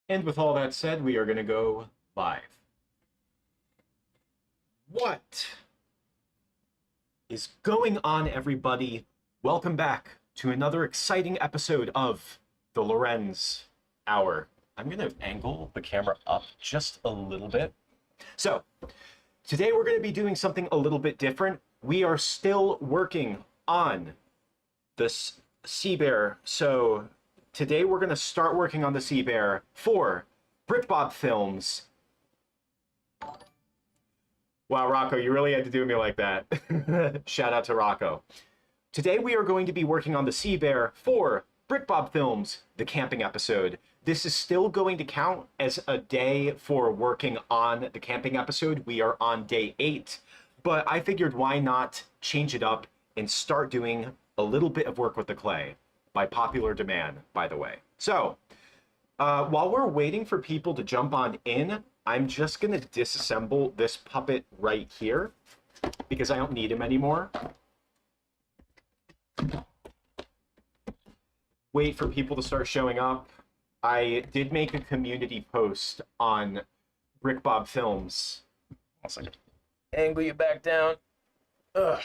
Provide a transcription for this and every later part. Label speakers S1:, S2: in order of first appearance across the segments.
S1: And with all that said, we are going to go live. What is going on, everybody? Welcome back to another exciting episode of the Lorenz Hour. I'm going to angle the camera up just a little bit. So, today we're going to be doing something a little bit different. We are still working on this Sea Bear. So, today we're going to start working on the Sea Bear for BrickBob Films. Wow, Rocco, you really had to do me like that. Shout out to Rocco. Today we are going to be working on the Sea Bear for BrickBob Films, the camping episode. This is still going to count as a day for working on the camping episode. We are on day 8, but I figured why not change it up and start doing a little bit of work with the clay, by popular demand, by the way. So, while we're waiting for people to jump on in, I'm just going to disassemble this puppet right here because I don't need him anymore. Wait for people to start showing up. I did make a community post on BrickBob Films. One second. Angle you back down. Ugh.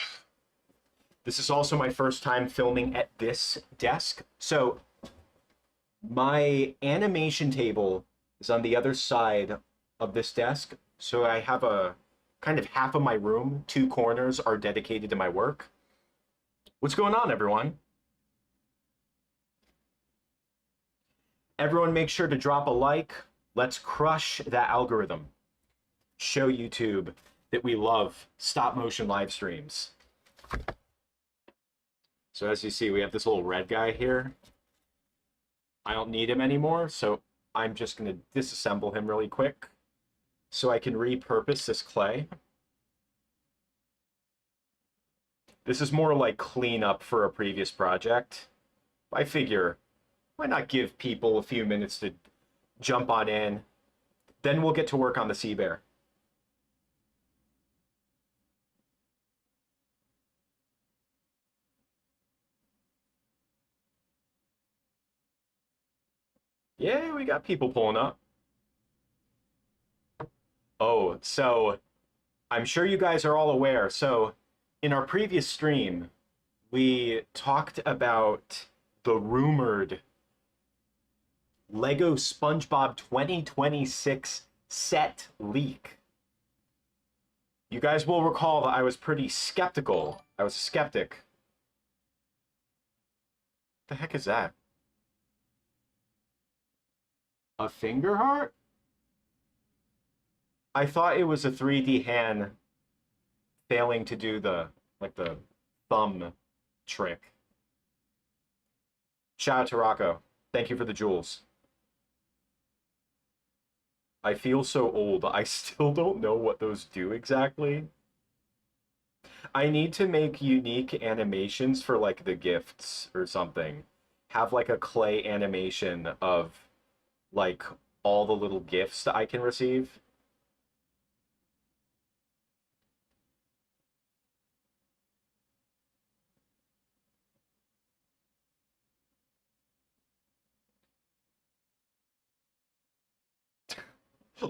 S1: This is also my first time filming at this desk. So my animation table is on the other side of this desk. So I have a kind of half of my room, 2 corners are dedicated to my work. What's going on, everyone? Everyone make sure to drop a like. Let's crush that algorithm. Show YouTube that we love stop motion live streams. So as you see, we have this little red guy here. I don't need him anymore, so I'm just going to disassemble him really quick so I can repurpose this clay. This is more like cleanup for a previous project. I figure, why not give people a few minutes to jump on in? Then we'll get to work on the Sea Bear. Yeah, we got people pulling up. Oh, so I'm sure you guys are all aware. So in our previous stream, we talked about the rumored Lego SpongeBob 2026 set leak. You guys will recall that I was pretty skeptical. I was a skeptic. The heck is that? A finger heart? I thought it was a 3D hand failing to do the thumb trick. Shout out to Rocco. Thank you for the jewels. I feel so old. I still don't know what those do exactly. I need to make unique animations for like the gifts or something. Have like a clay animation of like all the little gifts that I can receive.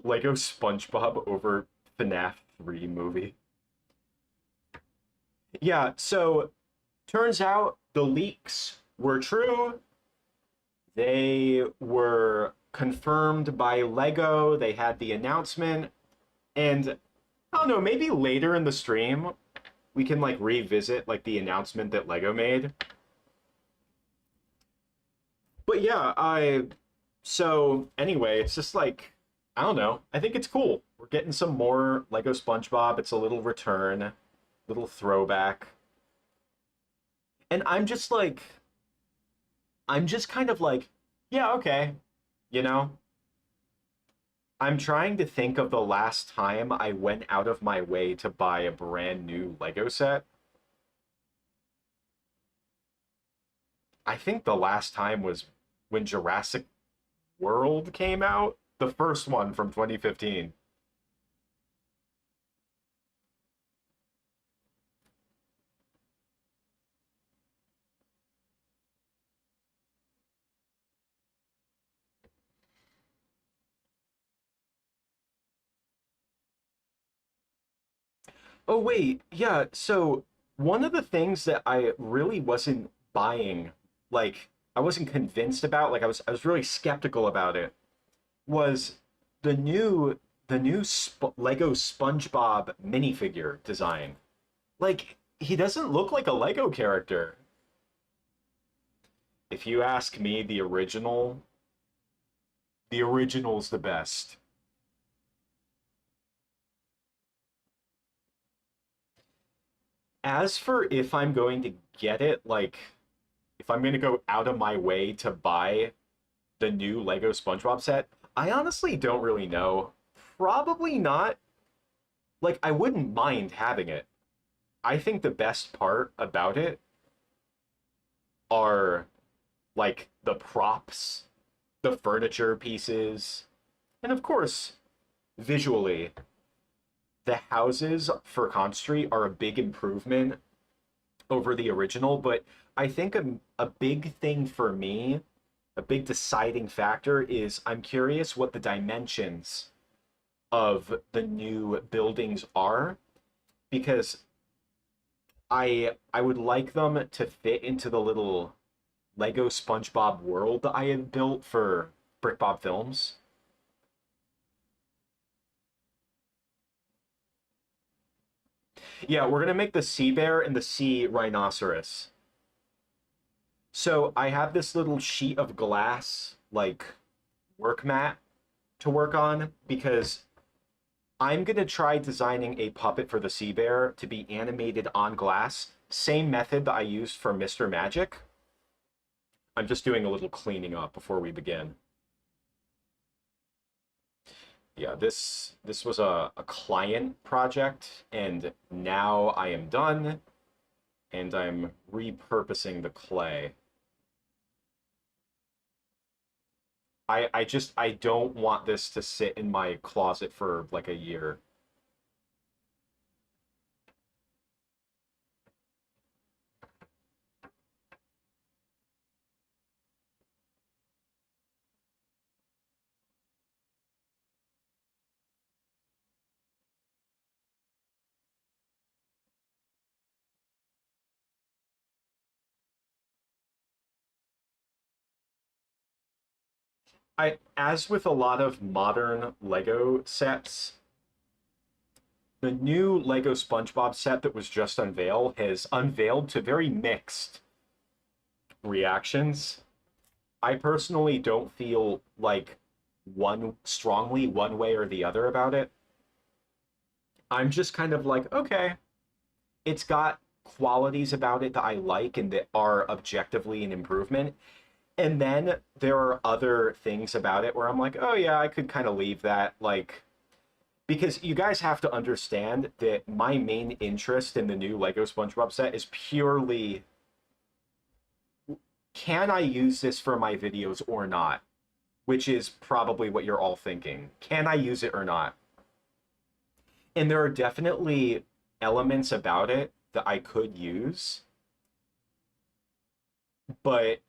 S1: Lego SpongeBob over FNAF 3 movie. Yeah, so turns out the leaks were true. They were confirmed by Lego. They had the announcement. And I don't know, maybe later in the stream we can like revisit like the announcement that Lego made. But yeah, so anyway, it's just like I don't know. I think it's cool. We're getting some more Lego SpongeBob. It's a little return, little throwback. And I'm just kind of like, yeah, okay. You know, I'm trying to think of the last time I went out of my way to buy a brand new Lego set. I think the last time was when Jurassic World came out, the first one from 2015. Oh wait, yeah. So one of the things that I really wasn't buying, like I wasn't convinced about, like I was really skeptical about it, was the new Lego SpongeBob minifigure design. Like he doesn't look like a Lego character. If you ask me, the original's the best. As for if I'm going to get it, like if I'm going to go out of my way to buy the new Lego SpongeBob set, I honestly don't really know. Probably not. Like I wouldn't mind having it. I think the best part about it are like the props, the furniture pieces, and of course, visually, the houses for Con Street are a big improvement over the original, but I think a big thing for me, a big deciding factor is I'm curious what the dimensions of the new buildings are because I would like them to fit into the little Lego SpongeBob world that I had built for BrickBob Films. Yeah, we're gonna make the sea bear and the sea rhinoceros. So I have this little sheet of glass, like work mat to work on because I'm gonna try designing a puppet for the sea bear to be animated on glass. Same method that I used for Mr. Magic. I'm just doing a little cleaning up before we begin. Yeah, this was a client project, and now I am done, and I'm repurposing the clay. I don't want this to sit in my closet for like a year. I as with a lot of modern Lego sets, the new Lego SpongeBob set that was just unveiled has unveiled to very mixed reactions. I personally don't feel like one strongly one way or the other about it. I'm just kind of like, okay, it's got qualities about it that I like and that are objectively an improvement. And then there are other things about it where I'm like, oh yeah, I could kind of leave that. Like, because you guys have to understand that my main interest in the new Lego SpongeBob set is purely can I use this for my videos or not? Which is probably what you're all thinking. Can I use it or not? And there are definitely elements about it that I could use, but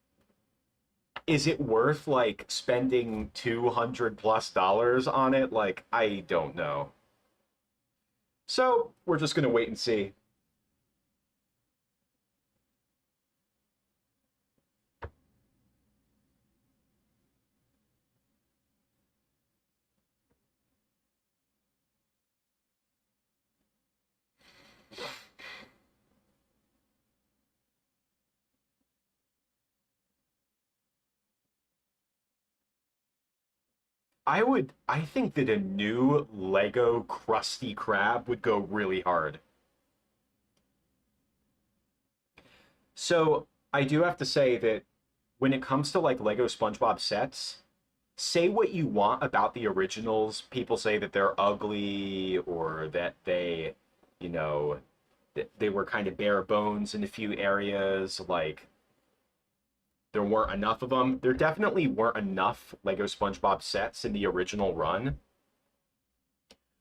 S1: is it worth like spending $200+ on it? Like, I don't know. So we're just gonna wait and see. I think that a new Lego Krusty Krab would go really hard. So I do have to say that when it comes to like Lego SpongeBob sets, say what you want about the originals. People say that they're ugly or that they, you know, that they were kind of bare bones in a few areas. Like there weren't enough of them. There definitely weren't enough Lego SpongeBob sets in the original run.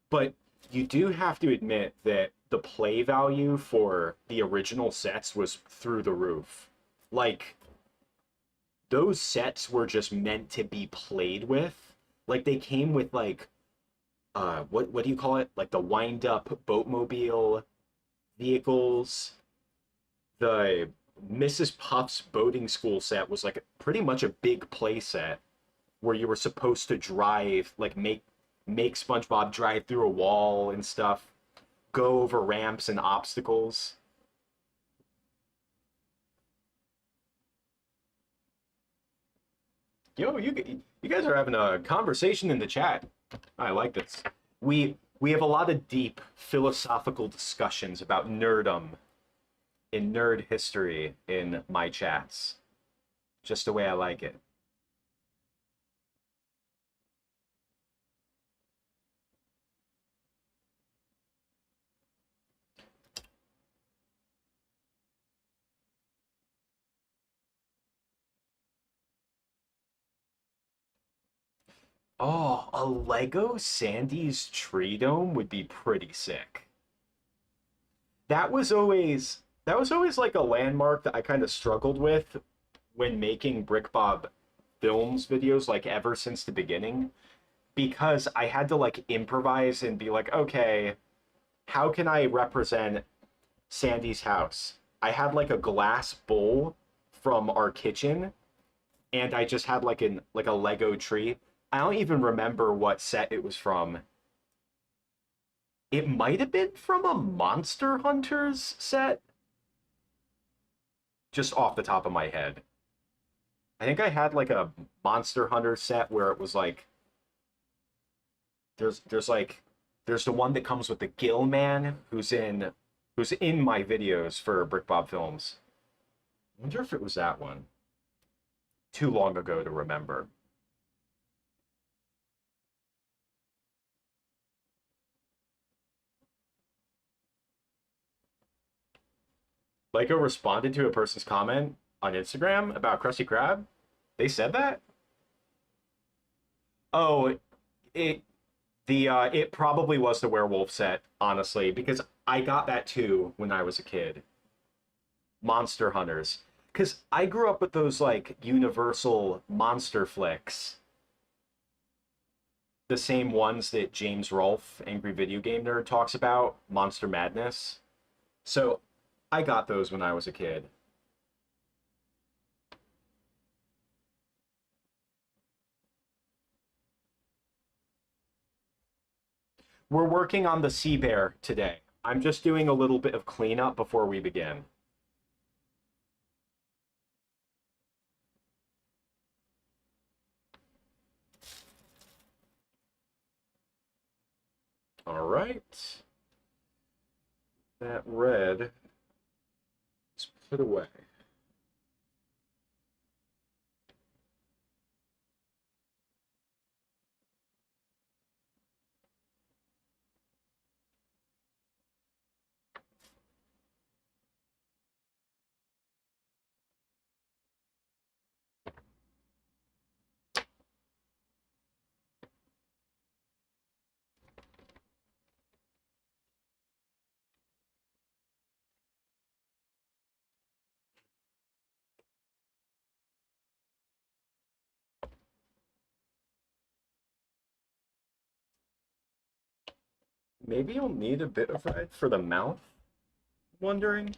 S1: But you do have to admit that the play value for the original sets was through the roof. Like those sets were just meant to be played with. Like they came with like what do you call it? Like the wind up boatmobile vehicles. The Mrs. Puff's boating school set was like pretty much a big play set where you were supposed to drive, like make SpongeBob drive through a wall and stuff, go over ramps and obstacles. Yo, you guys are having a conversation in the chat. I like this. We have a lot of deep philosophical discussions about nerdom and nerd history in my chats. Just the way I like it. Oh, a Lego Sandy's tree dome would be pretty sick. That was always like a landmark that I kind of struggled with when making BrickBob films videos, like ever since the beginning, because I had to like improvise and be like, okay, how can I represent Sandy's house? I had like a glass bowl from our kitchen, and I just had like a Lego tree. I don't even remember what set it was from. It might have been from a Monster Hunters set, just off the top of my head. I think I had like a Monster Hunter set where it was like there's the one that comes with the Gill Man who's in my videos for BrickBob Films. I wonder if it was that one. Too long ago to remember. Lego responded to a person's comment on Instagram about Krusty Krab. They said that? Oh, it it probably was the werewolf set, honestly, because I got that too when I was a kid. Monster Hunters. Because I grew up with those like Universal monster flicks, the same ones that James Rolfe, Angry Video Game Nerd, talks about, Monster Madness. So I got those when I was a kid. We're working on the Sea Bear today. I'm just doing a little bit of cleanup before we begin. All right. That red is put away. Maybe you'll need a bit of red for the mouth. Wondering.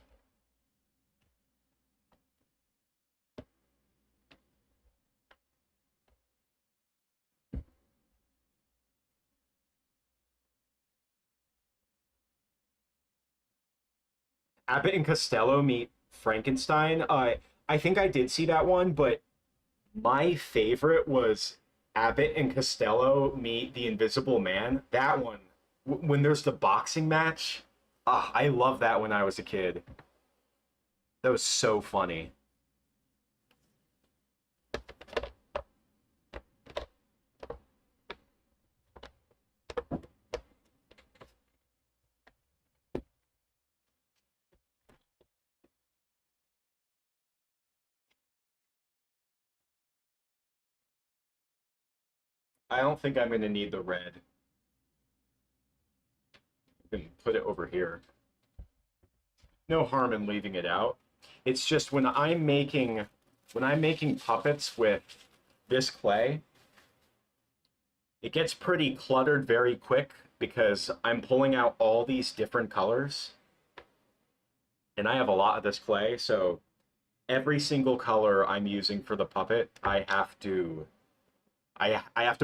S1: Abbott and Costello meet Frankenstein. I think I did see that one, but my favorite was Abbott and Costello meet the Invisible Man. That one, when there's the boxing match. Ah, I love that when I was a kid. That was so funny. I don't think I'm gonna need the red. I can put it over here. No harm in leaving it out. It's just when I'm making puppets with this clay, It gets pretty cluttered very quick because I'm pulling out all these different colors, and I have a lot of this clay, so every single color I'm using for the puppet, I have to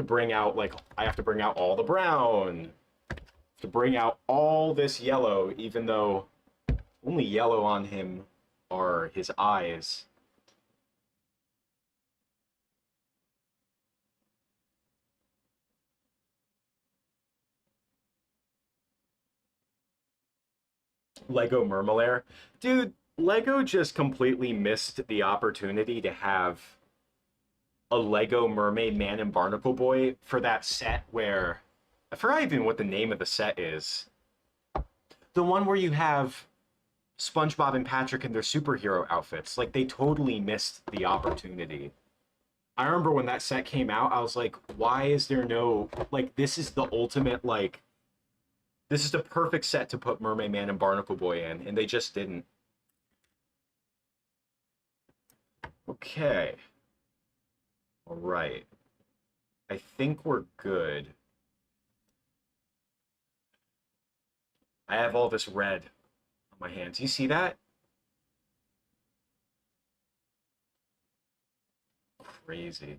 S1: bring out like I have to bring out all the brown, to bring out all this yellow, even though only yellow on him are his eyes. Lego Mermalair. Dude, Lego just completely missed the opportunity to have a Lego Mermaid Man and Barnacle Boy for that set where I forgot even what the name of the set is. The one where you have SpongeBob and Patrick in their superhero outfits. Like they totally missed the opportunity. I remember when that set came out, I was like, why is there no like this is the ultimate like this is the perfect set to put Mermaid Man and Barnacle Boy in, and they just didn't. Okay. All right. I think we're good. I have all this red on my hands. You see that? Crazy.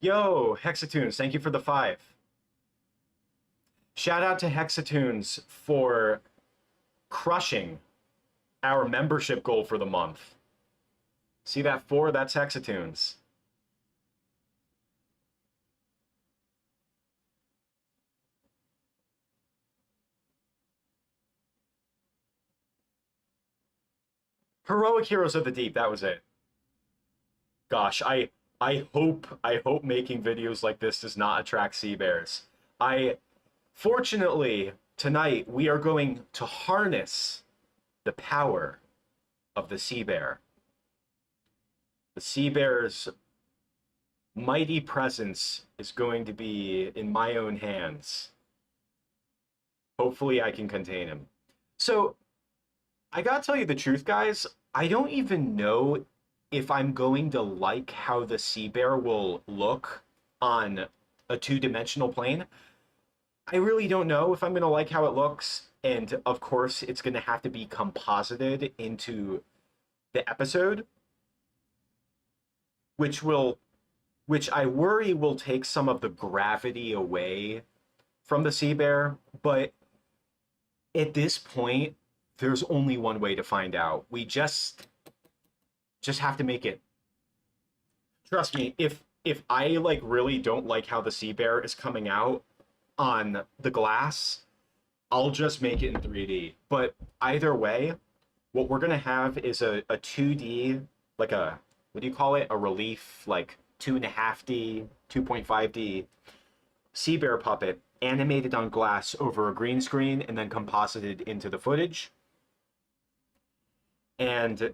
S1: Yo, Hexatoons, thank you for the 5. Shout out to Hexatoons for crushing our membership goal for the month. See that 4? That's Hexatoons. Heroic Heroes of the Deep, that was it. Gosh, I hope making videos like this does not attract sea bears. I Fortunately, tonight we are going to harness the power of the sea bear. The sea bear's mighty presence is going to be in my own hands. Hopefully I can contain him. So, I gotta tell you the truth, guys. I don't even know if I'm going to like how the sea bear will look on a two-dimensional plane. I really don't know if I'm going to like how it looks. And of course, it's going to have to be composited into the episode, which will, which I worry will take some of the gravity away from the sea bear. But at this point, there's only one way to find out. We just have to make it. Trust me, if I like really don't like how the sea bear is coming out on the glass, I'll just make it in 3D. But either way, what we're gonna have is a 2D, like a what do you call it? A relief, like 2.5D, 2.5D sea bear puppet animated on glass over a green screen and then composited into the footage. And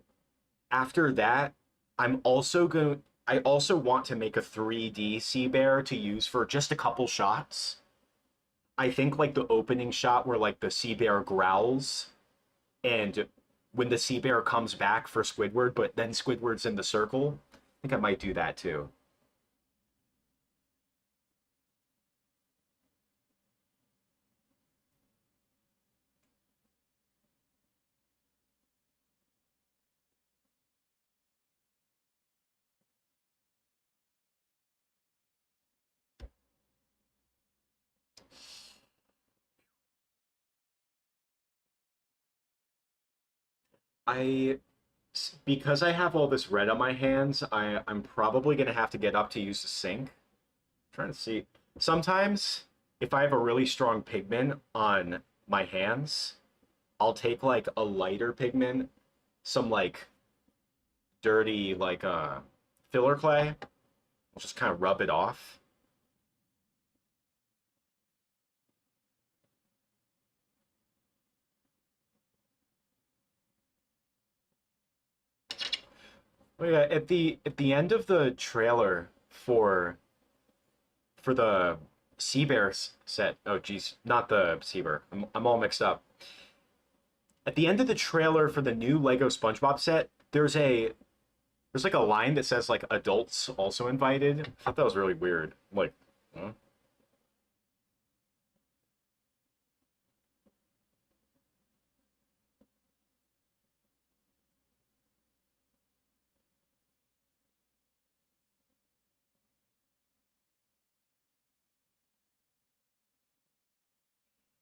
S1: after that, I also want to make a 3D sea bear to use for just a couple shots. I think like the opening shot where like the sea bear growls and when the sea bear comes back for Squidward, but then Squidward's in the circle. I think I might do that too. I because I have all this red on my hands, I'm probably gonna have to get up to use the sink. I'm trying to see. Sometimes if I have a really strong pigment on my hands, I'll take like a lighter pigment, some like dirty like filler clay. I'll just kind of rub it off. Oh yeah, at the end of the trailer for the Sea Bear set. Oh geez, not the Sea Bear. I'm all mixed up. At the end of the trailer for the new Lego SpongeBob set, there's like a line that says like adults also invited. I thought that was really weird. I'm like, huh?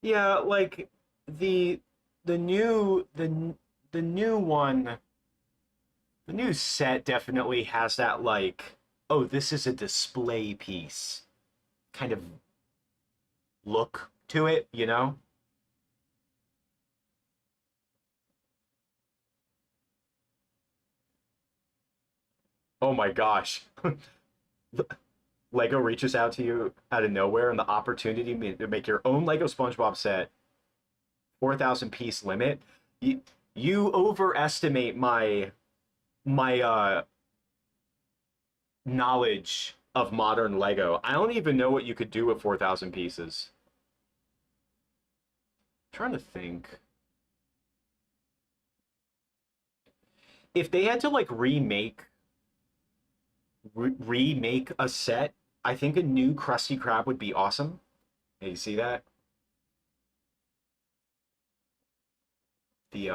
S1: Yeah, like the the new the the new one, the new set definitely has that like, oh, this is a display piece kind of look to it, you know? Oh my gosh. Lego reaches out to you out of nowhere and the opportunity to make your own Lego SpongeBob set, 4,000 piece limit. You overestimate my knowledge of modern Lego. I don't even know what you could do with 4,000 pieces. I'm trying to think. If they had to like remake a set, I think a new Krusty Krab would be awesome. Hey, you see that? The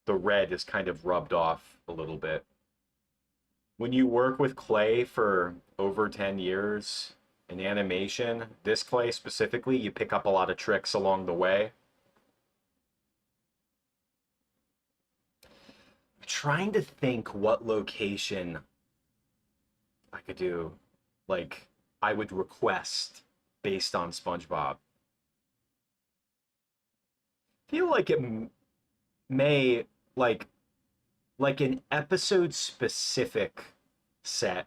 S1: the red is kind of rubbed off a little bit. When you work with clay for over 10 years in animation, this clay specifically, you pick up a lot of tricks along the way. I'm trying to think what location I could do, like, I would request based on SpongeBob. Feel like may, like, like an episode specific set.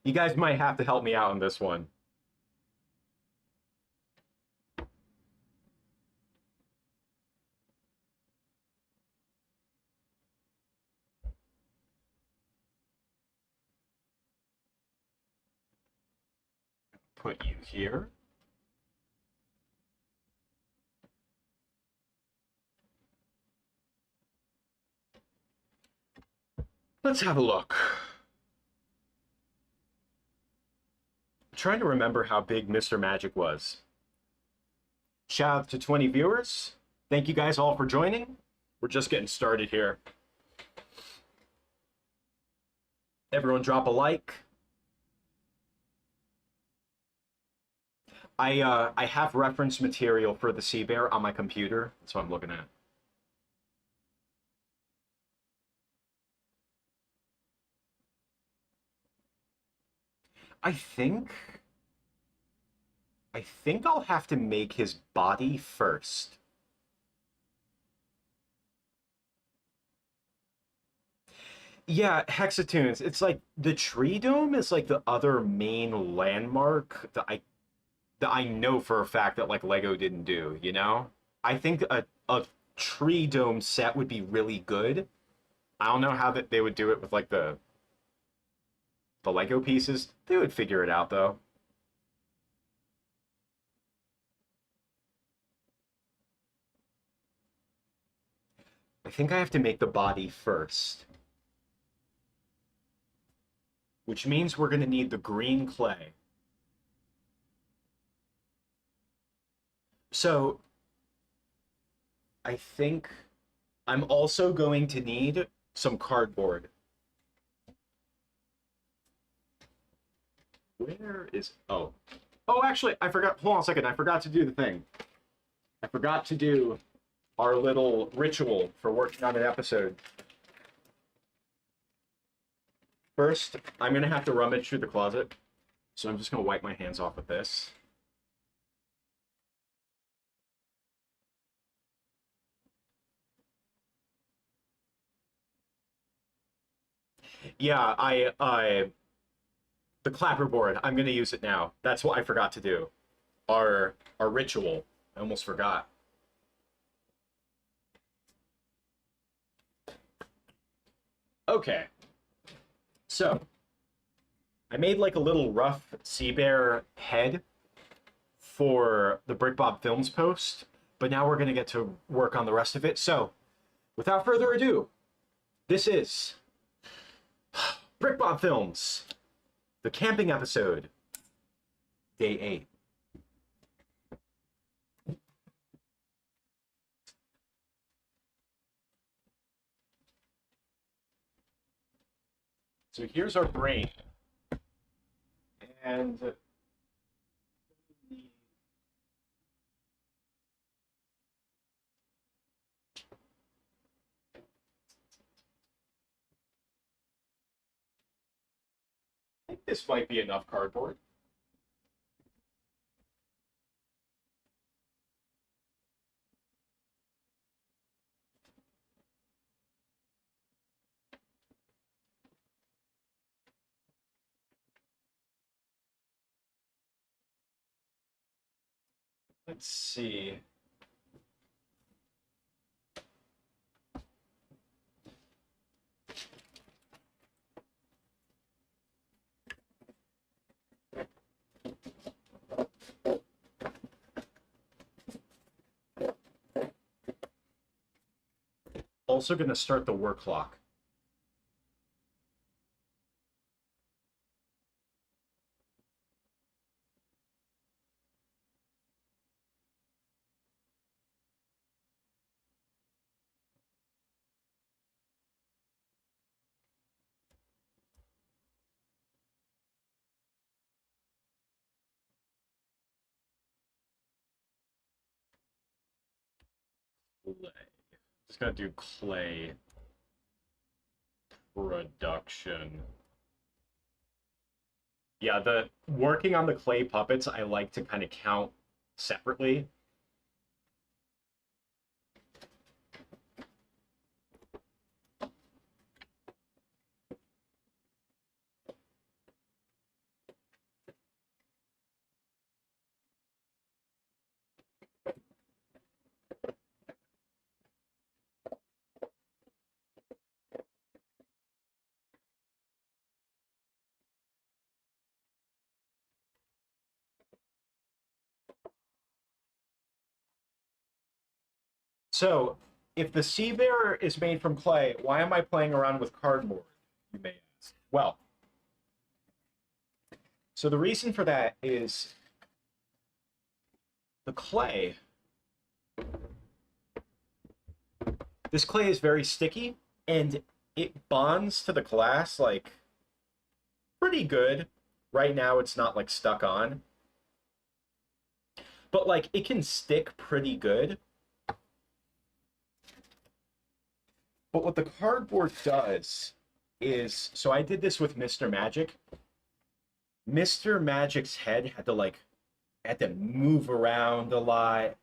S1: You guys might have to help me out on this one. Put you here. Let's have a look. I'm trying to remember how big Mr. Magic was. Shout out to 20 viewers. Thank you guys all for joining. We're just getting started here. Everyone drop a like. I have reference material for the Sea Bear on my computer. That's what I'm looking at. I think I think I'll have to make his body first. Yeah, Hexatoons. It's like the tree dome is like the other main landmark that I know for a fact that like Lego didn't do, you know? I think a tree dome set would be really good. I don't know how that they would do it with like the Lego pieces. They would figure it out though. I think I have to make the body first, which means we're going to need the green clay. So I think I'm also going to need some cardboard. Where is... Oh. Oh, actually, I forgot. Hold on a second. I forgot to do the thing. I forgot to do our little ritual for working on an episode. First, I'm going to have to rummage through the closet. So I'm just going to wipe my hands off with this. Yeah, the clapperboard. I'm going to use it now. That's what I forgot to do. Our ritual. I almost forgot. Okay. So, I made like a little rough sea bear head for the BrickBob Films post, but now we're going to get to work on the rest of it. So, without further ado, this is BrickBob Films, the camping episode, day 8. So here's our brain. And I think this might be enough cardboard. Let's see. Also going to start the work clock. Clay. Just going to do clay production. Yeah, the working on the clay puppets, I like to kind of count separately. So, if the sea bear is made from clay, why am I playing around with cardboard, you may ask? Well, so the reason for that is the clay. This clay is very sticky and it bonds to the glass like pretty good. Right now it's not like stuck on, but like it can stick pretty good. But what the cardboard does is, so I did this with Mr. Magic. Mr. Magic's head had to move around a lot,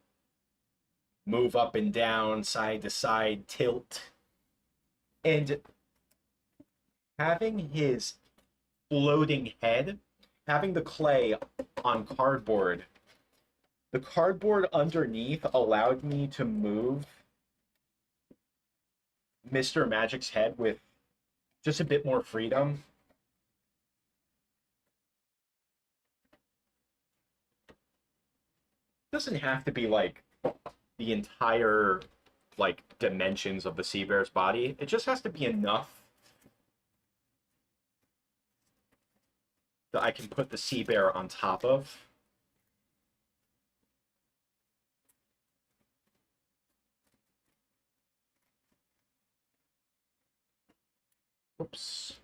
S1: move up and down, side to side, tilt. And having his floating head, having the clay on cardboard, the cardboard underneath allowed me to move Mr. Magic's head with just a bit more freedom. Doesn't have to be like the entire like dimensions of the sea bear's body. It just has to be enough that I can put the sea bear on top of. Oops.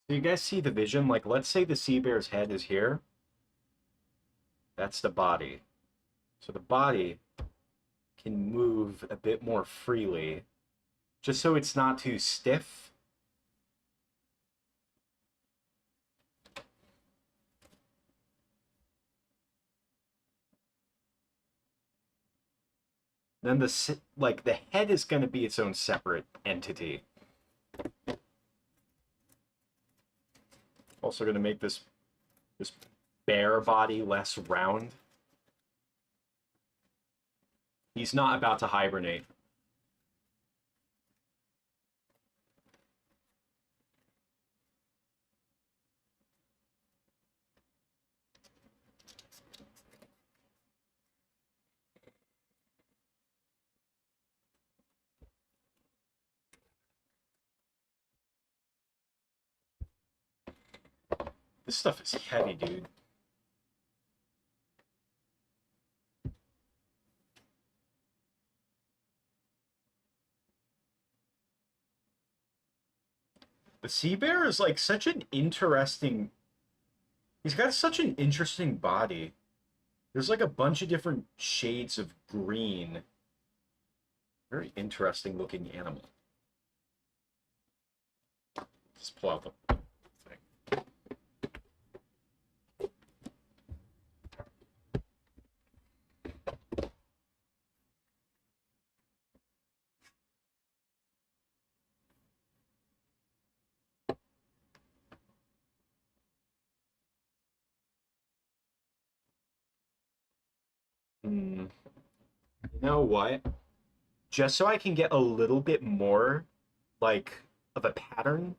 S1: So you guys see the vision? Like, let's say the sea bear's head is here. That's the body. So the body can move a bit more freely, just so it's not too stiff. Then the head is going to be its own separate entity. Also going to make this bear body less round. He's not about to hibernate. This stuff is heavy, dude. The sea bear is like such an interesting... He's got such an interesting body. There's like a bunch of different shades of green. Very interesting looking animal. Just pull out the thing. You know what? Just so I can get a little bit more, like, of a pattern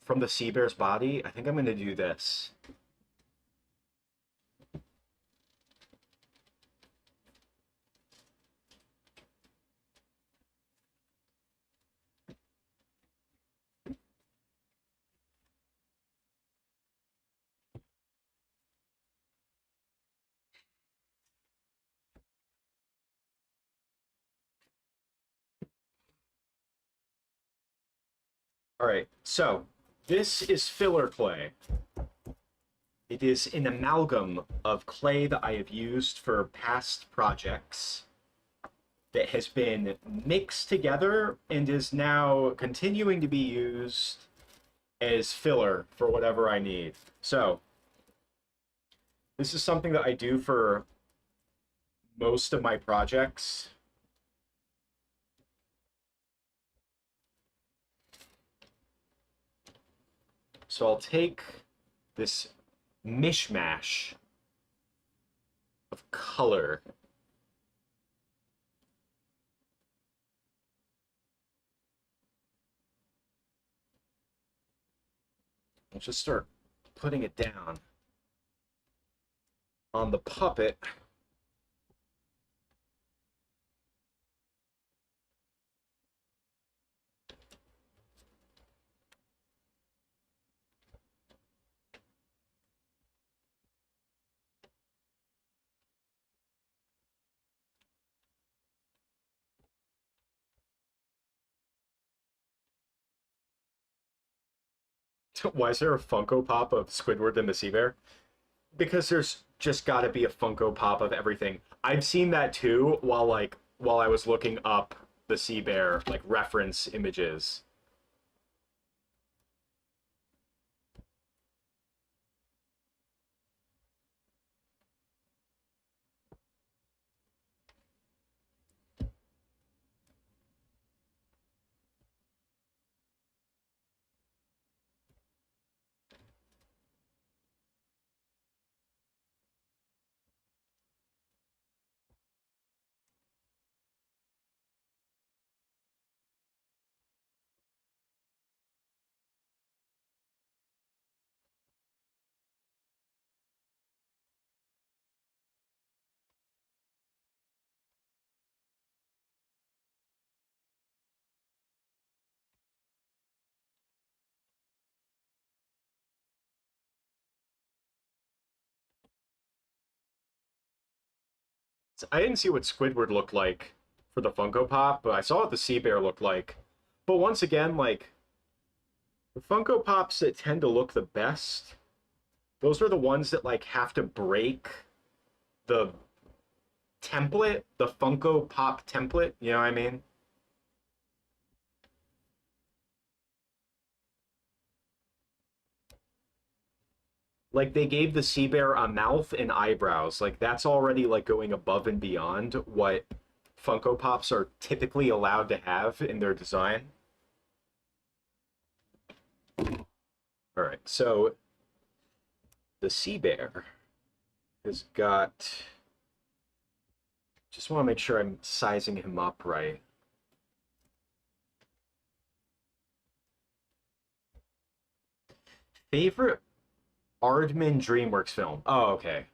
S1: from the sea bear's body, I think I'm going to do this. All right, so this is filler clay. It is an amalgam of clay that I have used for past projects that has been mixed together and is now continuing to be used as filler for whatever I need. So this is something that I do for most of my projects. So I'll take this mishmash of color. I'll just start putting it down on the puppet. Why is there a Funko Pop of Squidward and the Sea Bear? Because there's just got to be a Funko Pop of everything. I've seen that too while I was looking up the Sea Bear like reference images. I didn't see what Squidward looked like for the Funko Pop, but I saw what the Sea Bear looked like. But once again, like, the Funko Pops that tend to look the best Those are the ones that like have to break the template, the Funko Pop template. You know what I mean? Like they gave the sea bear a mouth and eyebrows. Like that's already like going above and beyond what Funko Pops are typically allowed to have in their design. All right, so the sea bear has got. Just want to make sure I'm sizing him up right. Favorite Aardman DreamWorks film? Oh, okay.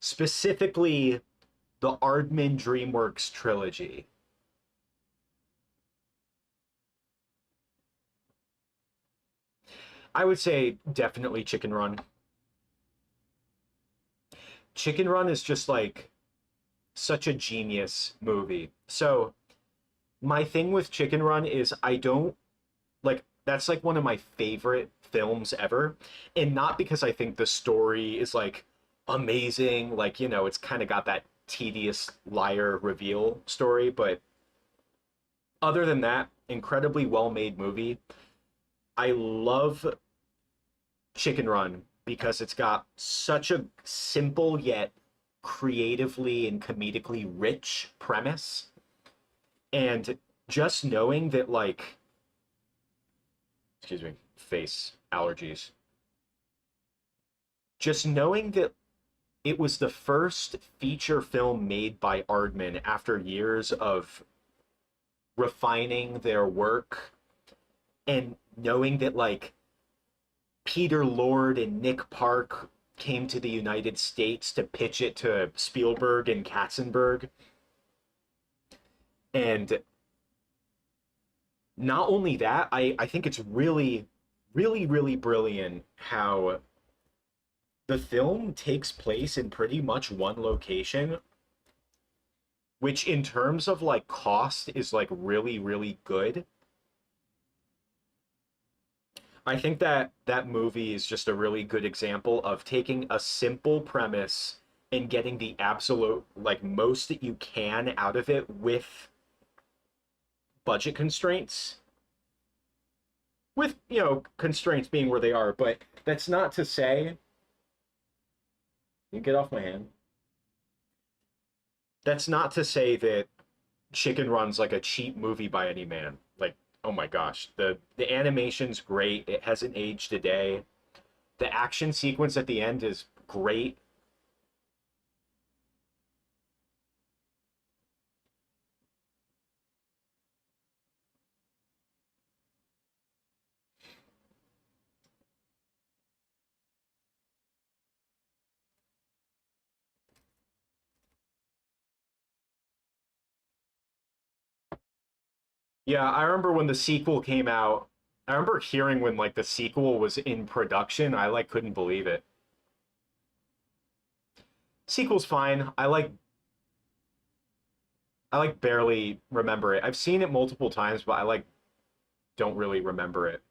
S1: Specifically, the Aardman DreamWorks trilogy. I would say definitely Chicken Run. Chicken Run is just like such a genius movie. So, my thing with Chicken Run is I don't like that's like one of my favorite films ever. And not because I think the story is like amazing, like, it's kind of got that tedious liar reveal story, but other than that, incredibly well-made movie. I love Chicken Run because it's got such a simple yet creatively and comedically rich premise. And just knowing that, like, excuse me, face allergies. Just knowing that it was the first feature film made by Aardman after years of refining their work, and knowing that, like, Peter Lord and Nick Park came to the United States to pitch it to Spielberg and Katzenberg. And not only that, I think it's really, really, really brilliant how the film takes place in pretty much one location, which in terms of like cost is like really, really good. I think that that movie is just a really good example of taking a simple premise and getting the absolute like most that you can out of it with budget constraints. With, constraints being where they are, but that's not to say you get off my hand. That's not to say that Chicken Run's like a cheap movie by any man. Like, oh my gosh, the animation's great. It hasn't aged a day. The action sequence at the end is great. Yeah, I remember when the sequel came out. I remember hearing when like the sequel was in production. I like couldn't believe it. Sequel's fine. I like barely remember it. I've seen it multiple times, but I like don't really remember it.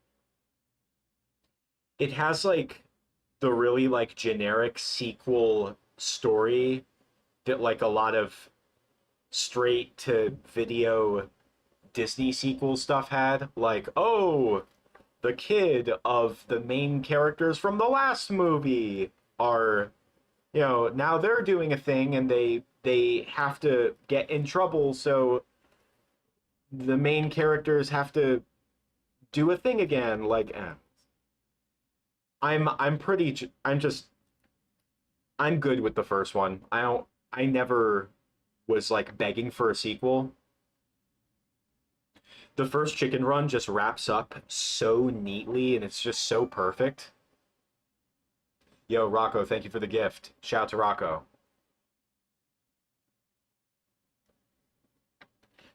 S1: It has like the really like generic sequel story that like a lot of straight to video Disney sequel stuff had. Like, oh, the kid of the main characters from the last movie are, now they're doing a thing and they have to get in trouble, so the main characters have to do a thing again. Like, I'm pretty I'm just I'm good with the first one. I never was like begging for a sequel. The first Chicken Run just wraps up so neatly and it's just so perfect. Yo, Rocco, thank you for the gift. Shout out to Rocco.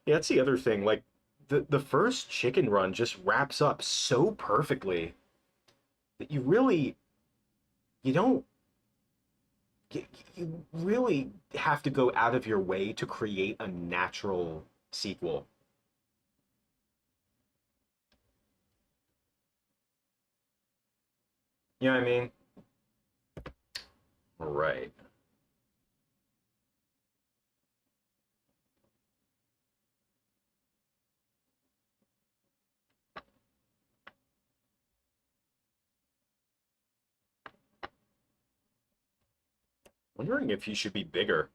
S1: Yeah, that's the other thing. Like the first Chicken Run just wraps up so perfectly that you don't you, you really have to go out of your way to create a natural sequel. You know what I mean? All right. Wondering if he should be bigger.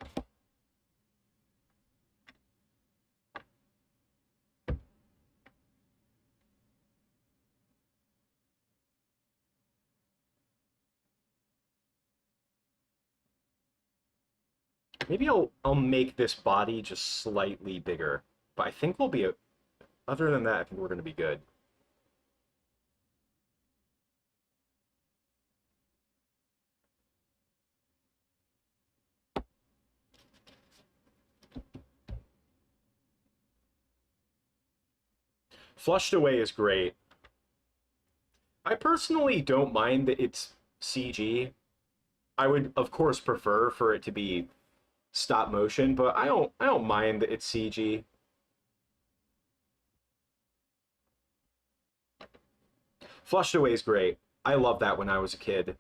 S1: Maybe I'll make this body just slightly bigger. But I think we'll be other than that, I think we're gonna be good. Flushed Away is great. I personally don't mind that it's CG. I would of course prefer for it to be stop motion, but I don't mind that it's CG. Flushed Away is great. I loved that when I was a kid.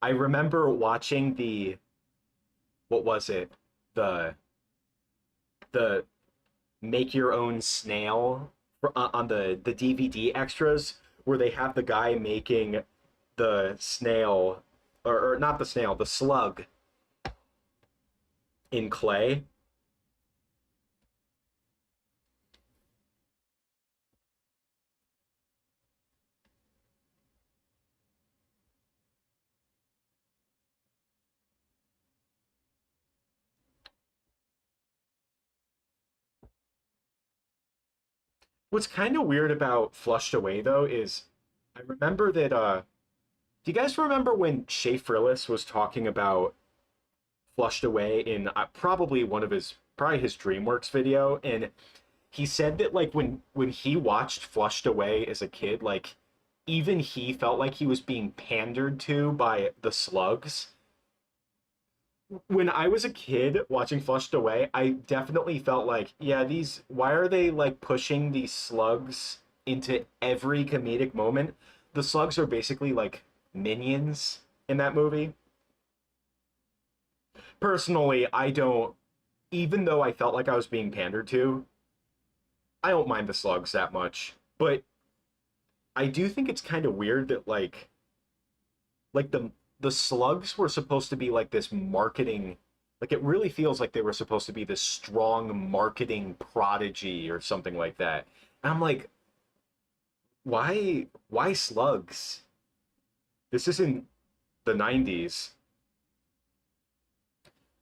S1: I remember watching the what was it? The the make your own snail on the DVD extras where they have the guy making the snail or not the snail, the slug in clay. What's kind of weird about Flushed Away though is I remember that do you guys remember when Shea Frillis was talking about Flushed Away in probably one of his probably his DreamWorks video, and he said that like when he watched Flushed Away as a kid, like even he felt like he was being pandered to by the slugs. When I was a kid watching Flushed Away, I definitely felt like, yeah, these why are they like pushing these slugs into every comedic moment? The slugs are basically like minions in that movie. Personally, I don't even though I felt like I was being pandered to, I don't mind the slugs that much. But I do think it's kind of weird that like the slugs were supposed to be like this marketing like it really feels like they were supposed to be this strong marketing prodigy or something like that. And I'm like, why slugs? This isn't the 90s.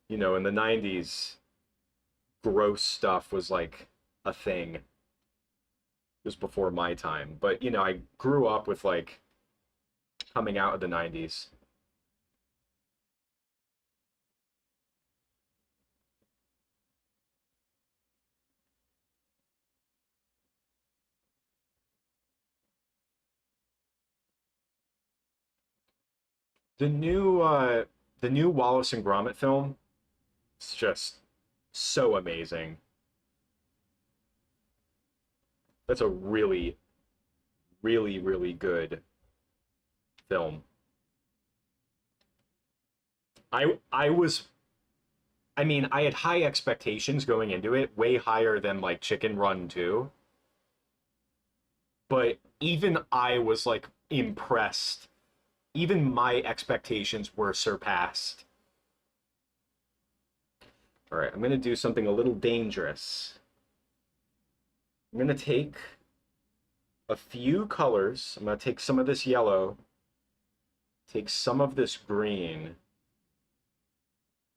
S1: You know, in the 90s, gross stuff was like a thing. It was before my time. But, you know, I grew up with like coming out of the 90s. The new Wallace and Gromit film is just so amazing. That's a really, really, really good film. I was I mean, I had high expectations going into it, way higher than like Chicken Run 2, but even I was like impressed. Even my expectations were surpassed. All right, I'm going to do something a little dangerous. I'm going to take a few colors. I'm going to take some of this yellow, take some of this green,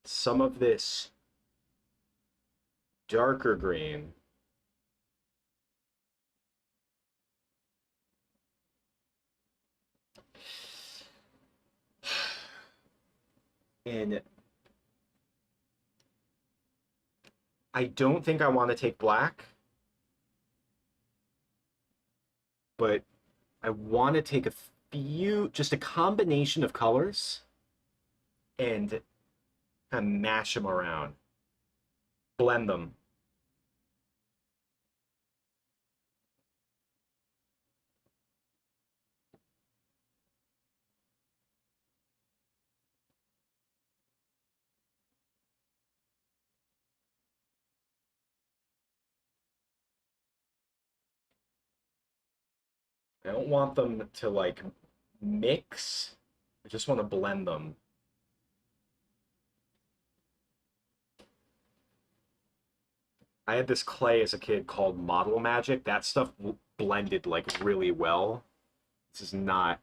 S1: some of this darker green, and I don't think I want to take black, but I want to take a few, just a combination of colors and kind of mash them around, blend them. I don't want them to like mix. I just want to blend them. I had this clay as a kid called Model Magic. That stuff blended like really well. This is not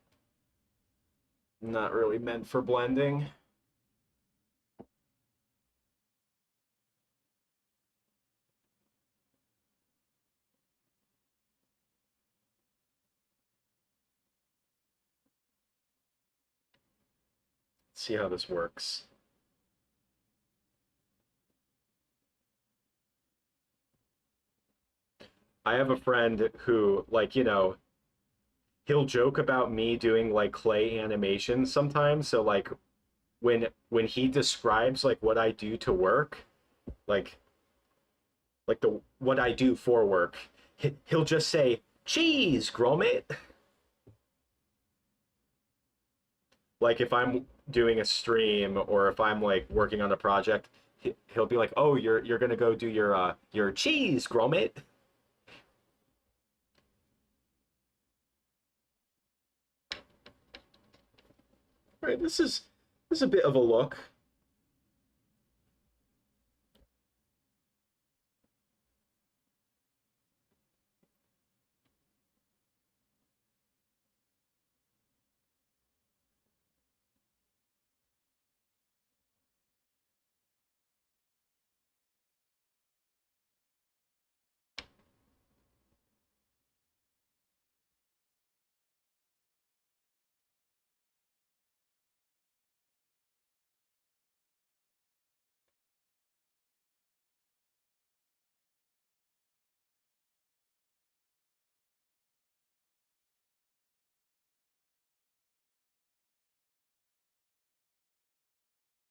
S1: really meant for blending. Let's see how this works. I have a friend who, like, he'll joke about me doing like clay animations sometimes. So like when he describes like what I do to work, like the what I do for work, he'll just say cheese, Gromit. Like if I'm doing a stream or if I'm like working on a project, he'll be like, "Oh, you're gonna go do your cheese, Gromit." All right, this is a bit of a look.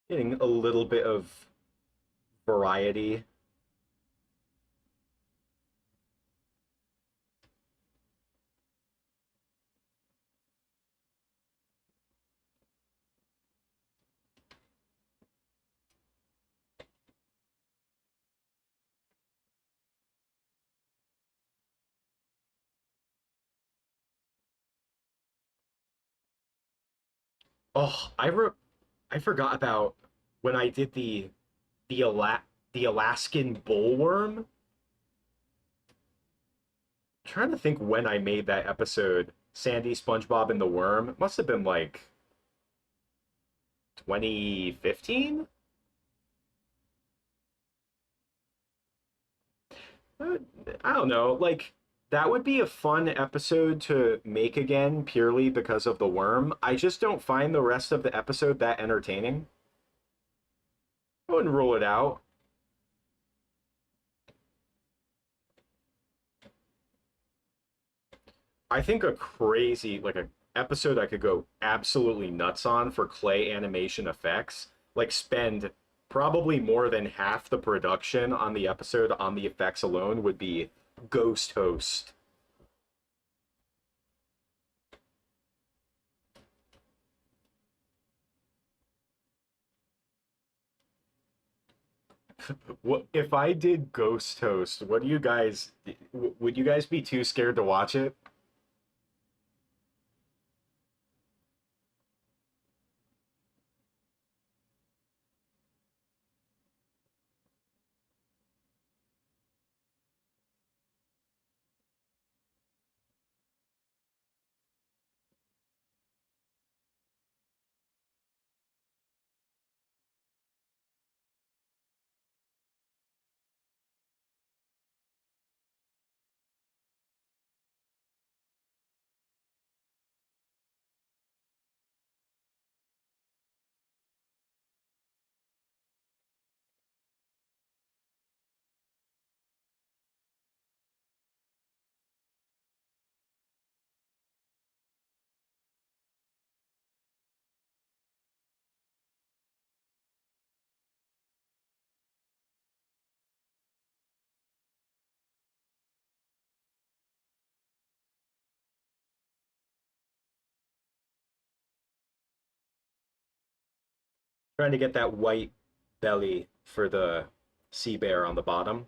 S1: Getting a little bit of variety. Oh, I forgot about when I did the the Alaskan bullworm. I'm trying to think when I made that episode, Sandy, SpongeBob, and the Worm. It must have been like 2015. Uh, I don't know. Like that would be a fun episode to make again purely because of the worm. I just don't find the rest of the episode that entertaining. I wouldn't rule it out. I think a crazy like a episode I could go absolutely nuts on for clay animation effects, like spend probably more than half the production on the episode on the effects alone would be Ghost Host. What if I did Ghost Host? What do you guys would you guys be too scared to watch it? Trying to get that white belly for the sea bear on the bottom.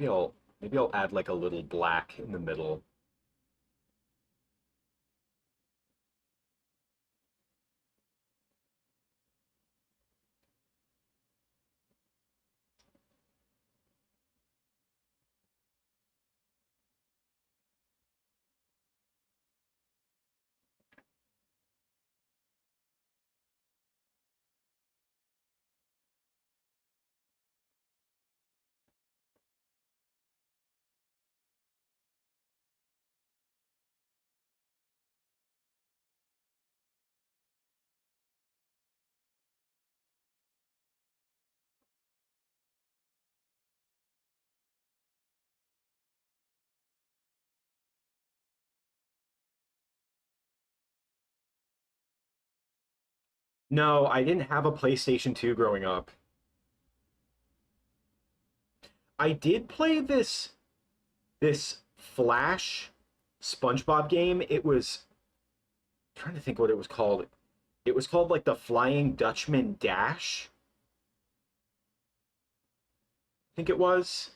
S1: maybe I'll add like a little black in the middle. No, I didn't have a PlayStation 2 growing up. I did play this Flash SpongeBob game. It was I'm trying to think what it was called. It was called like the Flying Dutchman Dash. I think it was.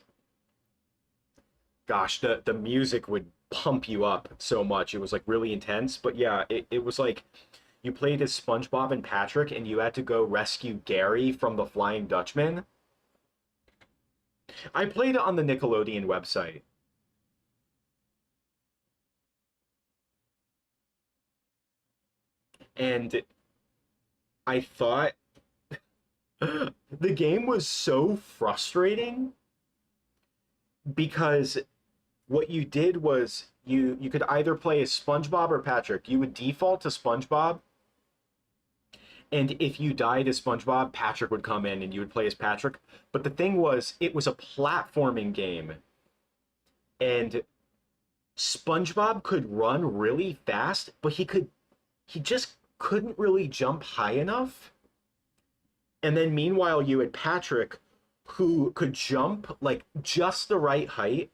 S1: Gosh, the music would pump you up so much. It was like really intense. But yeah, it was like you played as SpongeBob and Patrick and you had to go rescue Gary from the Flying Dutchman. I played it on the Nickelodeon website. And I thought the game was so frustrating because what you did was you could either play as SpongeBob or Patrick. You would default to SpongeBob, and if you died as SpongeBob, Patrick would come in and you would play as Patrick. But the thing was, it was a platforming game, and SpongeBob could run really fast, but he just couldn't really jump high enough. And then meanwhile, you had Patrick who could jump like just the right height,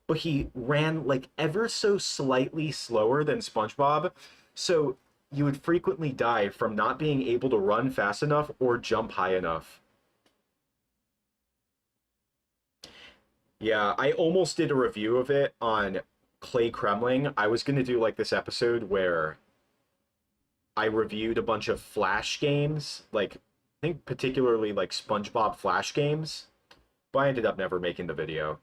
S1: but he ran like ever so slightly slower than SpongeBob. So you would frequently die from not being able to run fast enough or jump high enough. Yeah, I almost did a review of it on Clay Kremling. I was going to do like this episode where I reviewed a bunch of Flash games, like I think particularly like SpongeBob Flash games, but I ended up never making the video.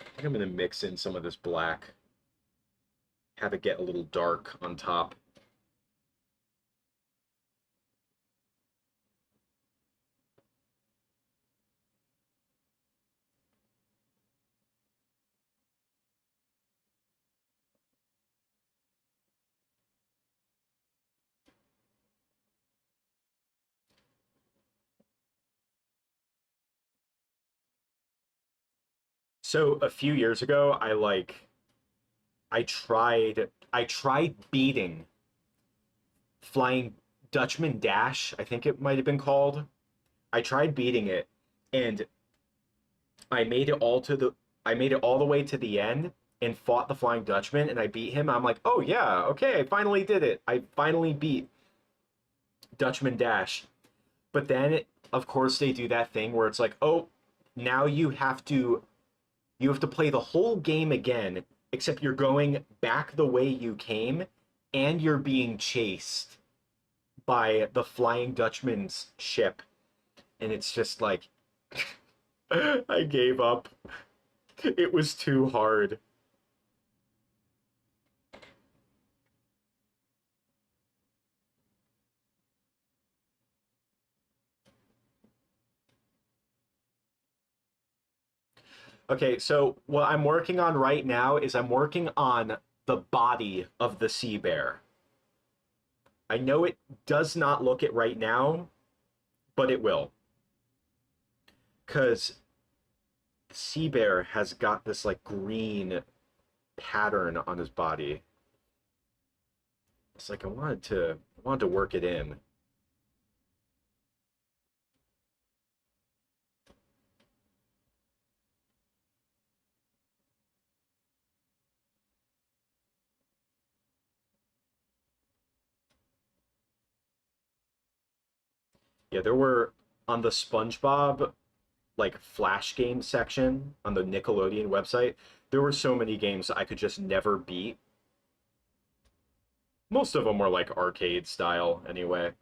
S1: I think I'm going to mix in some of this black, have it get a little dark on top. So a few years ago, I tried beating Flying Dutchman Dash, I think it might have been called. I tried beating it and I made it all to the I made it all the way to the end and fought the Flying Dutchman and I beat him. I'm like, "Oh yeah, okay, I finally did it. I finally beat Dutchman Dash." But then of course they do that thing where it's like, "Oh, now you have to play the whole game again, except you're going back the way you came and you're being chased by the Flying Dutchman's ship." And it's just like, I gave up. It was too hard. Okay, so what I'm working on right now is I'm working on the body of the sea bear. I know it does not look it right now, but it will. Because sea bear has got this like green pattern on his body. It's like I wanted to work it in. Yeah, there were on the SpongeBob like flash game section on the Nickelodeon website, there were so many games I could just never beat. Most of them were like arcade style anyway.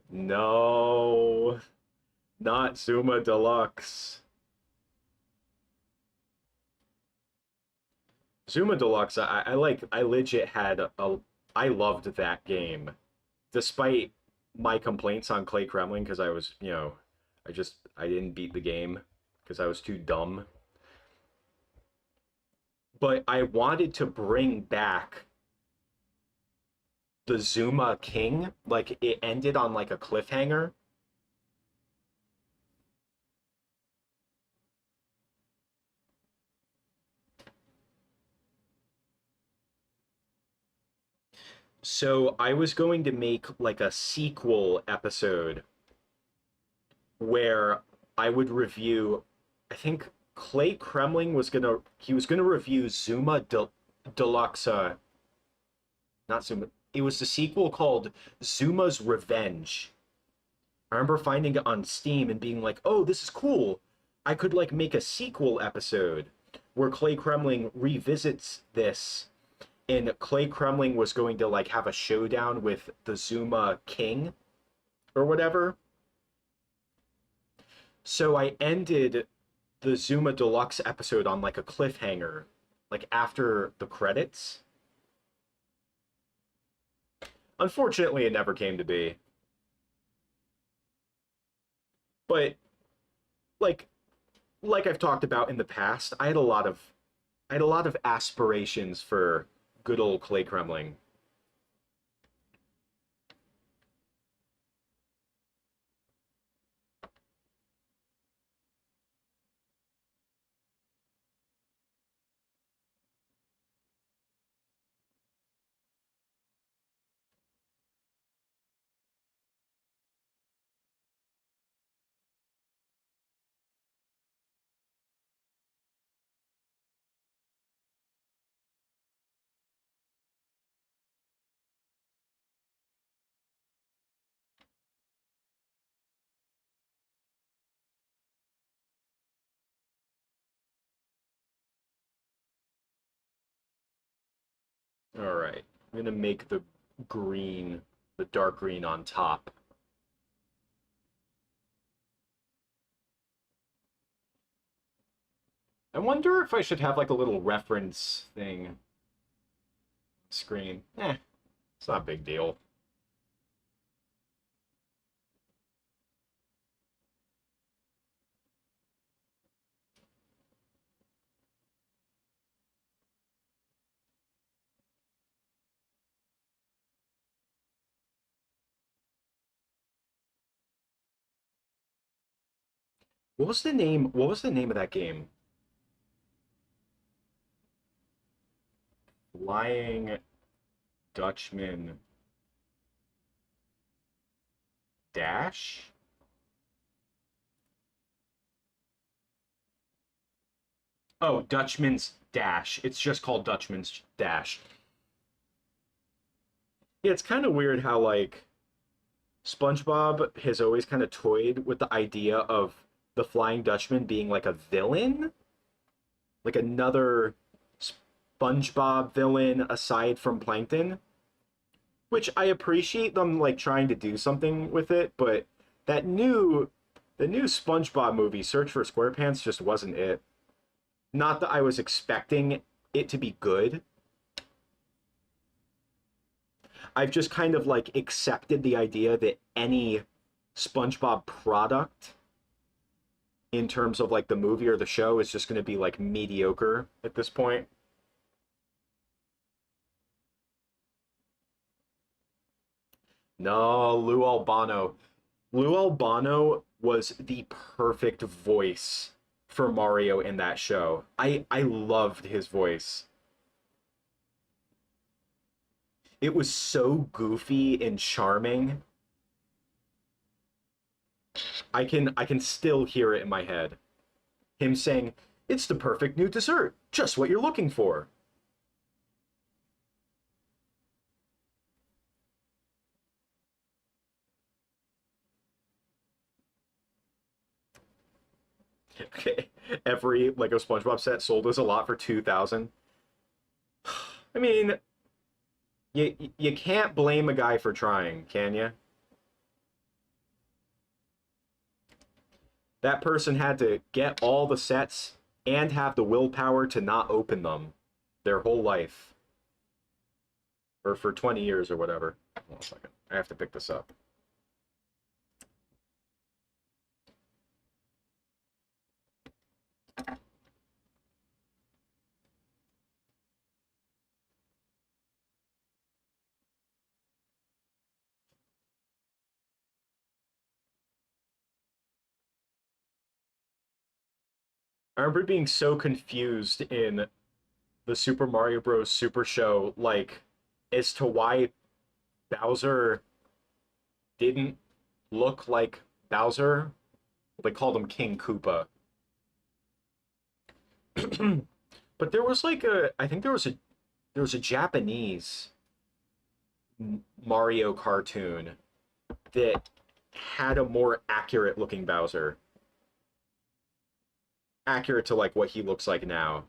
S1: No, not Zuma Deluxe. Zuma Deluxe, I legit had I loved that game, despite my complaints on Clay Kremling because I was, I didn't beat the game because I was too dumb. But I wanted to bring back the Zuma King. Like it ended on like a cliffhanger. So I was going to make like a sequel episode where I would review. I think Clay Kremling was gonna review Deluxe. Not Zuma. It was the sequel called Zuma's Revenge. I remember finding it on Steam and being like, "Oh, this is cool. I could like make a sequel episode where Clay Kremling revisits this." And Clay Kremling was going to like have a showdown with the Zuma King or whatever. So I ended the Zuma Deluxe episode on like a cliffhanger, like after the credits. Unfortunately, it never came to be. But like like I've talked about in the past, I had a lot of aspirations for good old Clay Kremling. All right. I'm going to make the green, the dark green on top. I wonder if I should have like a little reference thing screen. It's not a big deal. What was the name? What was the name of that game? Flying Dutchman Dash? Oh, Dutchman's Dash. It's just called Dutchman's Dash. Yeah, it's kind of weird how like SpongeBob has always kind of toyed with the idea of the Flying Dutchman being like a villain, like another SpongeBob villain aside from Plankton, which I appreciate them like trying to do something with it, but that new the new SpongeBob movie, Search for SquarePants, just wasn't it. Not that I was expecting it to be good. I've just kind of like accepted the idea that any SpongeBob product in terms of like the movie or the show is just going to be like mediocre at this point. No, Lou Albano. Lou Albano was the perfect voice for Mario in that show. I loved his voice. It was so goofy and charming. I can still hear it in my head. Him saying, "It's the perfect new dessert, just what you're looking for." Okay. Every Lego SpongeBob set sold us a lot for 2,000. I mean, you can't blame a guy for trying, can you? That person had to get all the sets and have the willpower to not open them their whole life, or for 20 years or whatever. Hold on a second. I have to pick this up. I remember being so confused in the Super Mario Bros. Super Show, like, as to why Bowser didn't look like Bowser. They called him King Koopa. But there was like I think there was a Japanese Mario cartoon that had a more accurate looking Bowser. Accurate to like what he looks like now.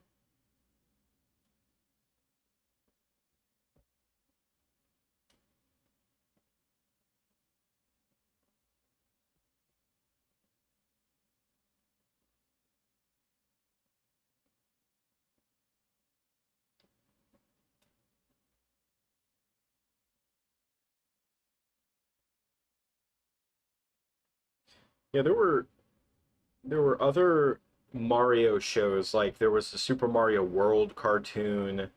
S1: Yeah, there were other Mario shows, like there was the Super Mario World cartoon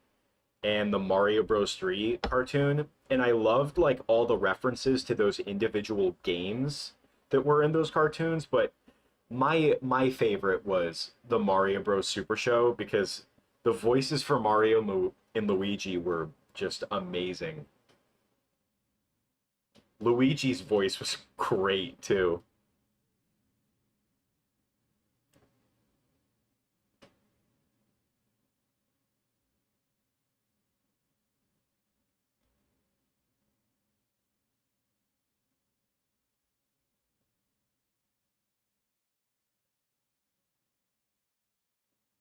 S1: and the Mario Bros. 3 cartoon, and I loved like all the references to those individual games that were in those cartoons, but my favorite was the Mario Bros. Super Show because the voices for Mario and Luigi were just amazing. Luigi's voice was great too.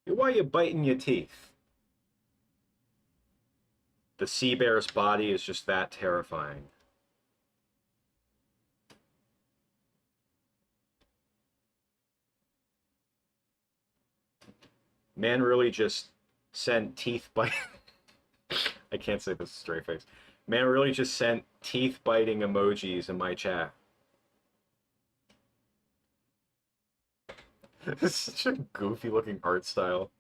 S1: Why you biting your teeth? The sea bear's body is just that terrifying. Man really just sent teeth bite. I can't say this straight face. Man really just sent teeth biting emojis in my chat. This is such a goofy looking art style.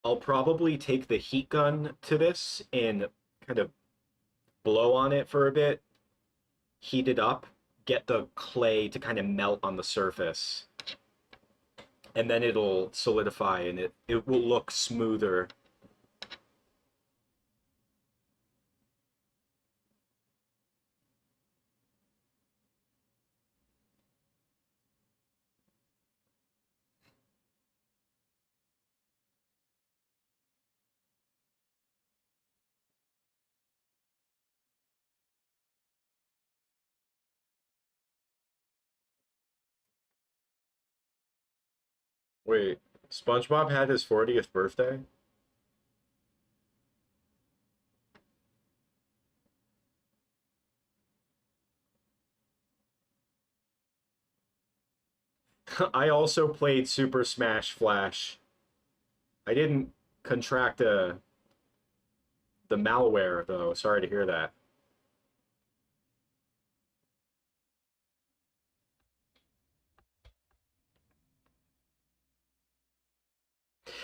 S1: I'll probably take the heat gun to this and kind of blow on it for a bit, heat it up, get the clay to kind of melt on the surface, and then it'll solidify and it will look smoother. Wait, SpongeBob had his 40th birthday? I also played Super Smash Flash. I didn't contract the malware though. Sorry to hear that.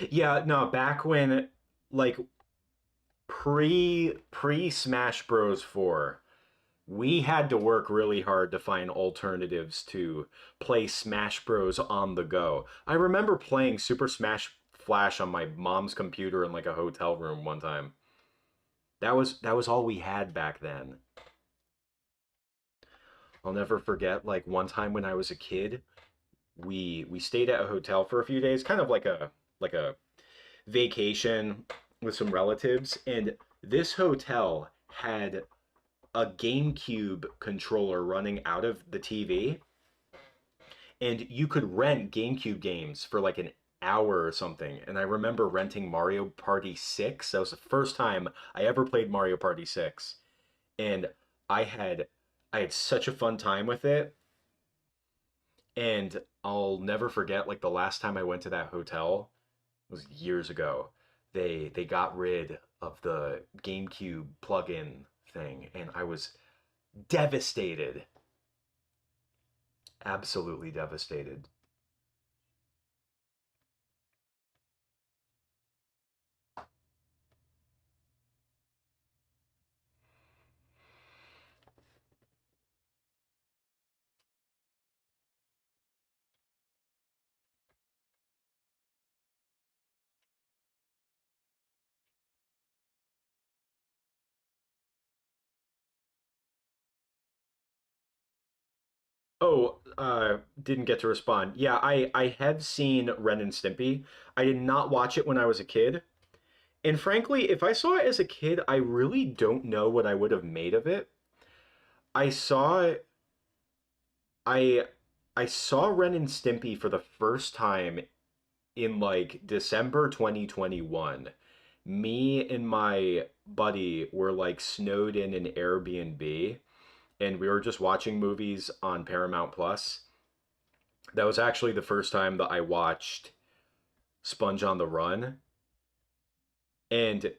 S1: Yeah, no, back when like pre Smash Bros 4, we had to work really hard to find alternatives to play Smash Bros on the go. I remember playing Super Smash Flash on my mom's computer in like a hotel room one time. That was all we had back then. I'll never forget like one time when I was a kid, we stayed at a hotel for a few days, kind of like a vacation with some relatives, and this hotel had a GameCube controller running out of the TV, and you could rent GameCube games for like an hour or something. And I remember renting Mario Party 6. That was the first time I ever played Mario Party 6. And I had I had such a fun time with it. And I'll never forget like the last time I went to that hotel was years ago. They got rid of the GameCube plug-in thing, and I was devastated. Absolutely devastated. Oh, didn't get to respond. Yeah, I have seen Ren and Stimpy. I did not watch it when I was a kid. And frankly, if I saw it as a kid, I really don't know what I would have made of it. I saw I I saw Ren and Stimpy for the first time in like December 2021. Me and my buddy were like snowed in an Airbnb, and we were just watching movies on Paramount Plus. That was actually the first time that I watched Sponge on the Run, and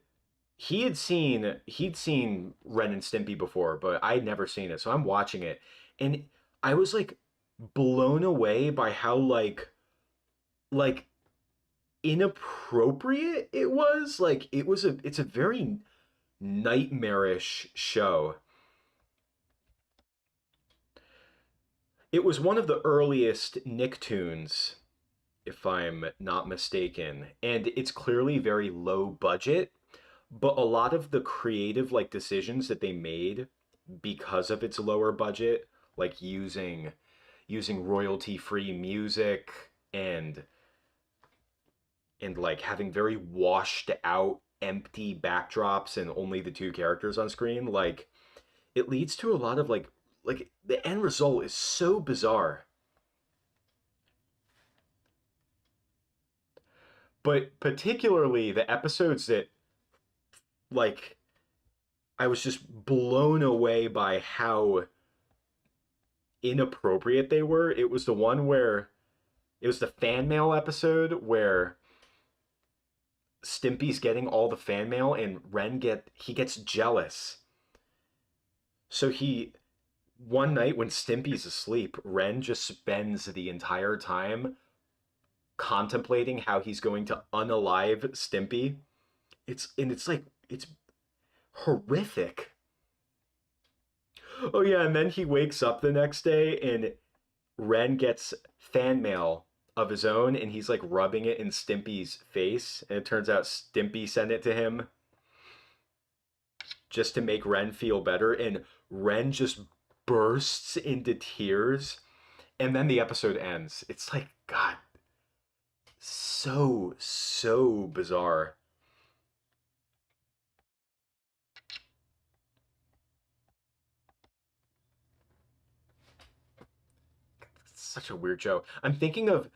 S1: he'd seen Ren and Stimpy before, but I'd never seen it. So I'm watching it, and I was like blown away by how like inappropriate it was. Like it's a very nightmarish show. It was one of the earliest Nicktoons, if I'm not mistaken, and it's clearly very low budget, but a lot of the creative like decisions that they made because of its lower budget, like using royalty free music and and like having very washed out empty backdrops and only the two characters on screen, like it leads to a lot of like the end result is so bizarre. But particularly the episodes that like I was just blown away by how inappropriate they were. It was the one where it was the fan mail episode where Stimpy's getting all the fan mail and Ren gets jealous. So he one night when Stimpy's asleep, Ren just spends the entire time contemplating how he's going to unalive Stimpy. It's like it's horrific. Oh yeah, and then he wakes up the next day and Ren gets fan mail of his own and he's like rubbing it in Stimpy's face, and it turns out Stimpy sent it to him just to make Ren feel better, and Ren just bursts into tears, and then the episode ends. It's like god, so bizarre. It's such a weird show. I'm thinking of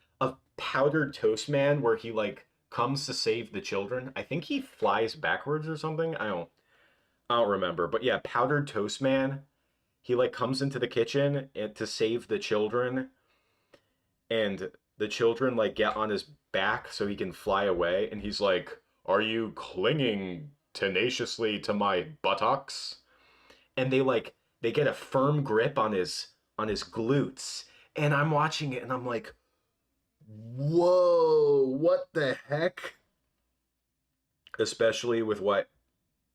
S1: Powdered Toast Man where he like comes to save the children. I think he flies backwards or something. I don't remember. But yeah, Powdered Toast Man, he like comes into the kitchen to save the children, and the children like get on his back so he can fly away, and he's like, "Are you clinging tenaciously to my buttocks?" And they get a firm grip on his glutes, and I'm watching it and I'm like, Whoa, what the heck? Especially with what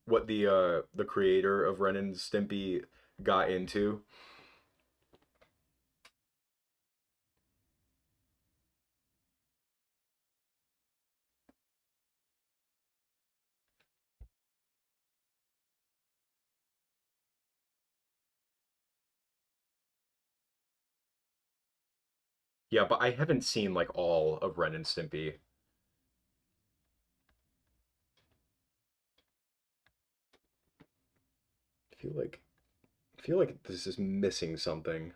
S1: the creator of Ren and Stimpy got into. Yeah, but I haven't seen like all of Ren and Stimpy. I feel like this is missing something.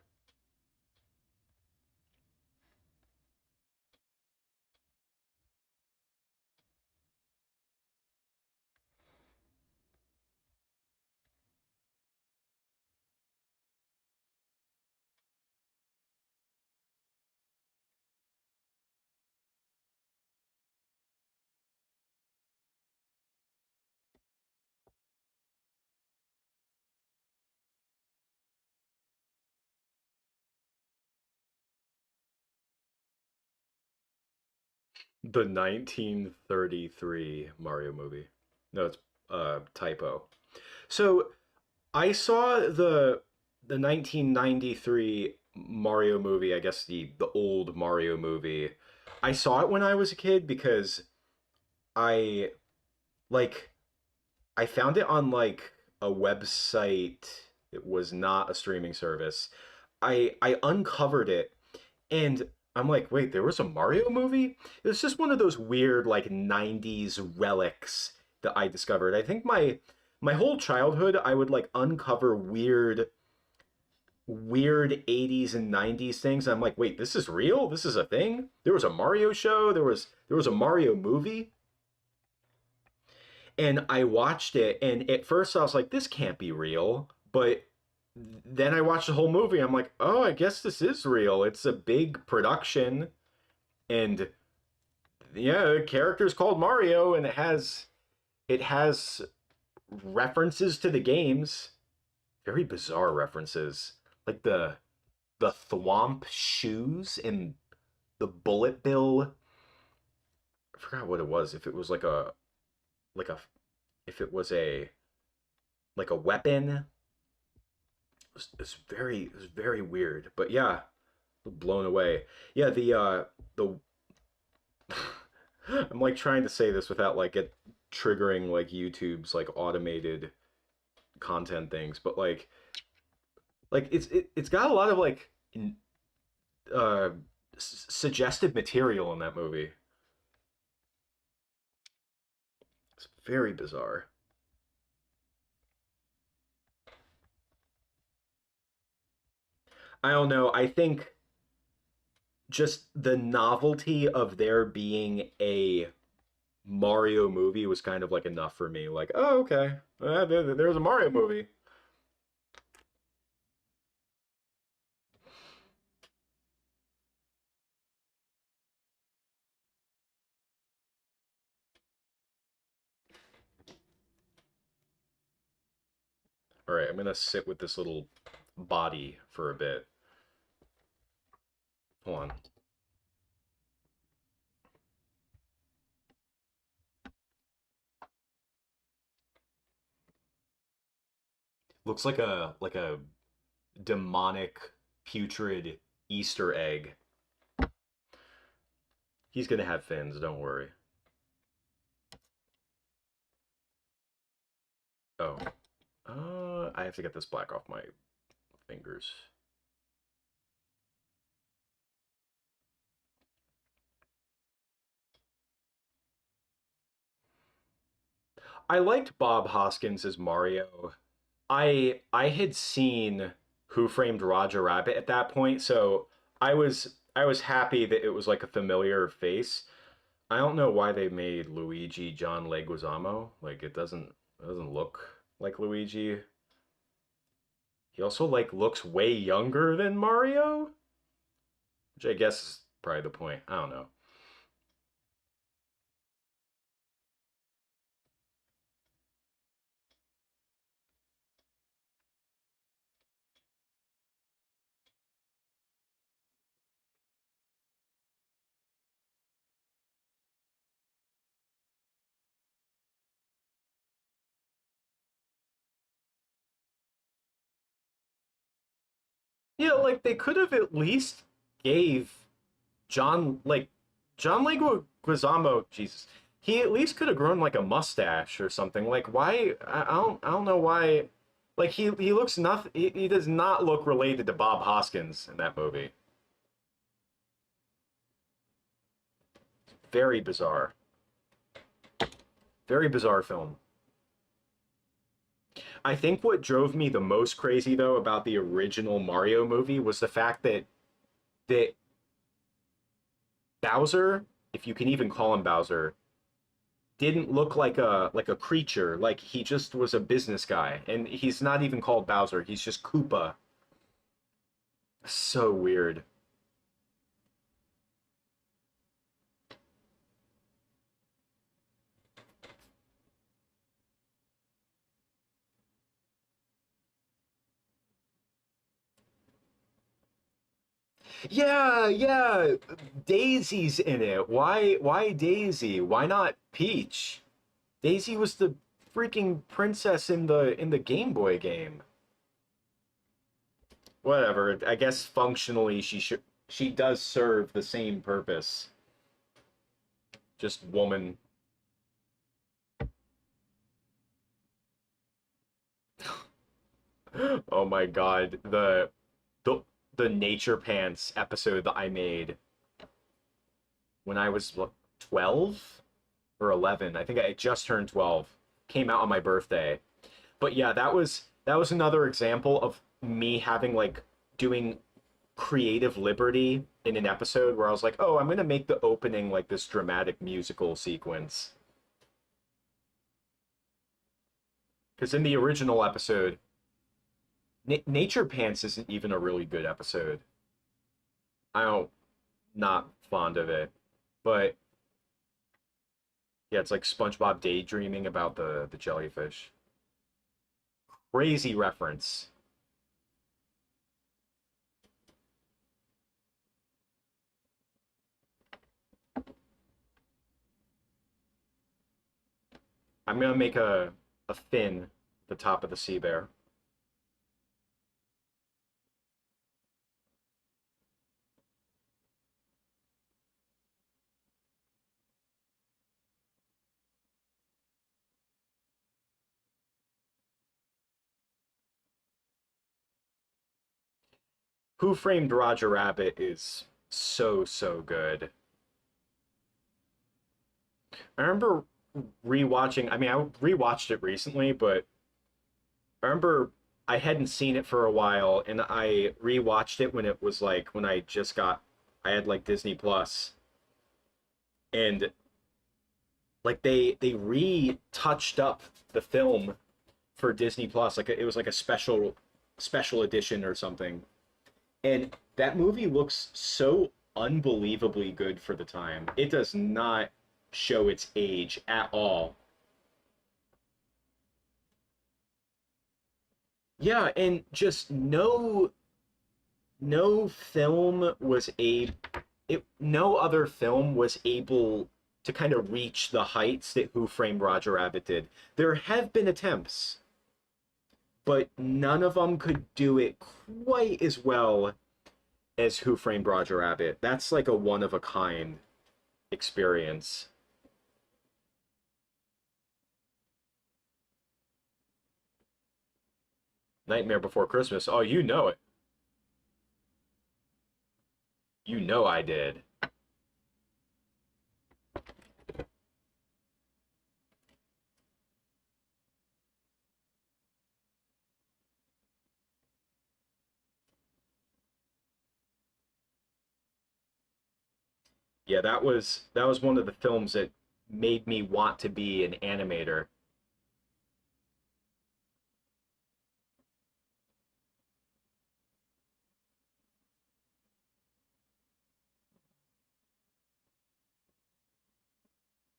S1: The 1933 Mario movie. No, it's typo. So I saw the 1993 Mario movie, I guess the old Mario movie. I saw it when I was a kid because I like I found it on like a website. It was not a streaming service. I uncovered it and I'm like, wait, there was a Mario movie? It was just one of those weird like 90s relics that I discovered. I think my whole childhood I would like uncover weird 80s and 90s things. I'm like, wait, this is real? This is a thing? There was a Mario show, there was a Mario movie. And I watched it, and at first I was like, this can't be real. But then I watched the whole movie. I'm like, oh, I guess this is real. It's a big production, and yeah, the character's called Mario, and it has references to the games. Very bizarre references, like the Thwomp shoes and the bullet bill. I forgot what it was. If it was like a if it was a like a weapon. It was very weird. But yeah, blown away. Yeah, the I'm like trying to say this without like it triggering like YouTube's like automated content things, but like it's got a lot of like uh suggestive material in that movie. It's very bizarre. I don't know. I think just the novelty of there being a Mario movie was kind of like enough for me. Like, oh, okay, there's a Mario movie. All right, I'm gonna sit with this little body for a bit. Hold on. Looks like a demonic, putrid Easter egg. He's gonna have fins. Don't worry. Oh, I have to get this black off my fingers. I liked Bob Hoskins as Mario. I had seen Who Framed Roger Rabbit at that point, so I was happy that it was like a familiar face. I don't know why they made Luigi John Leguizamo. Like it doesn't look like Luigi. He also like looks way younger than Mario, which I guess is probably the point. I don't know. Yeah, like they could have at least gave John like John Leguizamo, Jesus. He at least could have grown like a mustache or something. Like why I don't know why like he looks nothing he does not look related to Bob Hoskins in that movie. Very bizarre. Very bizarre film. I think what drove me the most crazy though about the original Mario movie was the fact that Bowser, if you can even call him Bowser, didn't look like a creature. Like he just was a business guy, and he's not even called Bowser. He's just Koopa. So weird. Yeah, yeah. Daisy's in it. Why Daisy? Why not Peach? Daisy was the freaking princess in the Game Boy game. Whatever. I guess functionally she does serve the same purpose. Just woman. Oh my god. The the Nature Pants episode that I made when I was 12 or 11. I think I just turned 12. Came out on my birthday. But yeah, that was another example of me having like doing creative liberty in an episode where I was like, "Oh, I'm going to make the opening like this dramatic musical sequence." Cuz in the original episode, Nature Pants isn't even a really good episode. I don't not fond of it. But yeah, it's like SpongeBob daydreaming about the jellyfish. Crazy reference. I'm gonna make a fin at the top of the sea bear. Who Framed Roger Rabbit is so good. I remember rewatching. I mean, I rewatched it recently, but I remember I hadn't seen it for a while, and I rewatched it when it was like when I had like Disney Plus, and like they retouched up the film for Disney Plus. Like it was like a special edition or something. And that movie looks so unbelievably good for the time. It does not show its age at all. Yeah, and just no film was a no other film was able to kind of reach the heights that Who Framed Roger Rabbit did. There have been attempts, but none of them could do it quite as well as Who Framed Roger Rabbit. That's like a one of a kind experience. Nightmare Before Christmas. Oh, you know it. You know I did. Yeah, that was one of the films that made me want to be an animator.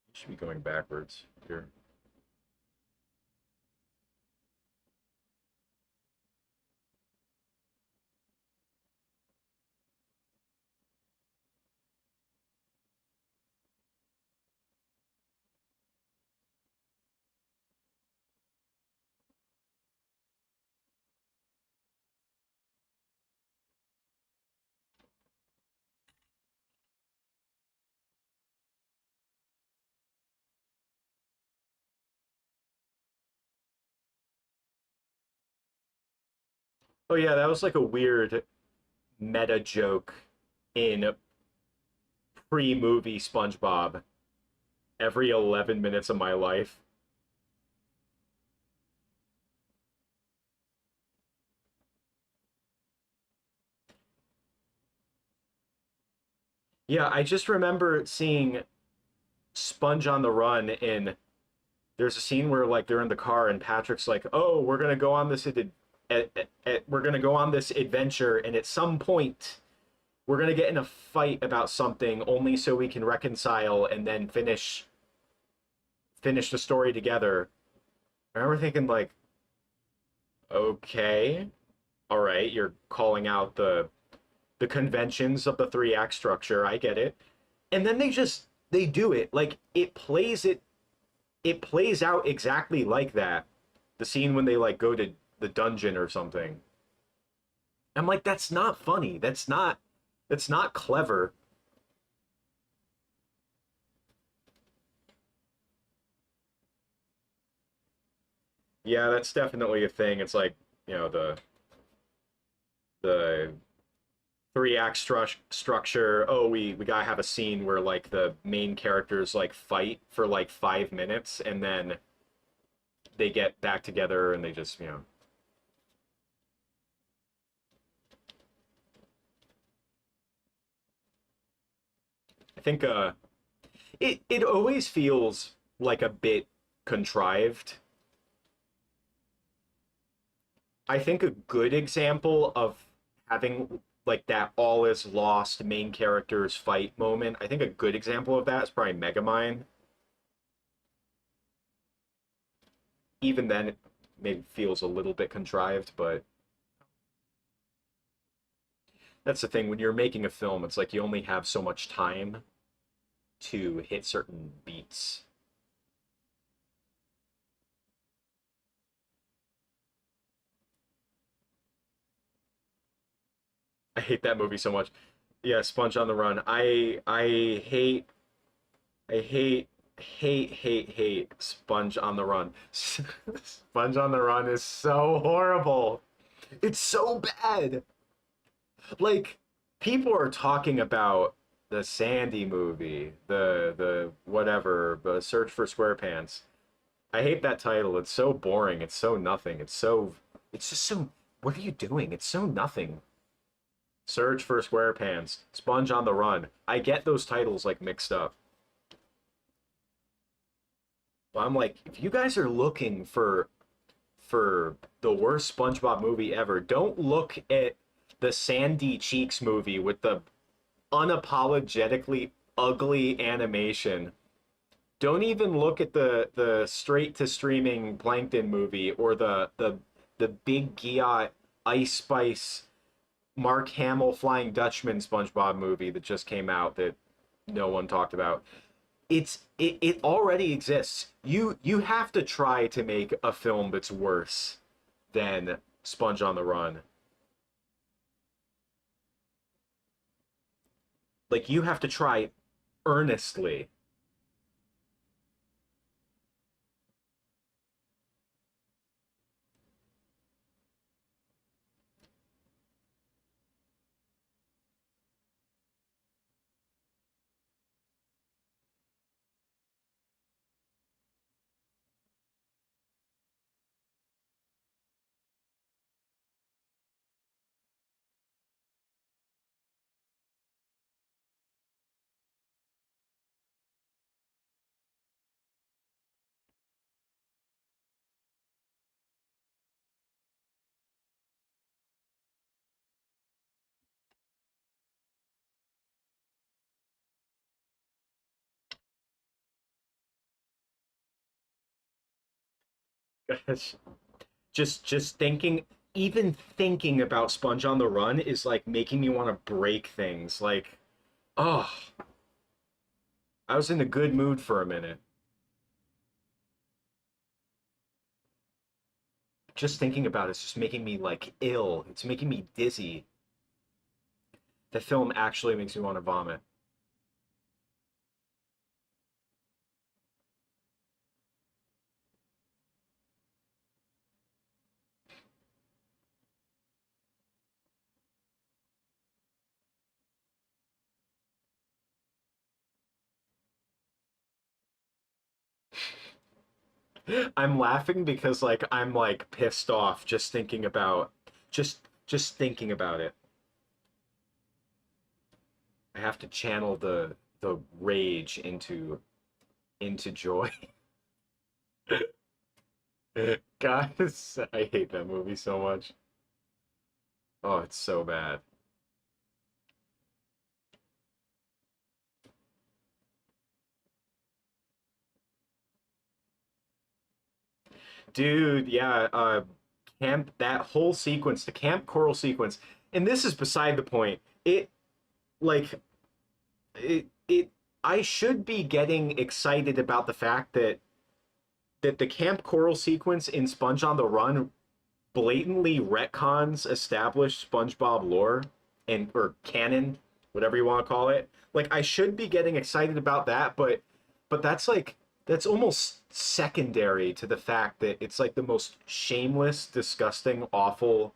S1: You should be going backwards here. Oh yeah, that was like a weird meta joke in pre-movie SpongeBob. Every 11 minutes of my life. Yeah, I just remember seeing Sponge on the Run in there's a scene where like they're in the car and Patrick's like, "Oh, we're gonna go on this we're gonna go on this adventure, and at some point we're gonna get in a fight about something, only so we can reconcile and then finish the story together." I remember thinking like, "Okay, all right, you're calling out the conventions of the three act structure. I get it." And then they do it like it plays out exactly like that. The scene when they like go to the dungeon or something. I'm like, that's not funny. That's not clever. Yeah, that's definitely a thing. It's like, the three act structure. Oh, we gotta have a scene where like the main characters like fight for like 5 minutes and then they get back together and they just I think it always feels like a bit contrived. I think a good example of having like that all is lost main characters fight moment. I think a good example of that is probably Megamind. Even then, it maybe feels a little bit contrived, but that's the thing. When you're making a film, it's like you only have so much time to hit certain beats. I hate that movie so much. Yeah, Sponge on the Run. I hate Sponge on the Run. Sponge on the Run is so horrible. It's so bad. Like people are talking about the Sandy movie, the whatever, the Search for SquarePants. I hate that title. It's so boring. It's so nothing. It's just so what are you doing? It's so nothing. Search for SquarePants, Sponge on the Run. I get those titles like mixed up. But I'm like, if you guys are looking for the worst SpongeBob movie ever, don't look at the Sandy Cheeks movie with the unapologetically ugly animation. Don't even look at the straight to streaming Plankton movie or the Big Giot Ice Spice Mark Hamill Flying Dutchman SpongeBob movie that just came out that no one talked about. It already exists. You have to try to make a film that's worse than Sponge on the Run. Like you have to try earnestly. Just thinking even thinking about Sponge on the Run is like making me want to break things. Like, oh, I was in a good mood for a minute. Just thinking about it's just making me like ill. It's making me dizzy. The film actually makes me want to vomit. I'm laughing because like I'm like pissed off just thinking about just thinking about it. I have to channel the rage into joy. Guys, I hate that movie so much. Oh, it's so bad. Dude, yeah, camp that whole sequence, the Camp Coral sequence, and this is beside the point. Like it I should be getting excited about the fact that the Camp Coral sequence in Sponge on the Run blatantly retcons established SpongeBob lore and or canon, whatever you want to call it. Like I should be getting excited about that, but that's like that's almost secondary to the fact that it's like the most shameless, disgusting, awful,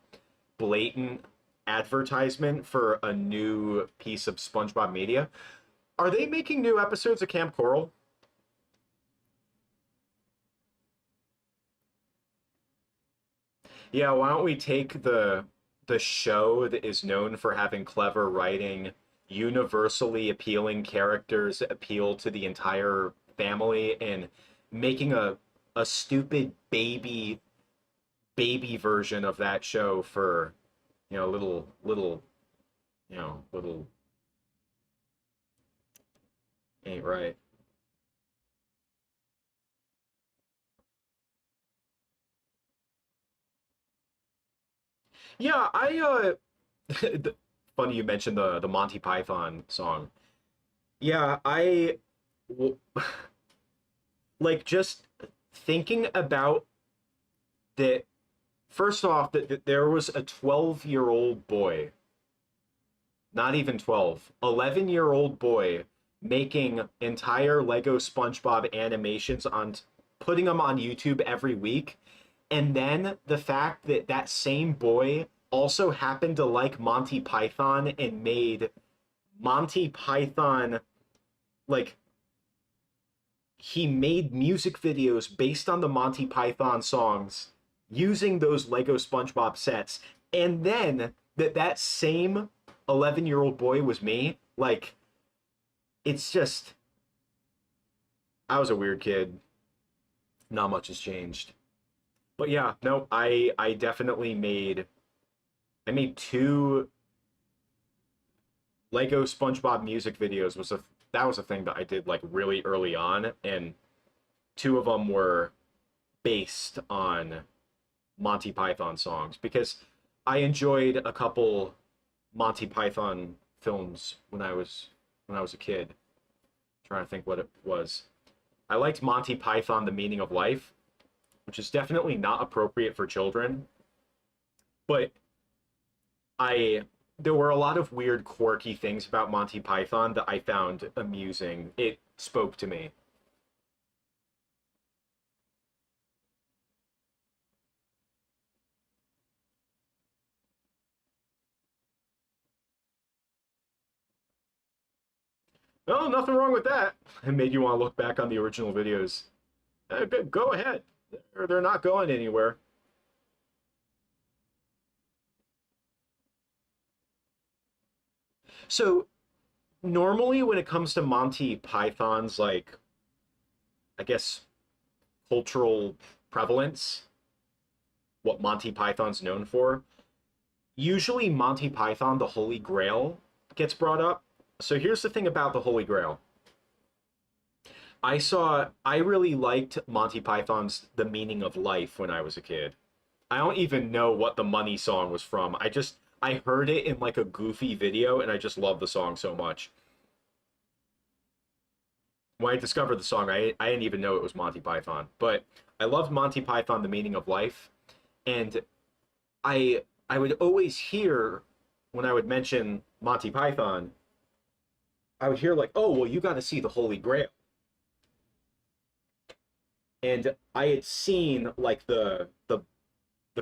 S1: blatant advertisement for a new piece of SpongeBob media. Are they making new episodes of Camp Coral? Yeah, why don't we take the show that is known for having clever writing, universally appealing characters appeal to the entire family, and making a stupid baby version of that show for, little, little ain't right. Yeah, funny you mentioned the Monty Python song. Yeah, like just thinking about that. First off, that there was a 12-year-old boy, not even 12, 11-year-old boy making entire Lego SpongeBob animations on putting them on YouTube every week. And then the fact that that same boy also happened to like Monty Python and made Monty Python, like he made music videos based on the Monty Python songs using those Lego SpongeBob sets. And then that same 11-year-old boy was me. Like it's just I was a weird kid. Not much has changed. But yeah, no, I definitely made two Lego SpongeBob music videos. That was a thing that I did like really early on, and two of them were based on Monty Python songs because I enjoyed a couple Monty Python films when I was a kid. I'm trying to think what it was. I liked Monty Python: The Meaning of Life, which is definitely not appropriate for children, but I there were a lot of weird, quirky things about Monty Python that I found amusing. It spoke to me. Oh, nothing wrong with that. It made you want to look back on the original videos. Go ahead. They're not going anywhere. So normally when it comes to Monty Python's like I guess cultural prevalence, what Monty Python's known for, usually Monty Python, the Holy Grail, gets brought up. So here's the thing about the Holy Grail. I really liked Monty Python's The Meaning of Life when I was a kid. I don't even know what the money song was from. I heard it in like a goofy video and I just love the song so much. When I discovered the song, I didn't even know it was Monty Python. But I loved Monty Python The Meaning of Life, and I would always hear when I would mention Monty Python, I would hear like, "Oh, well, you got to see the Holy Grail." And I had seen like the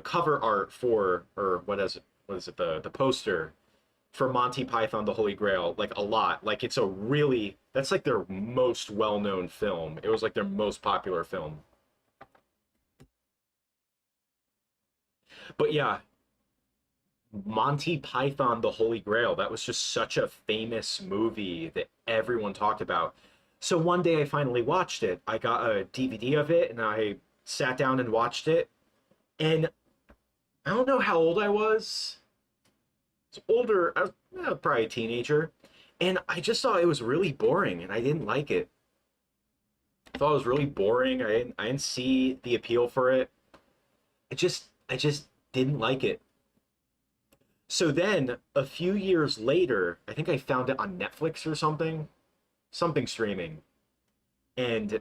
S1: cover art for or what is it the poster for Monty Python the Holy Grail like a lot. Like it's a really that's like their most well-known film. It was like their most popular film. But yeah, Monty Python, The Holy Grail, that was just such a famous movie that everyone talked about. So one day I finally watched it. I got a DVD of it and I sat down and watched it. And I don't know how old I was. It's older. I was probably a teenager. And I just thought it was really boring and I didn't like it. I thought it was really boring. I didn't see the appeal for it. I just didn't like it. So then a few years later, I think I found it on Netflix or something, something streaming. And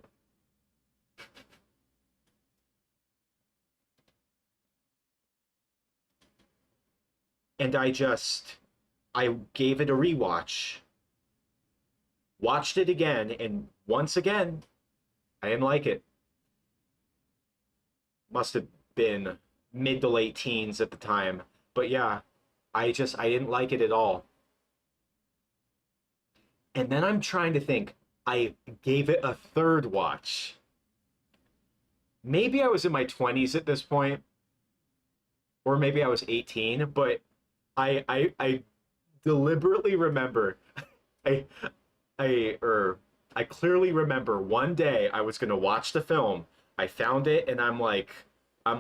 S1: I gave it a rewatch, watched it again, and once again, I didn't like it. Must have been mid to late teens at the time. But yeah, I didn't like it at all. And then I'm trying to think. I gave it a third watch. Maybe I was in my 20s at this point, or maybe I was 18, but I deliberately remember I I clearly remember one day I was gonna watch the film. I found it and I'm like, all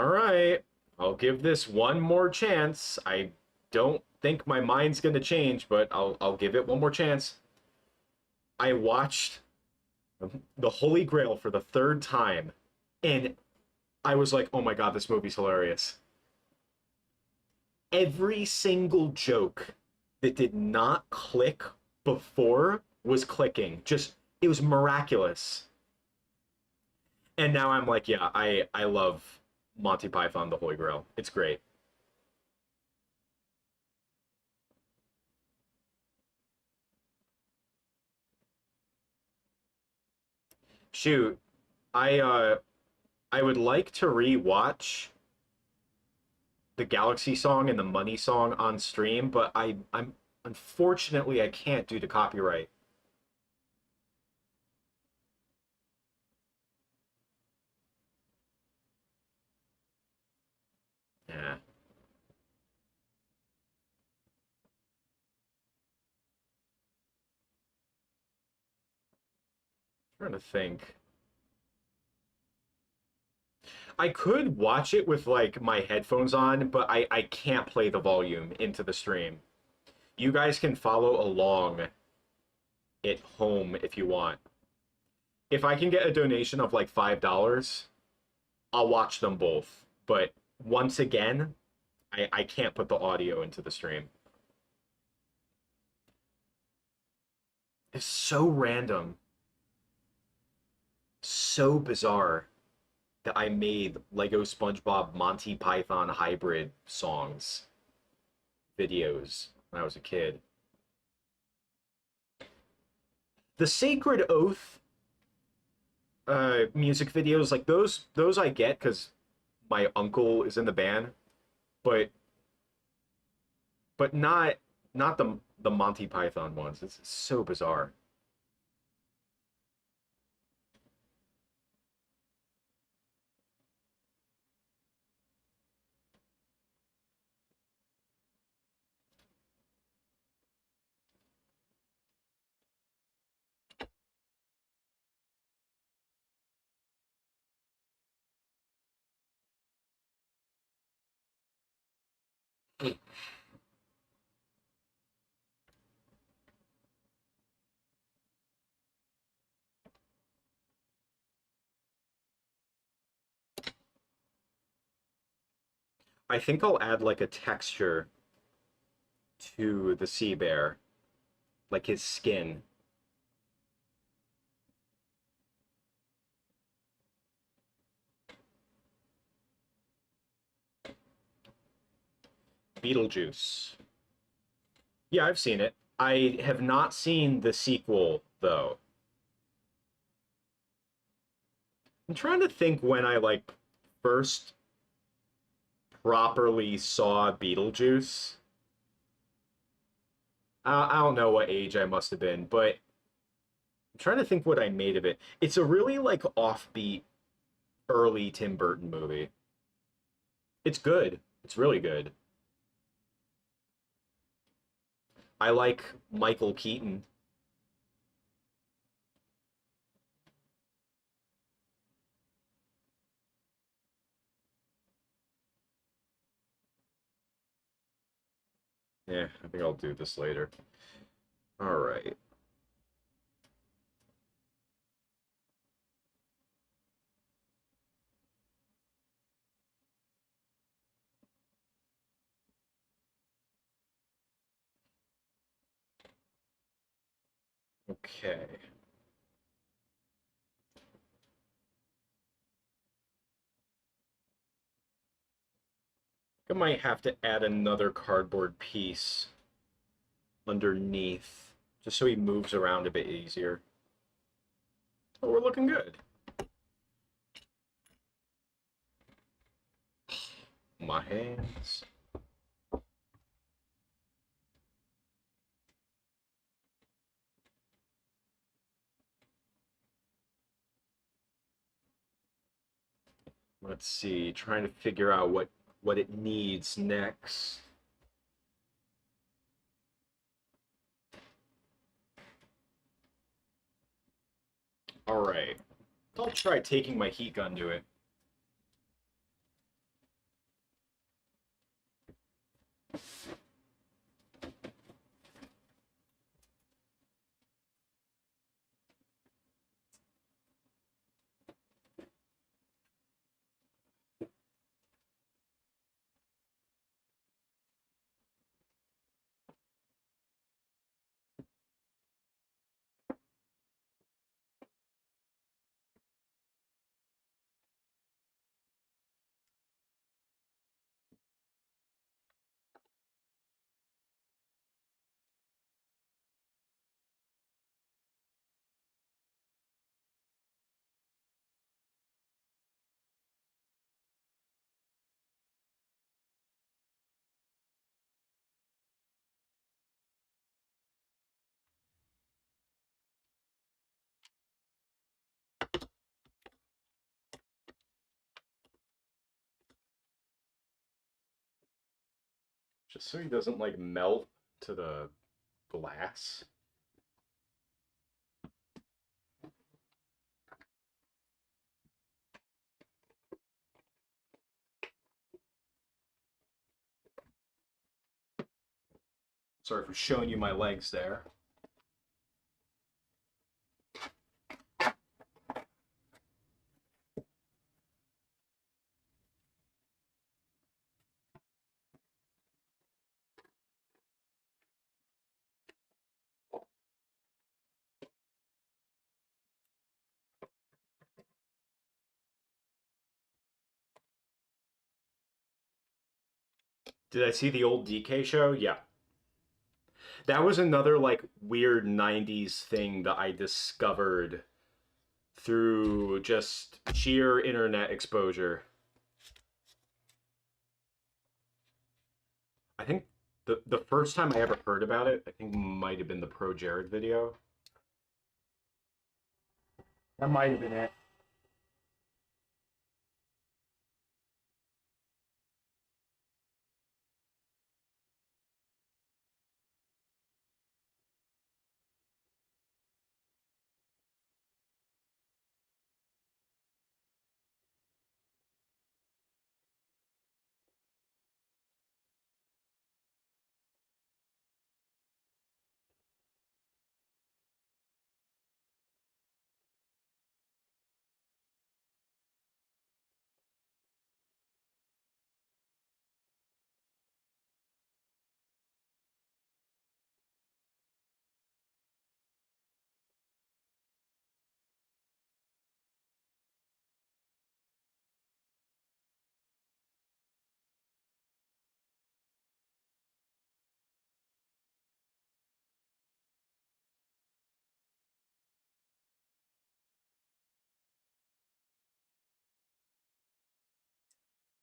S1: right, I'll give this one more chance. I don't think my mind's gonna change, but I'll give it one more chance. I watched The Holy Grail for the third time, and I was like, oh my god, this movie's hilarious. Every single joke that did not click before was clicking. Just it was miraculous. And now I'm like, yeah, I love Monty Python the Holy Grail. It's great. Shoot, I would like to rewatch the Galaxy song and the Money song on stream, but I'm unfortunately I can't due to copyright. Yeah, trying to think. I could watch it with like my headphones on, but I can't play the volume into the stream. You guys can follow along at home if you want. If I can get a donation of like $5, I'll watch them both. But once again, I can't put the audio into the stream. It's so random, so bizarre that I made Lego SpongeBob Monty Python hybrid songs, videos when I was a kid. The Sacred Oath music videos, like those I get because my uncle is in the band, but not the Monty Python ones. It's so bizarre. I think I'll add like a texture to the sea bear, like his skin. Beetlejuice. Yeah, I've seen it. I have not seen the sequel though. I'm trying to think when I like first properly saw Beetlejuice. I don't know what age I must have been, but I'm trying to think what I made of it. It's a really like offbeat early Tim Burton movie. It's good. It's really good. I like Michael Keaton. Yeah, I think I'll do this later. All right. Okay. I might have to add another cardboard piece underneath just so he moves around a bit easier. Oh, we're looking good. My hands. Let's see, trying to figure out what it needs next. All right. I'll try taking my heat gun to it. Just so he doesn't like melt to the glass. Sorry for showing you my legs there. Did I see the old DK show? Yeah. That was another like weird 90s thing that I discovered through just sheer internet exposure. I think the first time I ever heard about it, I think might have been the Pro Jared video. That might have been it.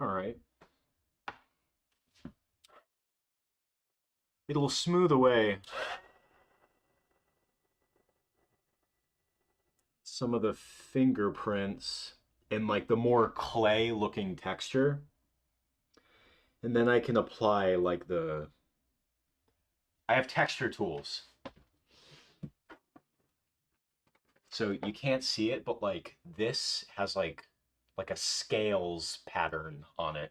S1: All right. It'll smooth away some of the fingerprints and like the more clay looking texture. And then I can apply like I have texture tools. So you can't see it, but like this has like a scales pattern on it.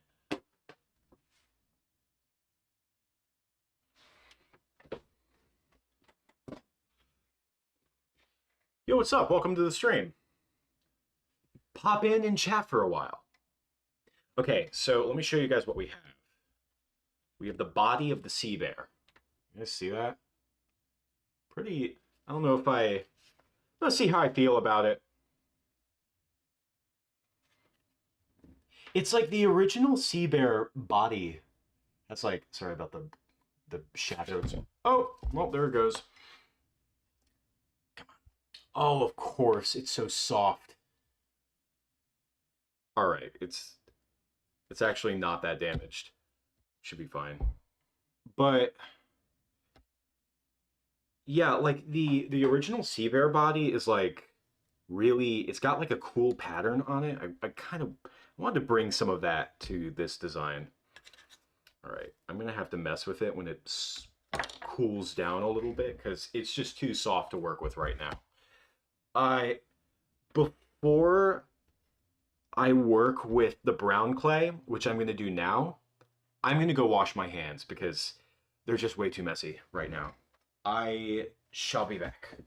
S1: Yo, what's up? Welcome to the stream. Pop in and chat for a while. Okay, so let me show you guys what we have. We have the body of the sea bear. You guys see that? Pretty, I don't know if let's see how I feel about it. It's like the original sea bear body. That's like, sorry about the shadows. Oh, well, there it goes. Come on. Oh, of course, it's so soft. All right, it's actually not that damaged. Should be fine. But yeah, like the original sea bear body is like really, it's got like a cool pattern on it. I kind of wanted to bring some of that to this design. All right, I'm gonna have to mess with it when it cools down a little bit because it's just too soft to work with right now. Before I work with the brown clay, which I'm gonna do now, I'm gonna go wash my hands because they're just way too messy right now. I shall be back.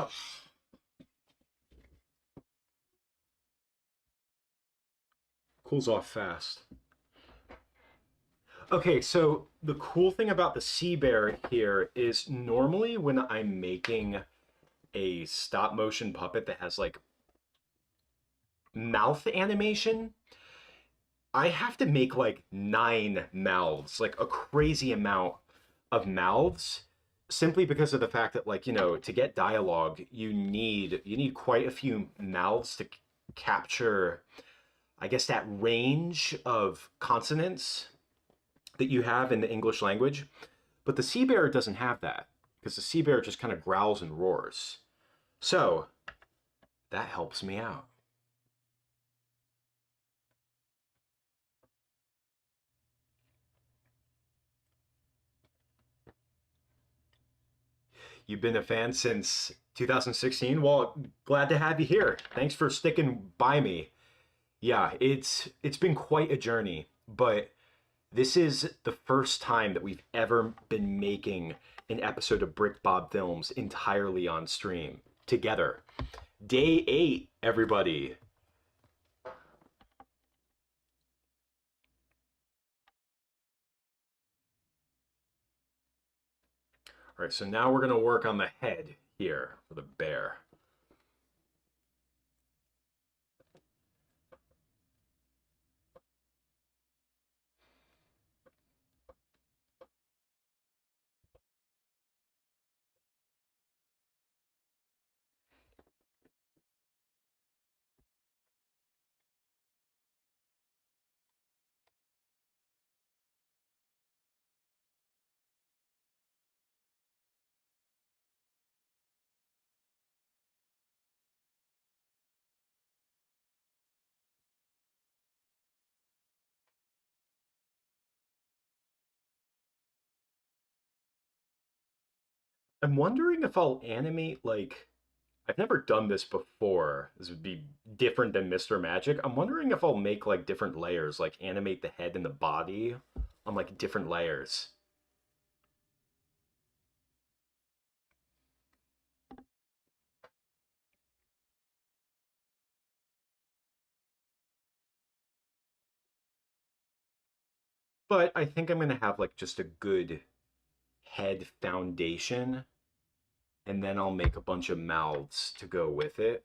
S1: Oh, cools off fast. Okay, so the cool thing about the sea bear here is normally when I'm making a stop motion puppet that has like mouth animation, I have to make like 9 mouths, like a crazy amount of mouths, simply because of the fact that like, to get dialogue, you need quite a few mouths to capture, I guess, that range of consonants that you have in the English language. But the sea bear doesn't have that because the sea bear just kind of growls and roars. So that helps me out. You've been a fan since 2016? Well, glad to have you here. Thanks for sticking by me. Yeah, it's been quite a journey, but this is the first time that we've ever been making an episode of BrickBob Films entirely on stream together. Day 8, everybody. All right, so now we're going to work on the head here for the bear. I'm wondering if I'll animate like I've never done this before. This would be different than Mr. Magic. I'm wondering if I'll make like different layers, like animate the head and the body on like different layers. But I think I'm gonna have like just a good head foundation, and then I'll make a bunch of mouths to go with it.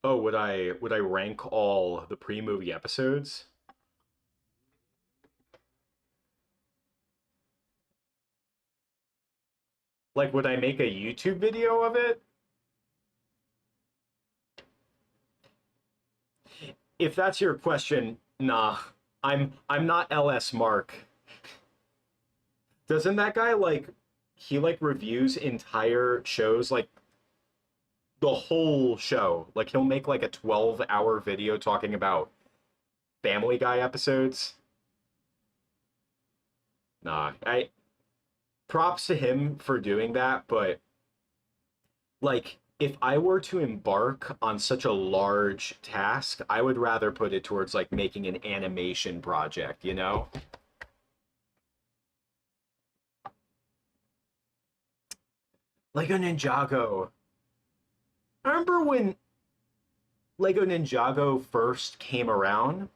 S1: Oh, would I rank all the pre-movie episodes? Like, would I make a YouTube video of it? If that's your question, nah. I'm not LS Mark. Doesn't that guy like he like reviews entire shows like the whole show? Like he'll make like a 12-hour video talking about Family Guy episodes. Nah, I props to him for doing that, but like if I were to embark on such a large task, I would rather put it towards like making an animation project, you know? Lego Ninjago. I remember when Lego Ninjago first came around.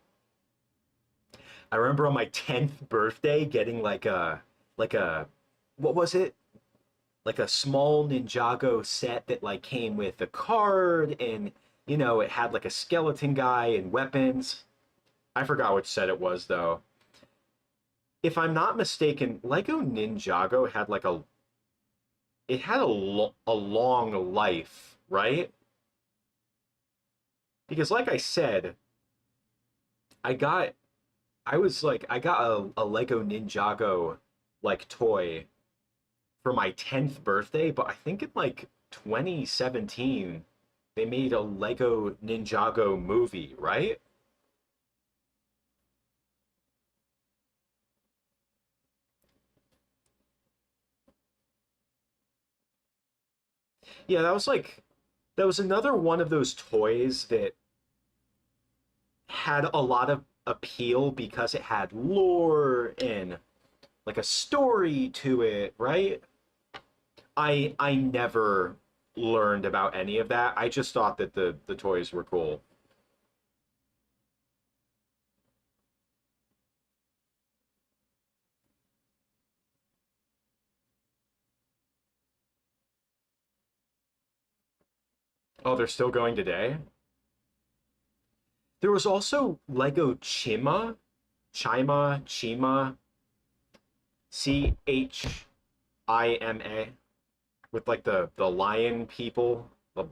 S1: I remember on my 10th birthday getting like a what was it? Like a small Ninjago set that like came with a card and it had like a skeleton guy and weapons. I forgot which set it was though. If I'm not mistaken, Lego Ninjago had like it had a long life, right? Because like I said, I got I got a Lego Ninjago like toy for my 10th birthday, but I think in like 2017 they made a Lego Ninjago movie, right? Yeah, that was another one of those toys that had a lot of appeal because it had lore and like a story to it, right? I never learned about any of that. I just thought that the toys were cool. Oh, they're still going today? There was also Lego Chima, Chima, with like the lion people. I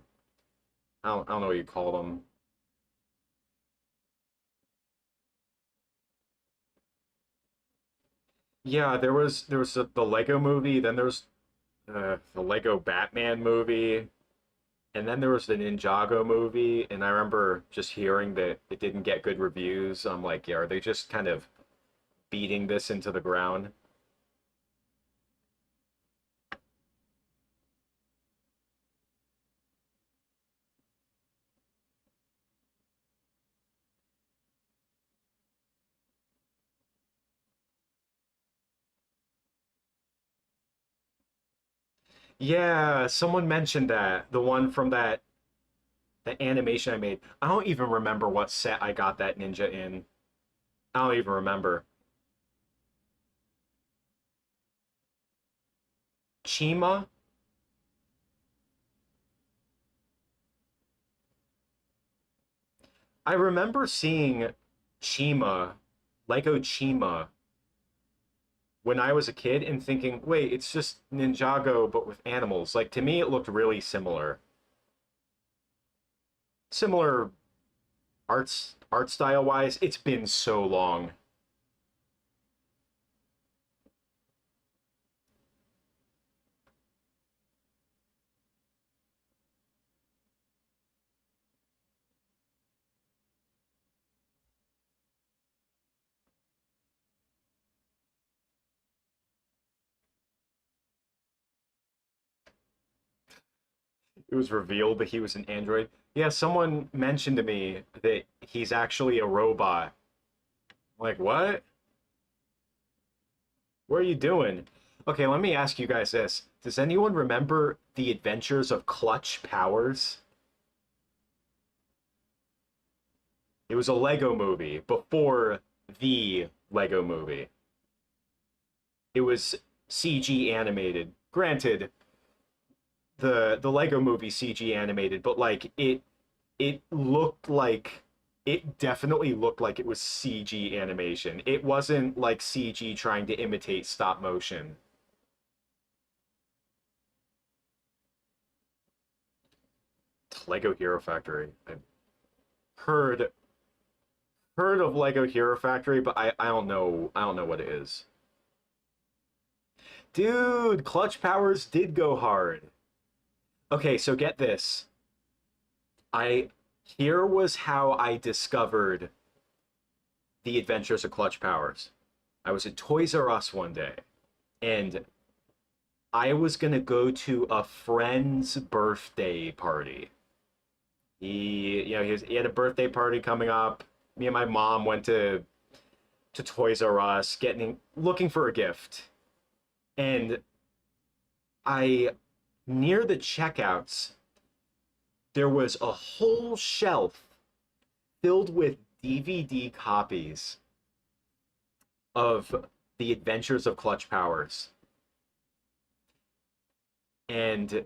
S1: don't know what you call them. Yeah, there was the Lego movie, then there was the Lego Batman movie. And then there was the Ninjago movie, and I remember just hearing that it didn't get good reviews. I'm like, yeah, are they just kind of beating this into the ground? Yeah, someone mentioned that. The one from that animation I made. I don't even remember what set I got that ninja in. I don't even remember. Chima? I remember seeing Chima, Lego Chima, when I was a kid and thinking, wait, it's just Ninjago but with animals. Like to me it looked really similar. Similar art style wise. It's been so long. It was revealed that he was an android. Yeah, someone mentioned to me that he's actually a robot. Like, what? What are you doing? Okay, let me ask you guys this. Does anyone remember The Adventures of Clutch Powers? It was a Lego movie before the Lego movie. It was CG animated. Granted, the Lego movie CG animated, but like it looked like it definitely looked like it was CG animation. It wasn't like CG trying to imitate stop motion. Lego Hero Factory. I've heard heard of Lego Hero Factory, but I don't know what it is. Dude, Clutch Powers did go hard. Okay, so get this. I Here was how I discovered The Adventures of Clutch Powers. I was at Toys R Us one day, and I was gonna go to a friend's birthday party. He had a birthday party coming up. Me and my mom went to Toys R Us, getting looking for a gift, and I near the checkouts there was a whole shelf filled with DVD copies of The Adventures of Clutch Powers, and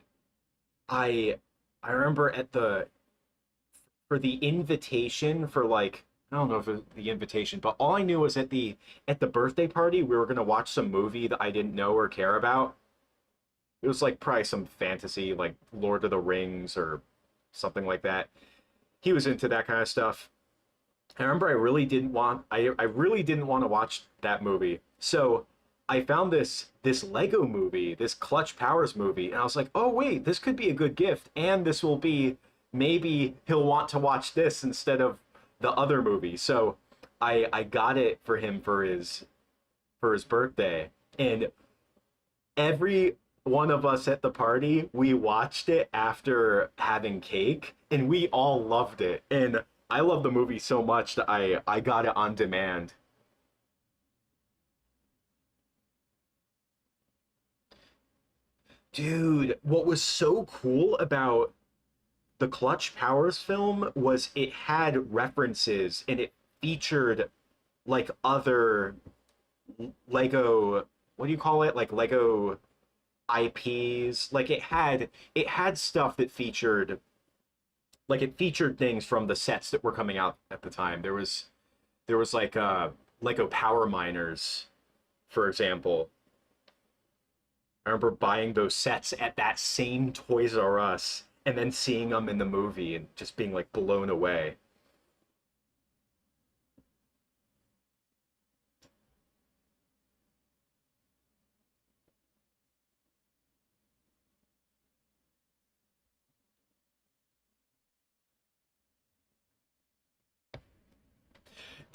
S1: I I remember at the for the invitation for like I don't know if it was the invitation, but all I knew was at the birthday party we were gonna watch some movie that I didn't know or care about. It was like probably some fantasy like Lord of the Rings or something like that. He was into that kind of stuff. I remember I really didn't want to watch that movie. So I found this Lego movie, this Clutch Powers movie, and I was like, "Oh wait, this could be a good gift and this will be maybe he'll want to watch this instead of the other movie." So I got it for him for his birthday. And every one of us at the party, we watched it after having cake, and we all loved it. And I love the movie so much that I got it on demand. Dude, what was so cool about the Clutch Powers film was it had references and it featured like other Lego, what do you call it? Like Lego IPs. Like it had stuff that featured like it featured things from the sets that were coming out at the time. There was like Lego Power Miners, for example. I remember buying those sets at that same Toys R Us and then seeing them in the movie and just being like blown away.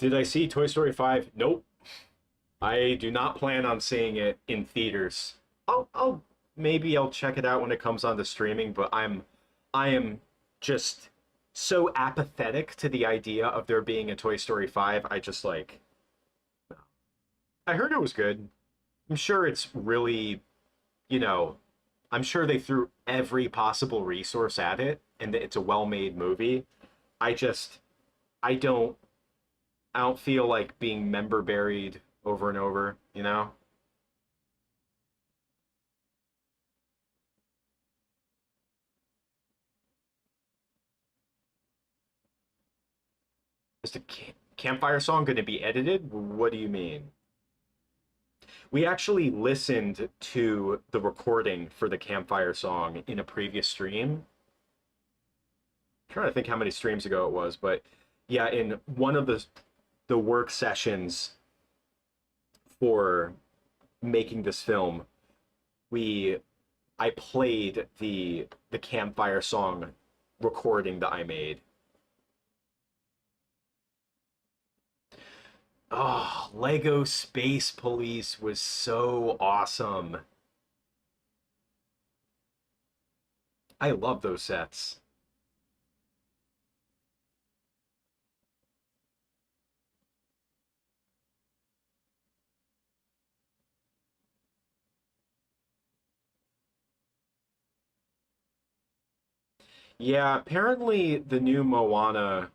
S1: Did I see Toy Story 5? Nope. I do not plan on seeing it in theaters. I'll maybe I'll check it out when it comes on the streaming, but I am just so apathetic to the idea of there being a Toy Story 5. I just like I heard it was good. I'm sure it's really, you know, I'm sure they threw every possible resource at it and that it's a well-made movie. I just I don't I don't feel like being member buried over and over, you know? Is the campfire song going to be edited? What do you mean? We actually listened to the recording for the campfire song in a previous stream. I'm trying to think how many streams ago it was, but yeah, in one of the work sessions for making this film, we I played the campfire song recording that I made. Oh, Lego Space Police was so awesome. I love those sets. Yeah, apparently the new Moana's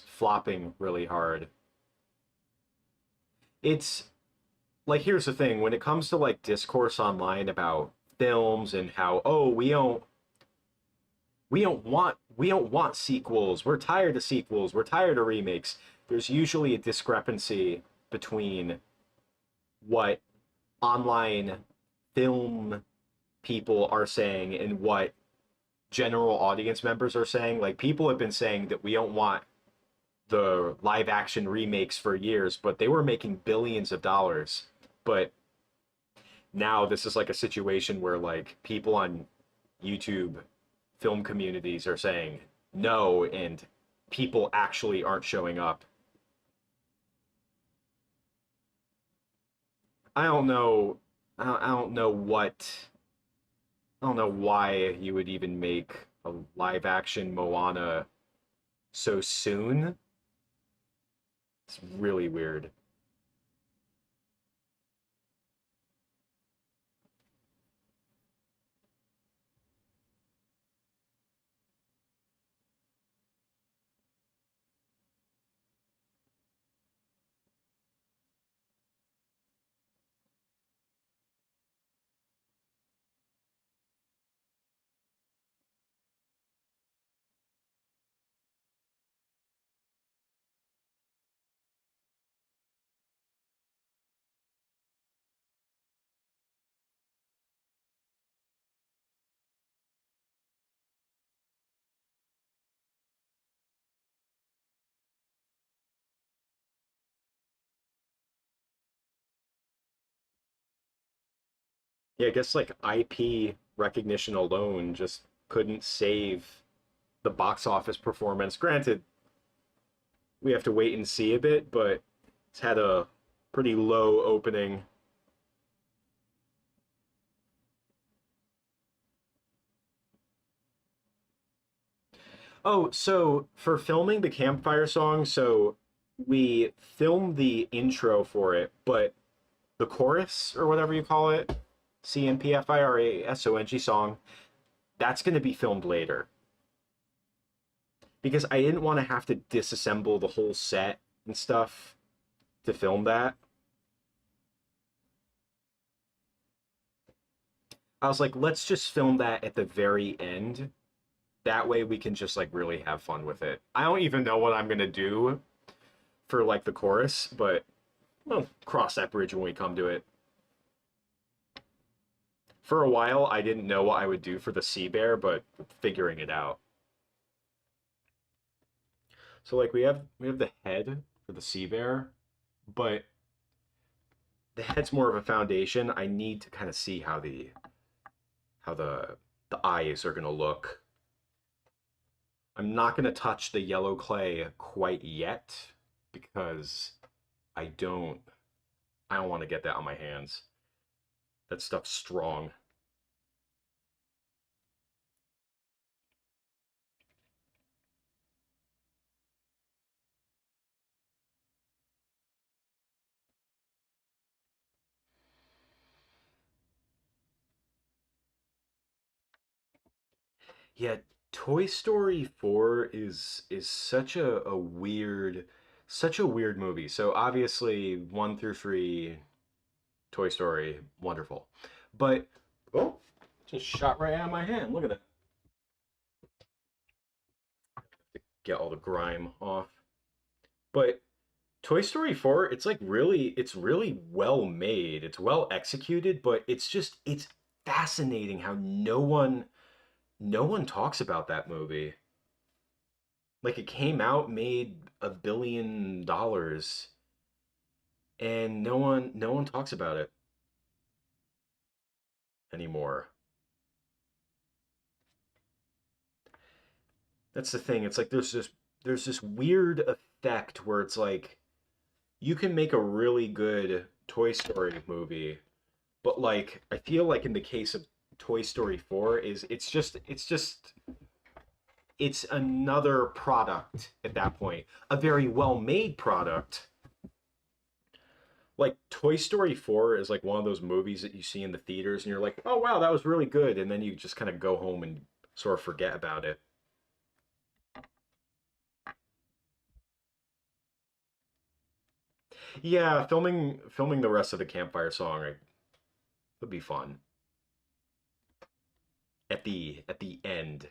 S1: flopping really hard. It's like here's the thing, when it comes to like discourse online about films and how oh we don't want sequels. We're tired of sequels. We're tired of remakes. There's usually a discrepancy between what online film people are saying and what general audience members are saying. Like people have been saying that we don't want the live action remakes for years, but they were making billions of dollars. But now this is like a situation where like people on YouTube film communities are saying no and people actually aren't showing up. I don't know I don't know what I don't know why you would even make a live action Moana so soon. It's really weird. Yeah, I guess like IP recognition alone just couldn't save the box office performance. Granted, we have to wait and see a bit, but it's had a pretty low opening. Oh, so for filming the campfire song, so we filmed the intro for it, but the chorus or whatever you call it, CNPFIRASONG song, that's going to be filmed later because I didn't want to have to disassemble the whole set and stuff to film that. I was like, let's just film that at the very end. That way we can just like really have fun with it. I don't even know what I'm going to do for like the chorus, but we'll cross that bridge when we come to it. For a while, I didn't know what I would do for the sea bear, but figuring it out. So like we have the head for the sea bear, but the head's more of a foundation. I need to kind of see how the eyes are gonna look. I'm not going to touch the yellow clay quite yet because I don't I don't want to get that on my hands. That stuff's strong. Yeah, Toy Story 4 is such a weird movie. So obviously 1 through 3 Toy Story wonderful. But oh, just shot right out of my hand. Look at that. Get all the grime off. But Toy Story 4, it's really well made. It's well executed, but it's fascinating how no one talks about that movie. Like it came out, made $1 billion, and no one talks about it anymore. That's the thing. It's like there's this weird effect where it's like you can make a really good Toy Story movie, but like I feel like in the case of Toy Story 4 is it's another product at that point. A very well-made product. Like Toy Story 4 is like one of those movies that you see in the theaters and you're like, "Oh wow, that was really good." And then you just kind of go home and sort of forget about it. Yeah, filming the rest of the campfire song would be fun. At the end.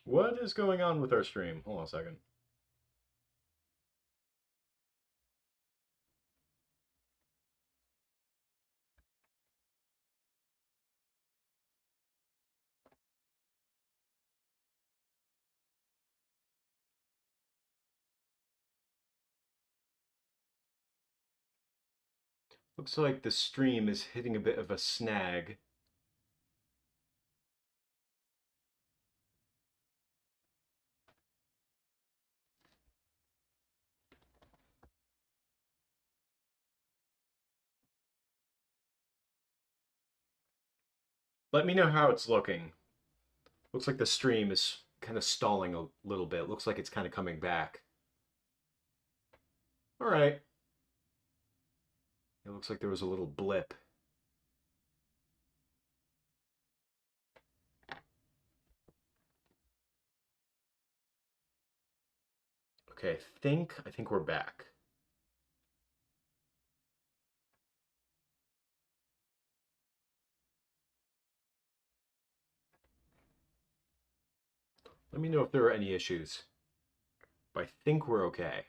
S1: What is going on with our stream? Hold on a second. Looks like the stream is hitting a bit of a snag. Let me know how it's looking. Looks like the stream is kind of stalling a little bit. Looks like it's kind of coming back. All right. It looks like there was a little blip. Okay, I think we're back. Let me know if there are any issues. But I think we're okay.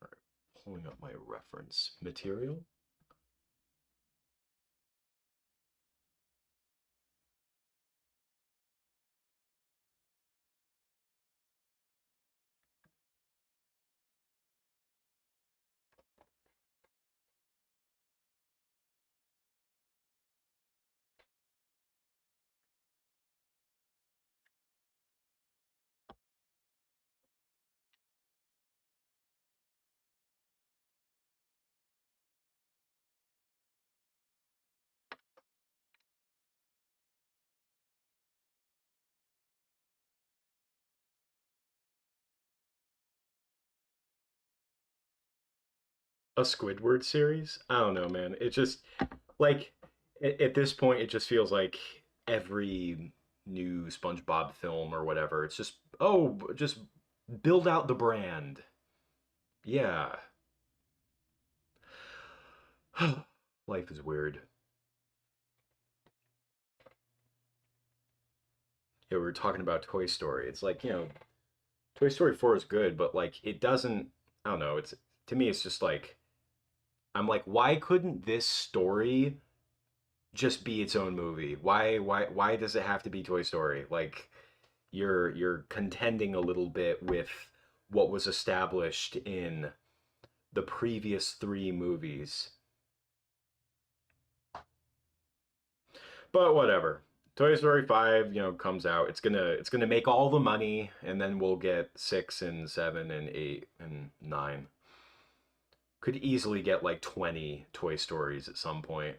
S1: All right, pulling up my reference material. A Squidward series? I don't know, man. It just like at this point, it just feels like every new SpongeBob film or whatever. It's just just build out the brand. Yeah, life is weird. Yeah, we were talking about Toy Story. It's like Toy Story 4 is good, but like it doesn't. I don't know. It's to me, it's just like I'm like, why couldn't this story just be its own movie? Why does it have to be Toy Story? Like you're contending a little bit with what was established in the previous three movies. But whatever. Toy Story 5, comes out. It's gonna make all the money, and then we'll get 6 and 7 and 8 and 9. Could easily get like 20 Toy Stories at some point.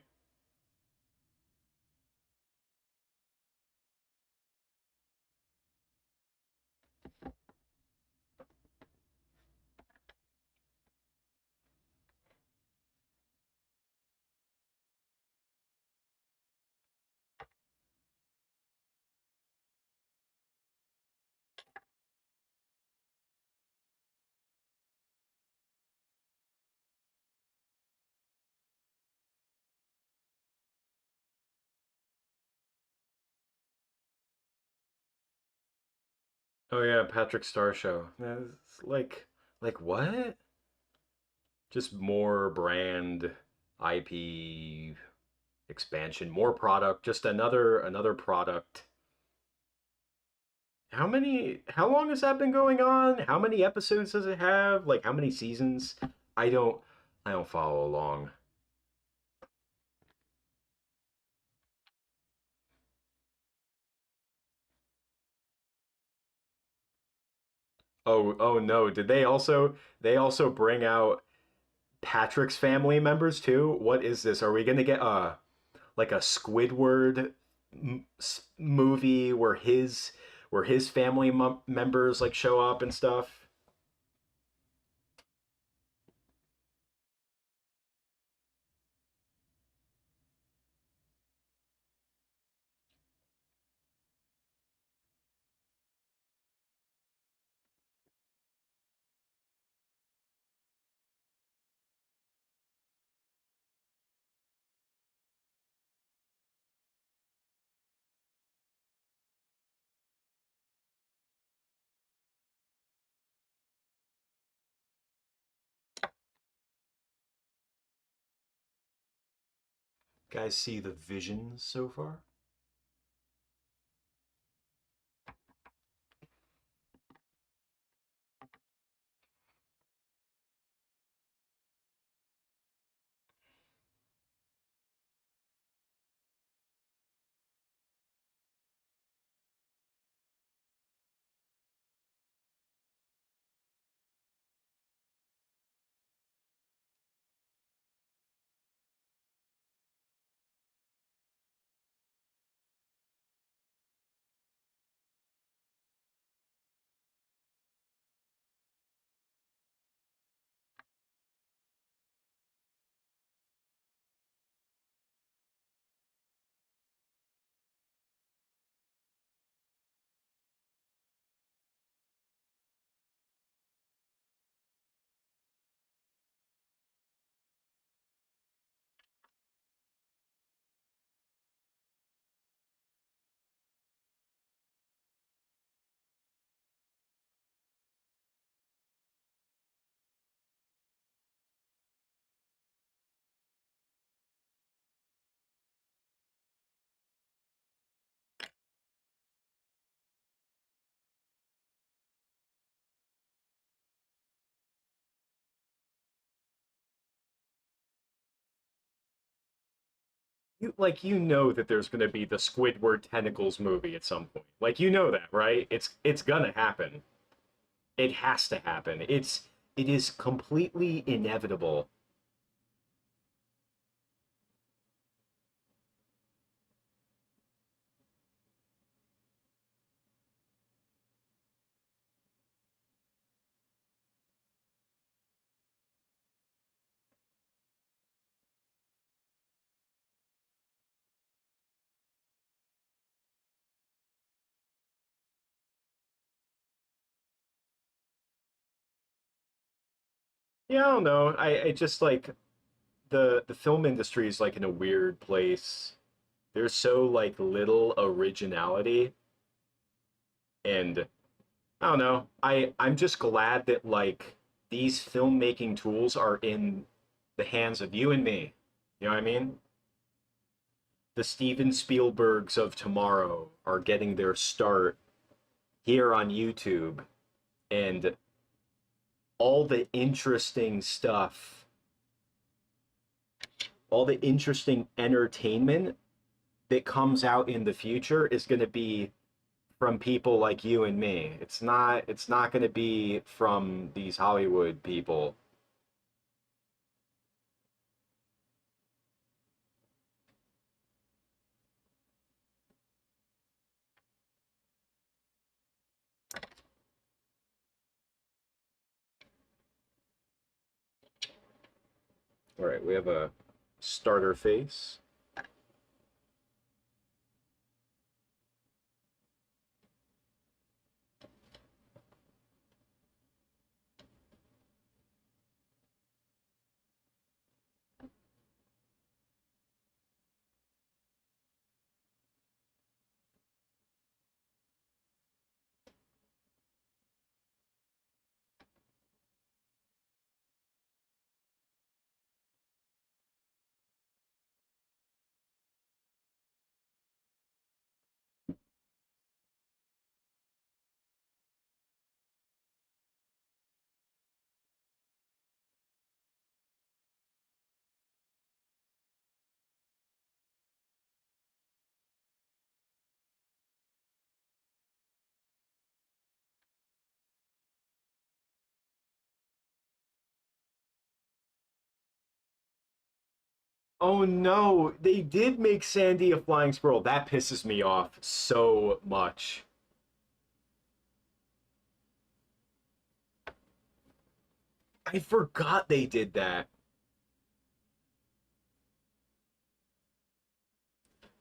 S1: Oh yeah, Patrick Star Show. It's like what? Just more brand IP expansion, more product, just another product. How long has that been going on? How many episodes does it have? Like how many seasons? I don't I don't follow along. Oh no, did they also bring out Patrick's family members too? What is this? Are we going to get like a Squidward movie where his family members like show up and stuff? Guys see the visions so far? You know that there's going to be the Squidward tentacles movie at some point. Like you know that, right? It's going to happen. It has to happen. It is completely inevitable. Yeah, I don't know. I just like the film industry is like in a weird place. There's so like little originality, and I don't know. I'm just glad that like these filmmaking tools are in the hands of you and me. You know what I mean? The Steven Spielbergs of tomorrow are getting their start here on YouTube, and all the interesting stuff, all the interesting entertainment that comes out in the future is going to be from people like you and me. It's not going to be from these Hollywood people. All right, we have a starter face. Oh no, they did make Sandy a flying squirrel. That pisses me off so much. I forgot they did that.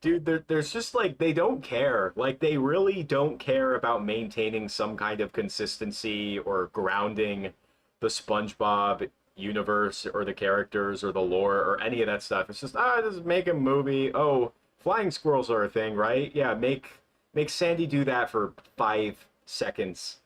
S1: Dude, there's just like they don't care. Like they really don't care about maintaining some kind of consistency or grounding the SpongeBob universe or the characters or the lore or any of that stuff. It's just just make a movie. Oh, flying squirrels are a thing, right? Yeah, make Sandy do that for 5 seconds.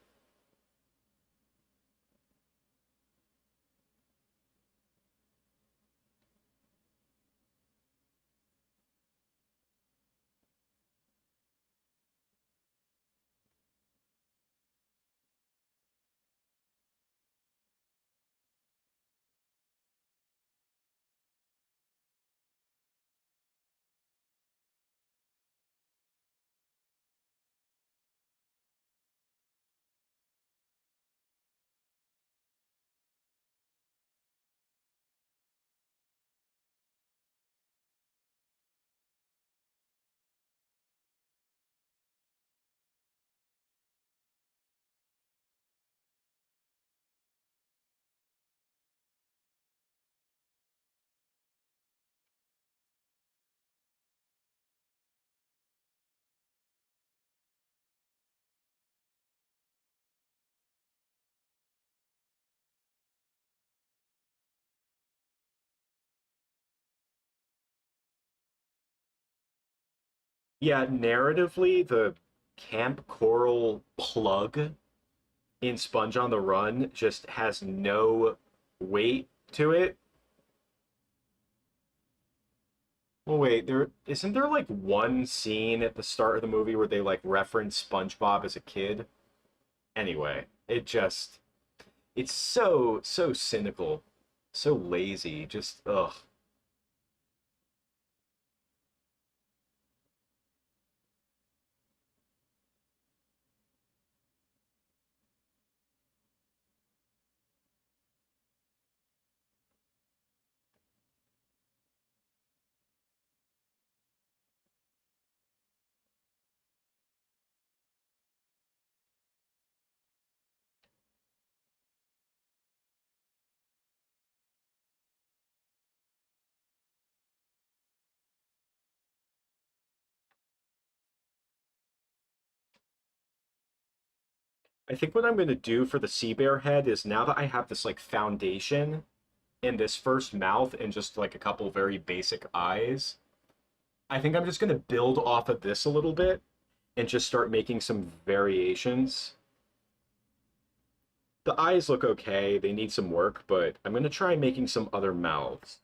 S1: Yeah, narratively, the Camp Coral plug in Sponge on the Run just has no weight to it. Well, wait, there isn't there like one scene at the start of the movie where they like reference SpongeBob as a kid? Anyway, it's so cynical, so lazy, just ugh. I think what I'm going to do for the sea bear head is now that I have this like foundation in this first mouth and just like a couple very basic eyes, I think I'm just going to build off of this a little bit and just start making some variations. The eyes look okay, they need some work, but I'm going to try making some other mouths.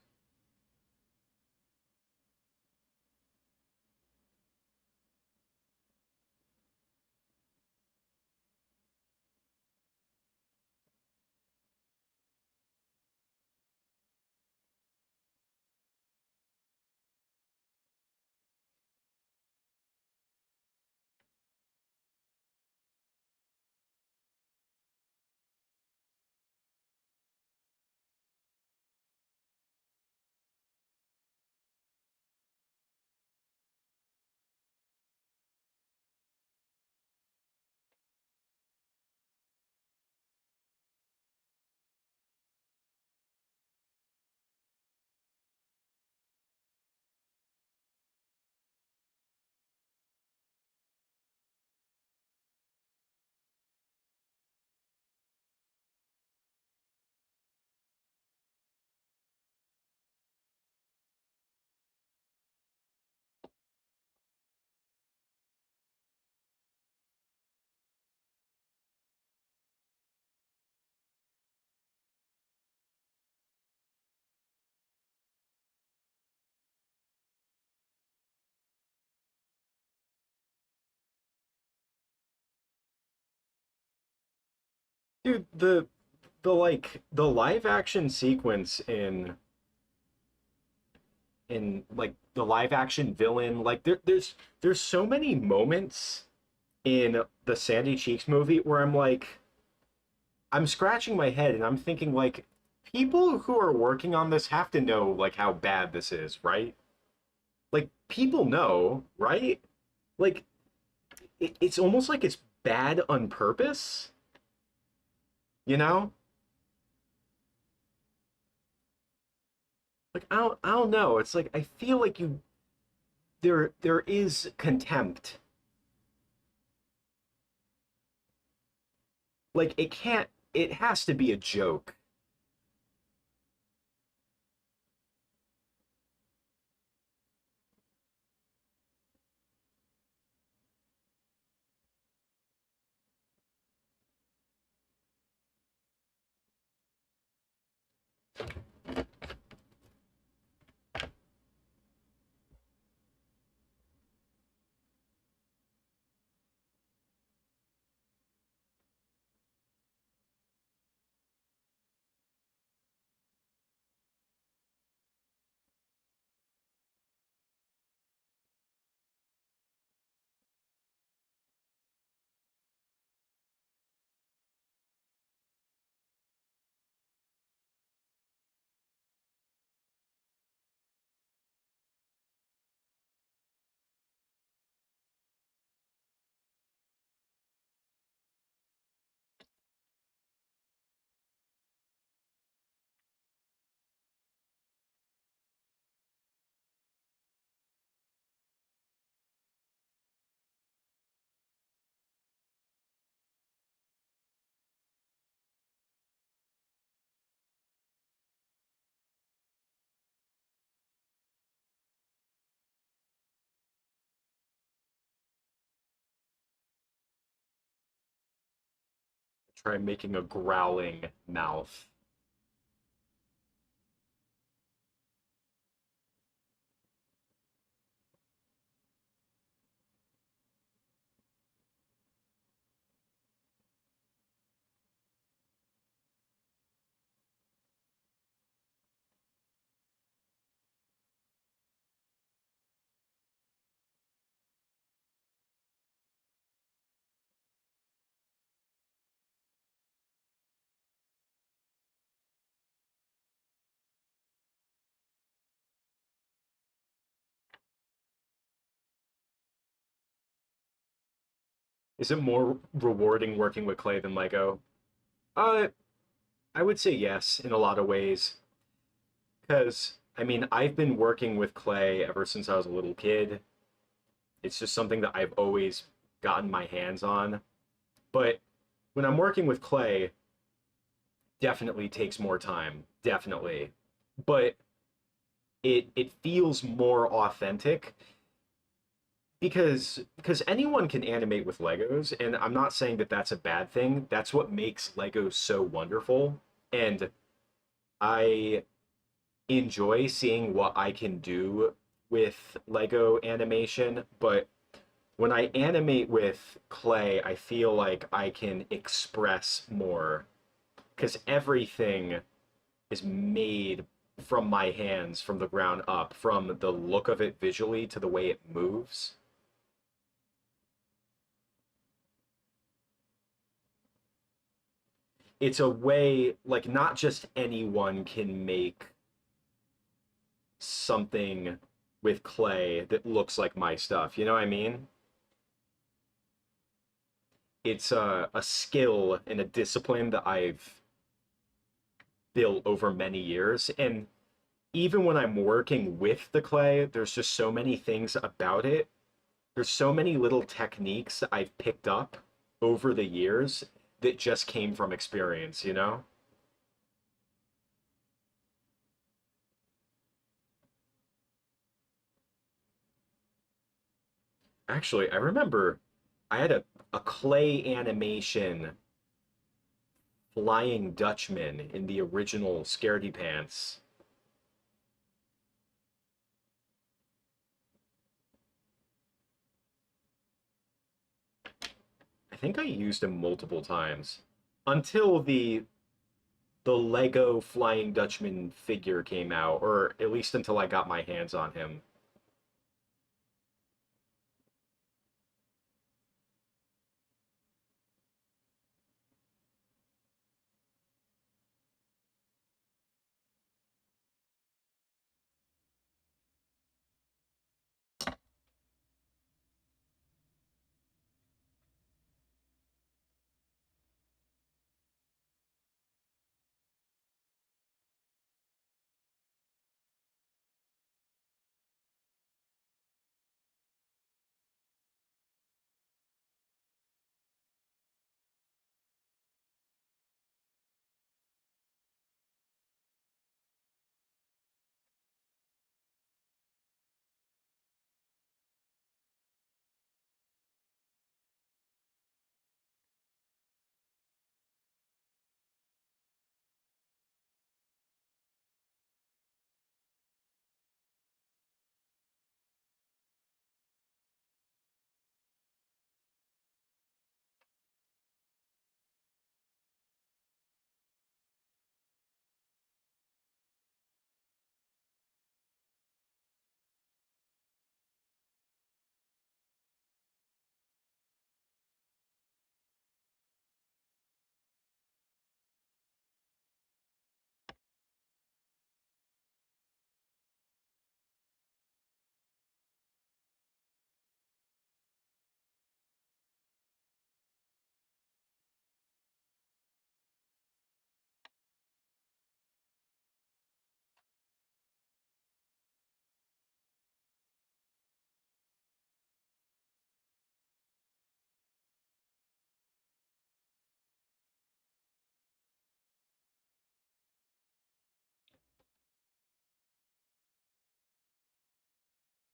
S1: Dude, the live action sequence in like the live action villain, like there's so many moments in the Sandy Cheeks movie where I'm scratching my head and I'm thinking like people who are working on this have to know like how bad this is, right? Like people know, right? Like it's almost like it's bad on purpose, you know? Like I don't know. It's like I feel like there is contempt. Like it has to be a joke. Try making a growling mouth. Is it more rewarding working with clay than Lego? Uh, I would say yes in a lot of ways. Because, I mean, I've been working with clay ever since I was a little kid. It's just something that I've always gotten my hands on. But when I'm working with clay, definitely takes more time, definitely. But it feels more authentic because anyone can animate with Legos, and I'm not saying that that's a bad thing. That's what makes Legos so wonderful, and I enjoy seeing what I can do with Lego animation, but when I animate with clay, I feel like I can express more because everything is made from my hands from the ground up, from the look of it visually to the way it moves. It's a way, like, not just anyone can make something with clay that looks like my stuff. You know what I mean? It's a skill and a discipline that I've built over many years. And even when I'm working with the clay, there's just so many things about it. There's so many little techniques that I've picked up over the years that just came from experience, you know? Actually, I remember I had a clay animation Flying Dutchman in the original Scaredy Pants. I think I used him multiple times until the Lego Flying Dutchman figure came out, or at least until I got my hands on him.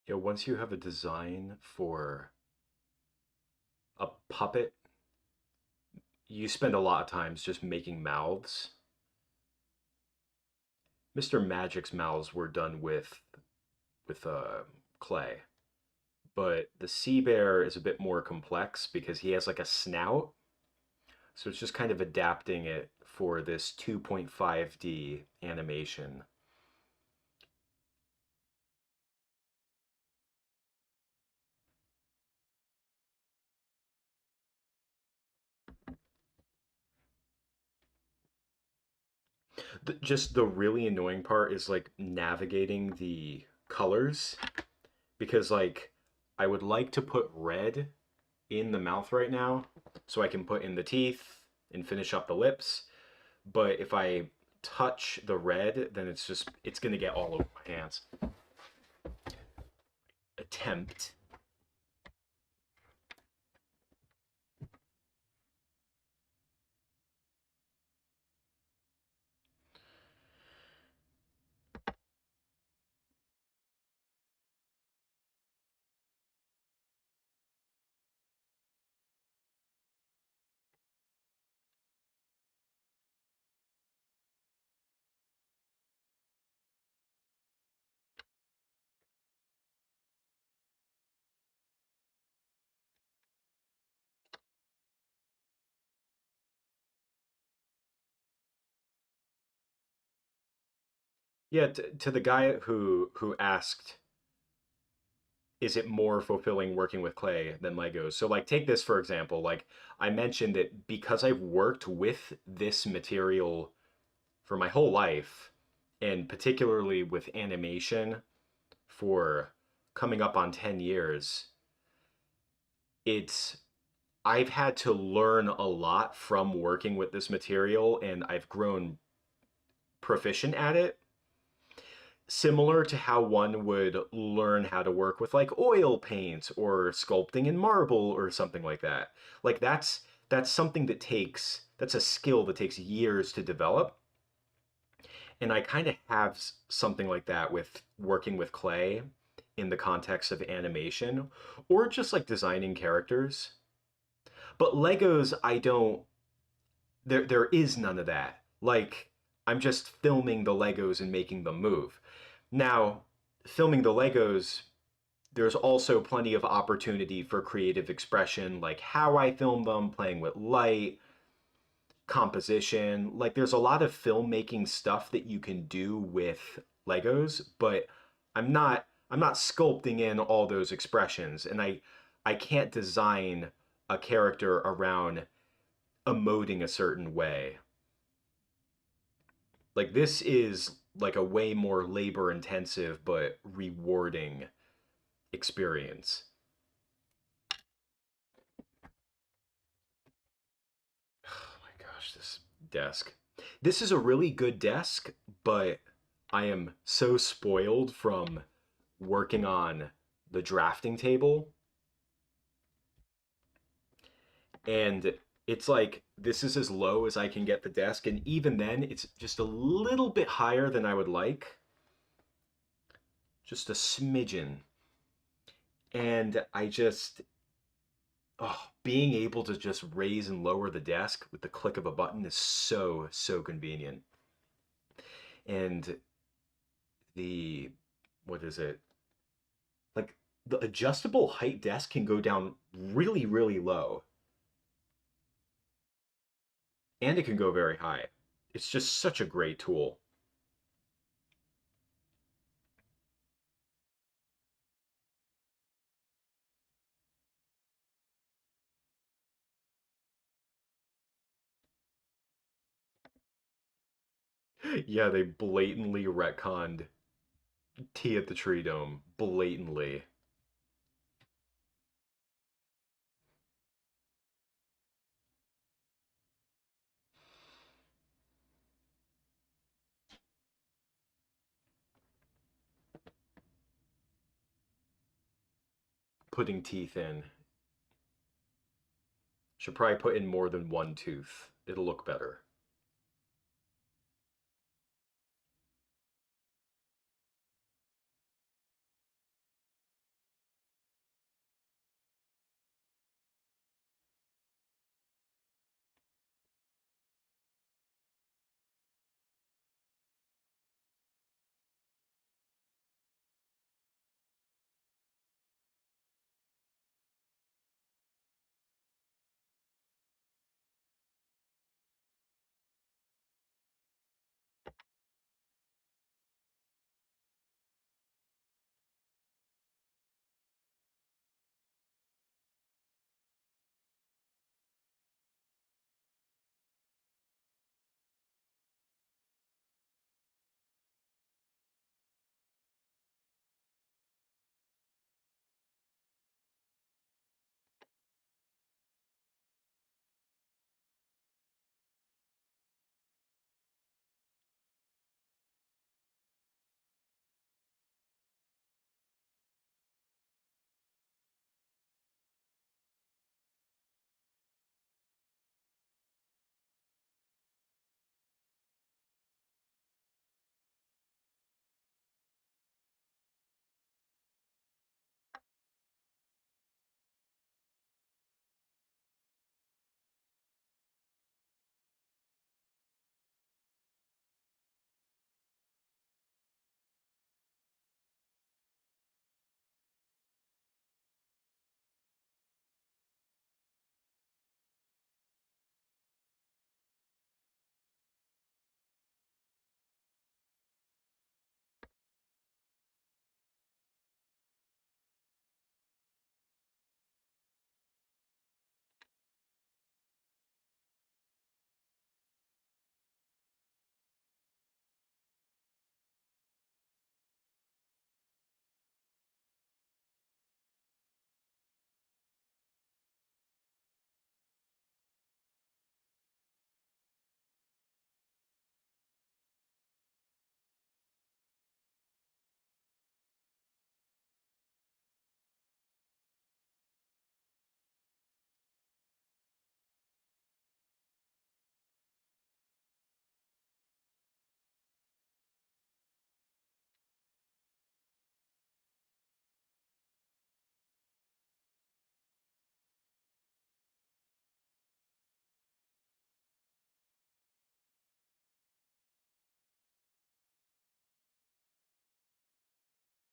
S1: You know, once you have a design for a puppet, you spend a lot of times just making mouths. Mr. Magic's mouths were done with clay, but the sea bear is a bit more complex because he has like a snout, so it's just kind of adapting it for this 2.5D animation. Just the really annoying part is like navigating the colors because like I would like to put red in the mouth right now so I can put in the teeth and finish up the lips. But if I touch the red, then it's gonna get all over my hands. Attempt. Yeah, to the guy who asked, is it more fulfilling working with clay than Legos? So like take this for example, like I mentioned that because I've worked with this material for my whole life, and particularly with animation for coming up on 10 years, it's I've had to learn a lot from working with this material and I've grown proficient at it, similar to how one would learn how to work with like oil paint or sculpting in marble or something like that. Like that's something that takes that's a skill that takes years to develop. And I kind of have something like that with working with clay in the context of animation or just like designing characters. But Legos, I don't there is none of that. Like I'm just filming the Legos and making them move. Now, filming the Legos, there's also plenty of opportunity for creative expression, like how I film them, playing with light, composition. Like there's a lot of filmmaking stuff that you can do with Legos, but I'm not sculpting in all those expressions and I can't design a character around emoting a certain way. Like this is like a way more labor intensive but rewarding experience. Oh my gosh, this desk. This is a really good desk, but I am so spoiled from working on the drafting table. And it's like this is as low as I can get the desk. And even then, it's just a little bit higher than I would like, just a smidgen. And I just, oh, being able to just raise and lower the desk with the click of a button is so convenient. And the, what is it? Like the adjustable height desk can go down really low and it can go very high. It's just such a great tool. Yeah, they blatantly retconned Tea at the Tree Dome. Blatantly. Putting teeth in. Should probably put in more than one tooth. It'll look better.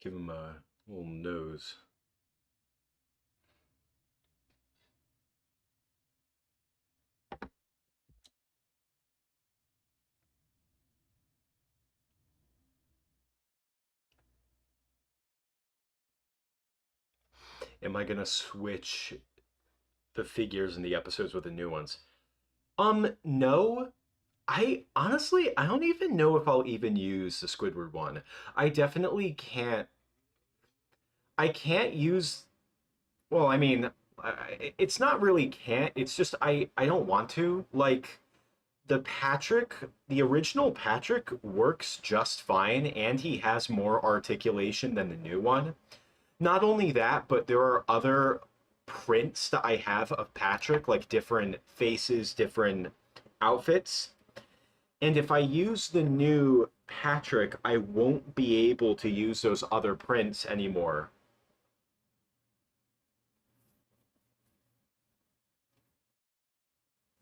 S1: Give him a little nose. Am I gonna switch the figures in the episodes with the new ones? No. I honestly, I don't even know if I'll even use the Squidward one. I definitely can't. I can't use. Well, I mean, it's not really can't. It's just I don't want to. Like the Patrick, the original Patrick works just fine, and he has more articulation than the new one. Not only that, but there are other prints that I have of Patrick, like different faces, different outfits. And if I use the new Patrick, I won't be able to use those other prints anymore.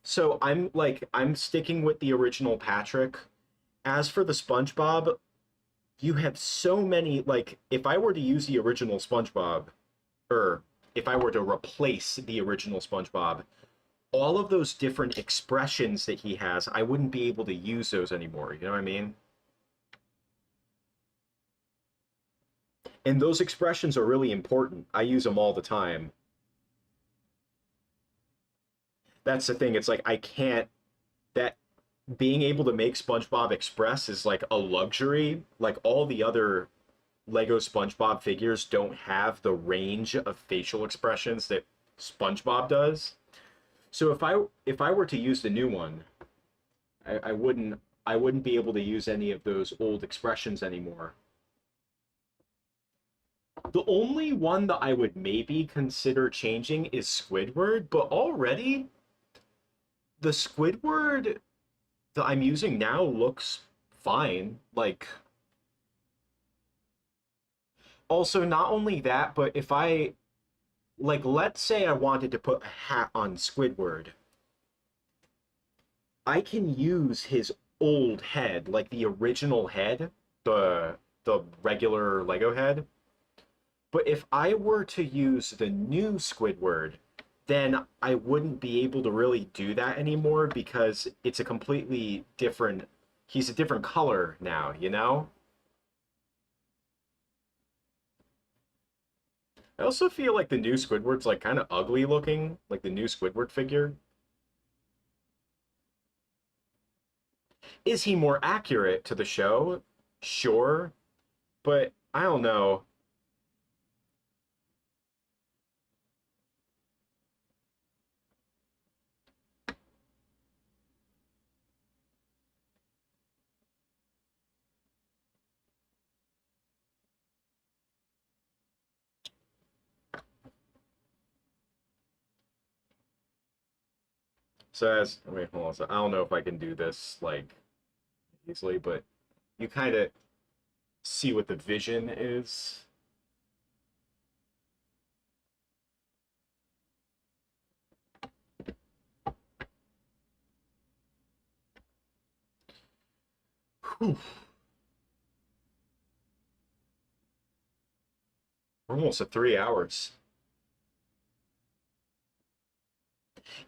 S1: So I'm sticking with the original Patrick. As for the SpongeBob, you have so many like if I were to use the original SpongeBob, or if I were to replace the original SpongeBob, all of those different expressions that he has, I wouldn't be able to use those anymore. You know what I mean? And those expressions are really important. I use them all the time. That's the thing. It's like I can't that being able to make SpongeBob express is like a luxury. Like all the other Lego SpongeBob figures don't have the range of facial expressions that SpongeBob does. So if I were to use the new one, I wouldn't be able to use any of those old expressions anymore. The only one that I would maybe consider changing is Squidward, but already the Squidward that I'm using now looks fine. Like also not only that, but if I like let's say I wanted to put a hat on Squidward, I can use his old head, like the original head, the regular Lego head. But if I were to use the new Squidward, then I wouldn't be able to really do that anymore because it's a completely different he's a different color now, you know? I also feel like the new Squidward's like kind of ugly looking, like the new Squidward figure. Is he more accurate to the show? Sure, but I don't know. So as wait, hold on. So I don't know if I can do this like easily, but you kind of see what the vision is. Whew. We're almost at 3 hours.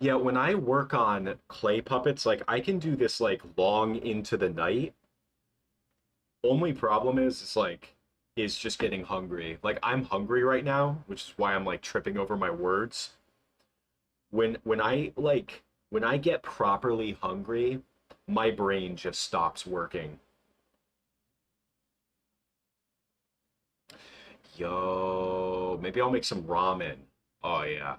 S1: Yeah, when I work on clay puppets, like I can do this like long into the night. Only problem is it's like is just getting hungry. Like I'm hungry right now, which is why I'm like tripping over my words. When I get properly hungry, my brain just stops working. Yo, maybe I'll make some ramen. Oh yeah.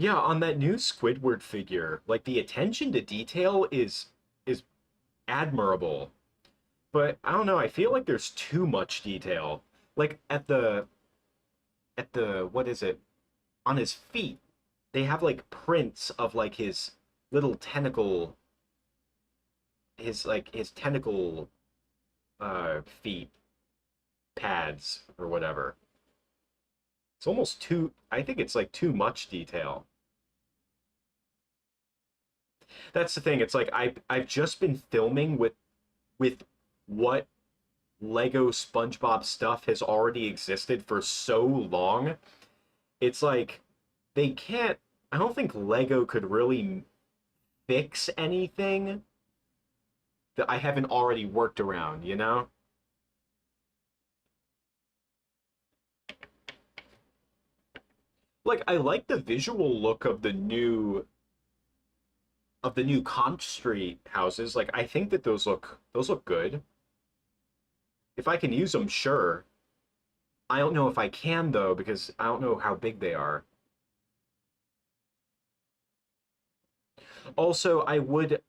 S1: Yeah, on that new Squidward figure, like the attention to detail is admirable. But I don't know, I feel like there's too much detail. Like at the what is it? On his feet, they have like prints of like his little tentacle, his tentacle feet pads or whatever. It's almost too, I think it's like too much detail. That's the thing. It's like I've just been filming with what Lego SpongeBob stuff has already existed for so long. It's like they can't, I don't think Lego could really fix anything that I haven't already worked around, you know? Like I like the visual look of the new Conch Street houses. Like I think that those look good. If I can use them, sure. I don't know if I can though because I don't know how big they are. Also, I would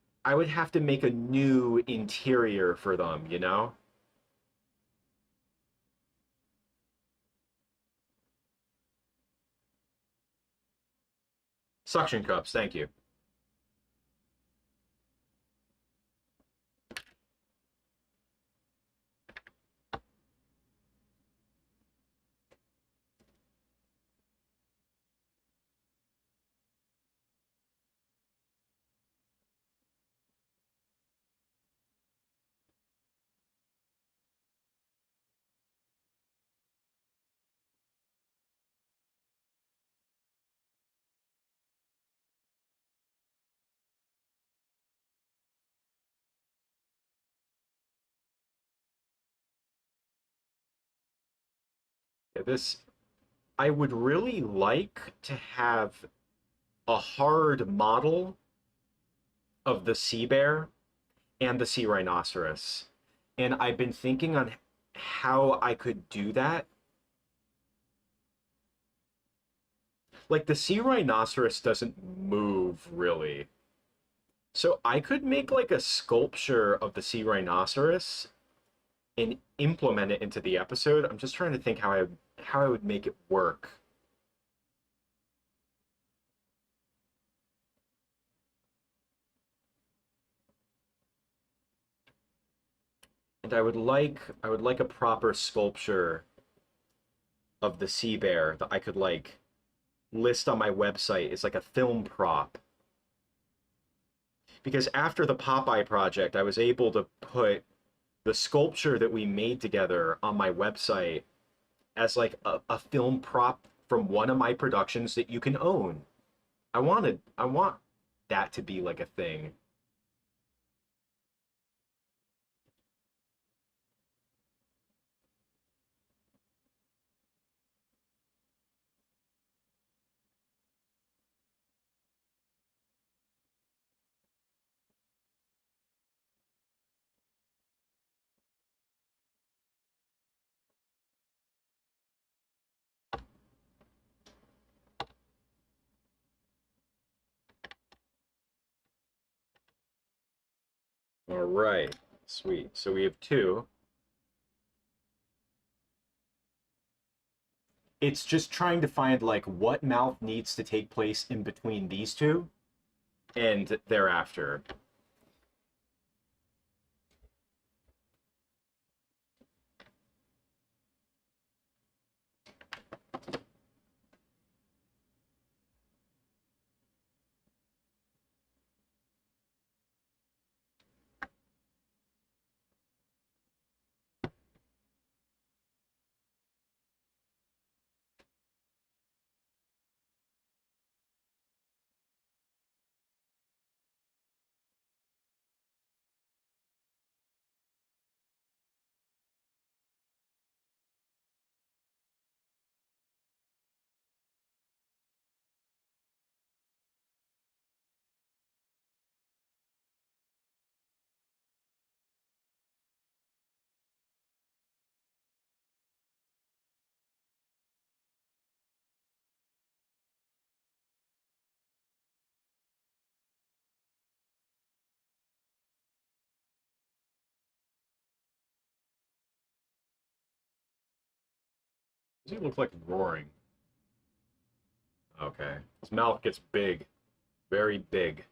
S1: have to make a new interior for them, you know? Suction cups, thank you. Yeah, this I would really like to have a hard model of the sea bear and the sea rhinoceros. And I've been thinking on how I could do that. Like the sea rhinoceros doesn't move really. So I could make like a sculpture of the sea rhinoceros and implement it into the episode. I'm just trying to think how I would make it work. And I would like a proper sculpture of the sea bear that I could like list on my website. It's like a film prop. Because after the Popeye project, I was able to put the sculpture that we made together on my website as like a film prop from one of my productions that you can own. I want that to be like a thing. All right. Sweet. So we have two. It's just trying to find like what mouth needs to take place in between these two and thereafter. Does he look like roaring? Okay. His mouth gets big. Very big.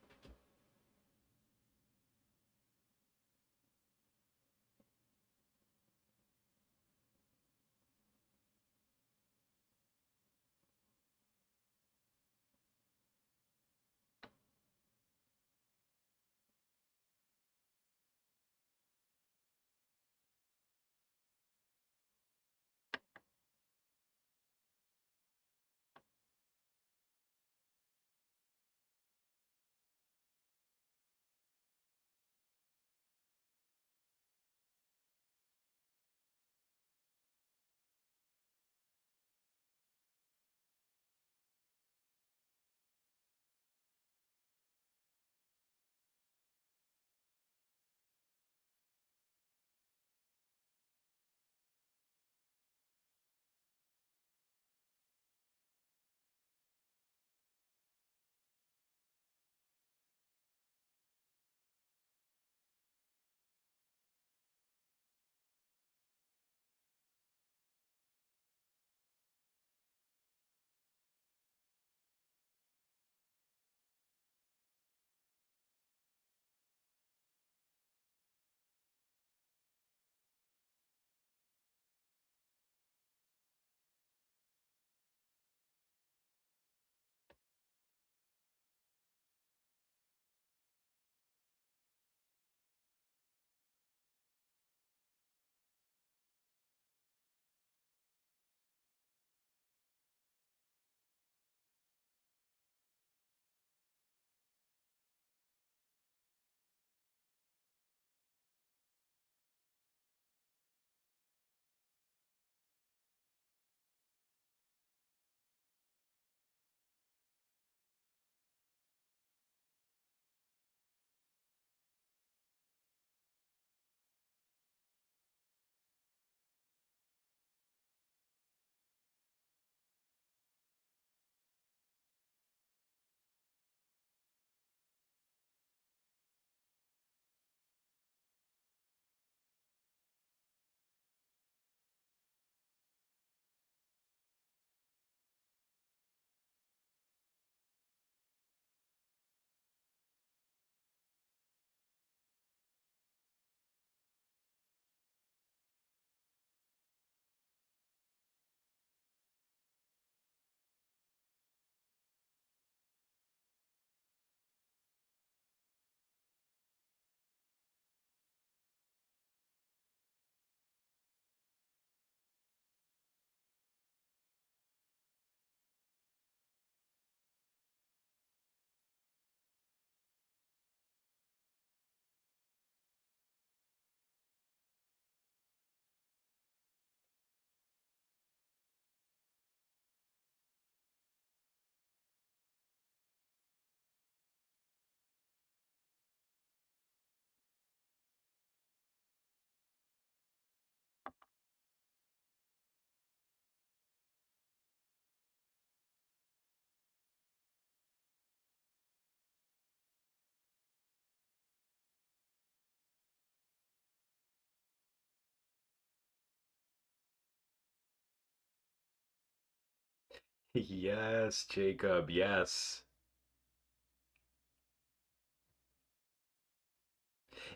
S1: Yes, Jacob, yes.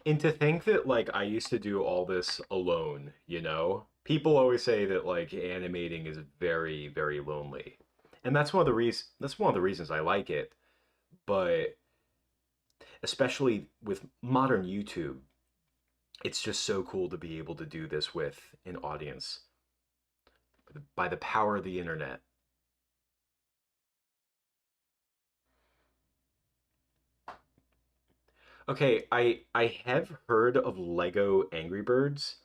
S1: And to think that like I used to do all this alone, you know? People always say that like animating is very, very lonely. And that's one of the reasons I like it. But especially with modern YouTube, it's just so cool to be able to do this with an audience by the power of the internet. Okay, I have heard of Lego Angry Birds.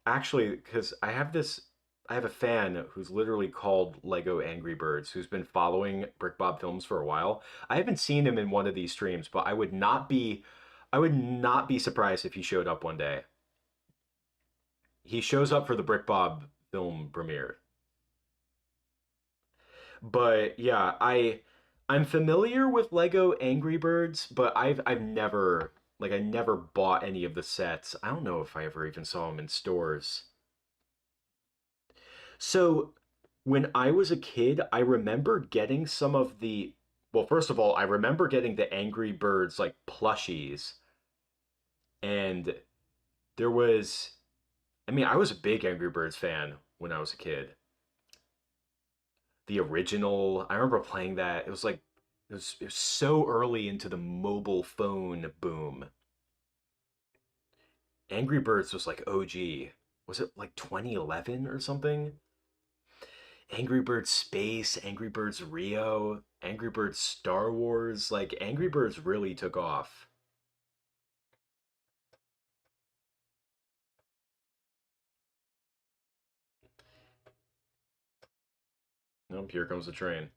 S1: Actually, because I have a fan who's literally called Lego Angry Birds, who's been following BrickBob Films for a while. I haven't seen him in one of these streams, but I would not be surprised if he showed up one day. He shows up for the BrickBob film premiere. But yeah, I'm familiar with Lego Angry Birds, but I've never like I never bought any of the sets. I don't know if I ever even saw them in stores. So When I was a kid, I remember getting some of the. Well, first of all, I remember getting the Angry Birds like plushies, and there was. I mean, I was a big Angry Birds fan when I was a kid. The original, I remember playing that. It was like it was so early into the mobile phone boom. Angry Birds was like OG. Was it like 2011 or something? Angry Birds Space, Angry Birds Rio, Angry Birds Star Wars, like Angry Birds really took off. Nope, here comes the train.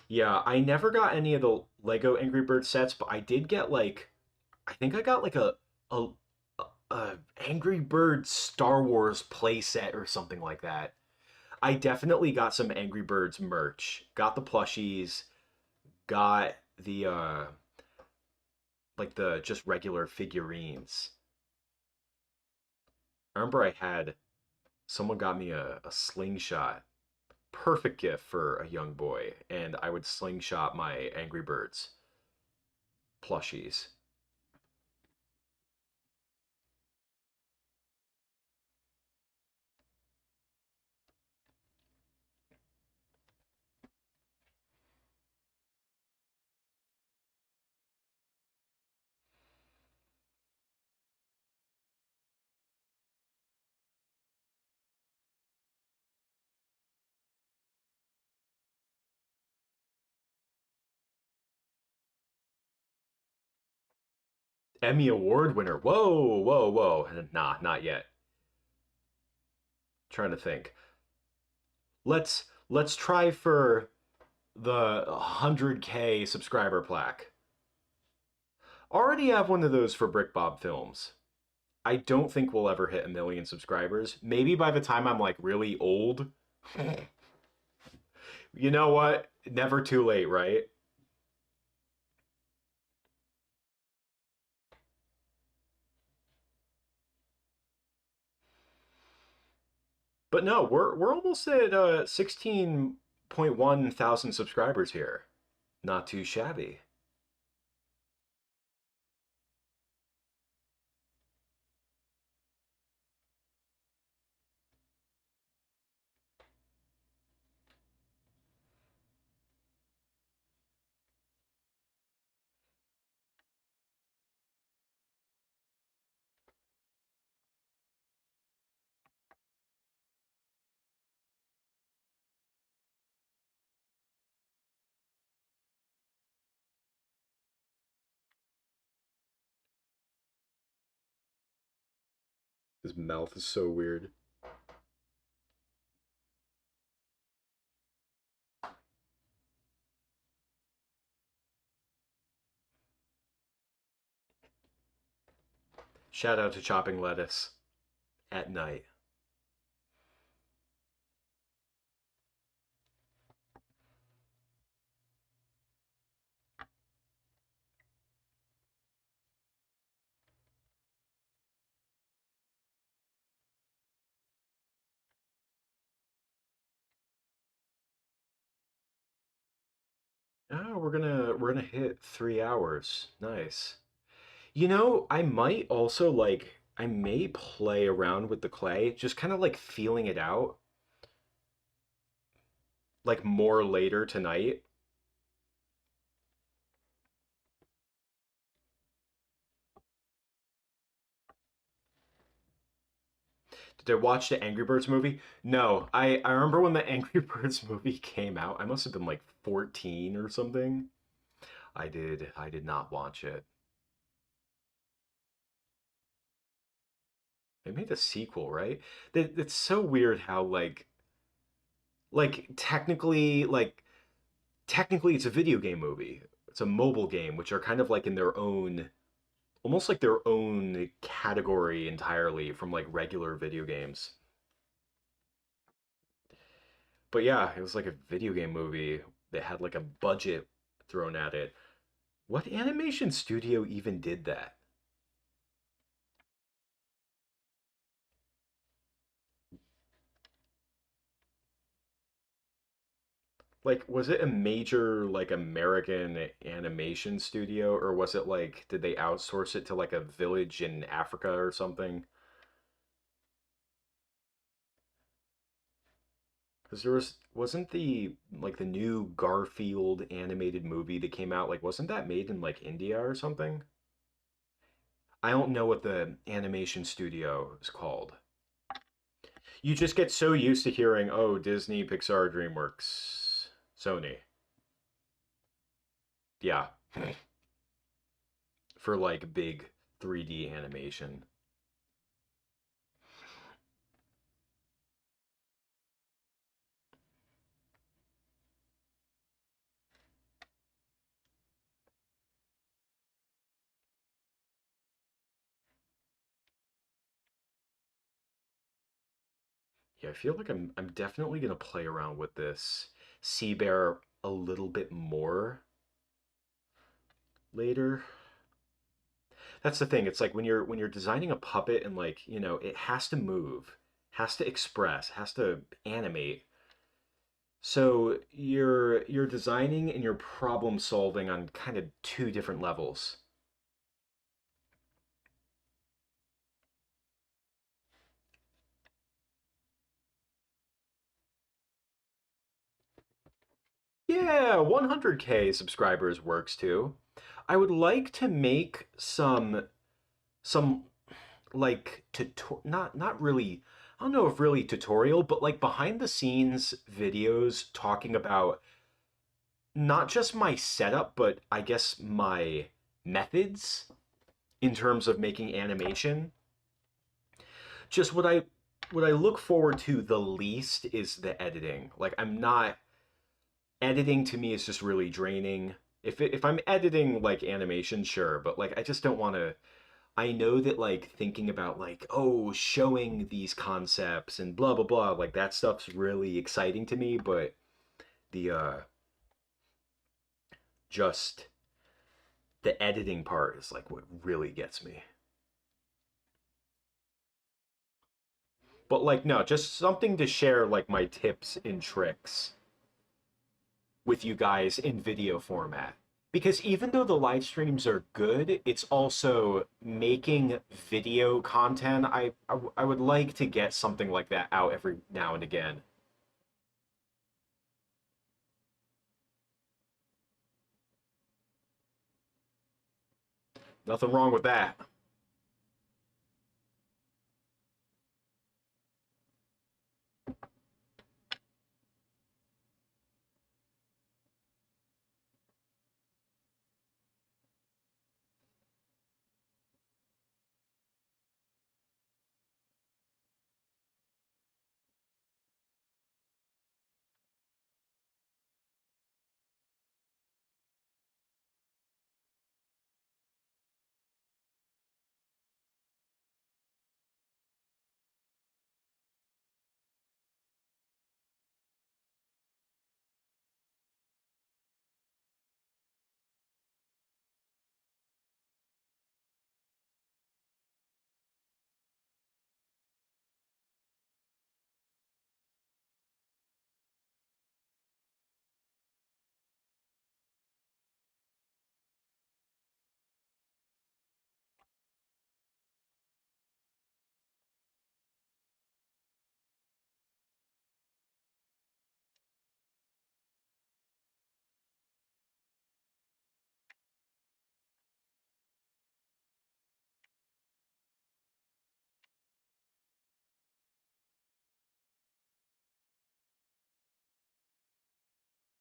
S1: Yeah, I never got any of the Lego Angry Birds sets, but I did get like I think I got like a, a Angry Birds Star Wars playset or something like that. I definitely got some Angry Birds merch. Got the plushies, got the like the just regular figurines. I remember I had someone got me a slingshot. Perfect gift for a young boy, and I would slingshot my Angry Birds plushies. Emmy Award winner. Whoa, whoa, whoa. Nah, not yet. Trying to think. Let's try for the 100K subscriber plaque. Already have one of those for BrickBob Films. I don't think we'll ever hit a million subscribers. Maybe by the time I'm like really old. You know what? Never too late, right? But no, we're almost at 16.1 thousand subscribers here. Not too shabby. His mouth is so weird. Shout out to chopping lettuce at night. Oh, we're gonna hit 3 hours. Nice. You know, I might also like I may play around with the clay, just kind of like feeling it out, like more later tonight. Did I watch the Angry Birds movie? No, I remember when the Angry Birds movie came out. I must have been like 14 or something. I did not watch it. They made a sequel, right? It's so weird how like technically it's a video game movie. It's a mobile game, which are kind of like in their own almost like their own category entirely from like regular video games. But yeah, it was like a video game movie that had like a budget thrown at it. What animation studio even did that? Like, was it a major, like, American animation studio, or was it like, did they outsource it to like a village in Africa or something? Because wasn't the like the new Garfield animated movie that came out, like, wasn't that made in like India or something? I don't know what the animation studio is called. You just get so used to hearing, oh, Disney, Pixar, DreamWorks, Sony. Yeah, for like big 3D animation. Yeah, I feel like I'm definitely gonna play around with this Sea Bear a little bit more later. That's the thing. It's like when you're designing a puppet and like, it has to move, has to express, has to animate. So you're designing and you're problem solving on kind of two different levels. Yeah, 100K subscribers works too. I would like to make some like not really, I don't know if really tutorial, but like behind the scenes videos talking about not just my setup, but I guess my methods in terms of making animation. Just what I look forward to the least is the editing. Like, I'm not editing, to me is just really draining. If I'm editing like animation, sure, but like I just don't want to. I know that like thinking about like, oh, showing these concepts and blah blah blah, like that stuff's really exciting to me, but the just the editing part is like what really gets me. But like, no, just something to share like my tips and tricks with you guys in video format. Because even though the live streams are good, it's also making video content. I would like to get something like that out every now and again. Nothing wrong with that.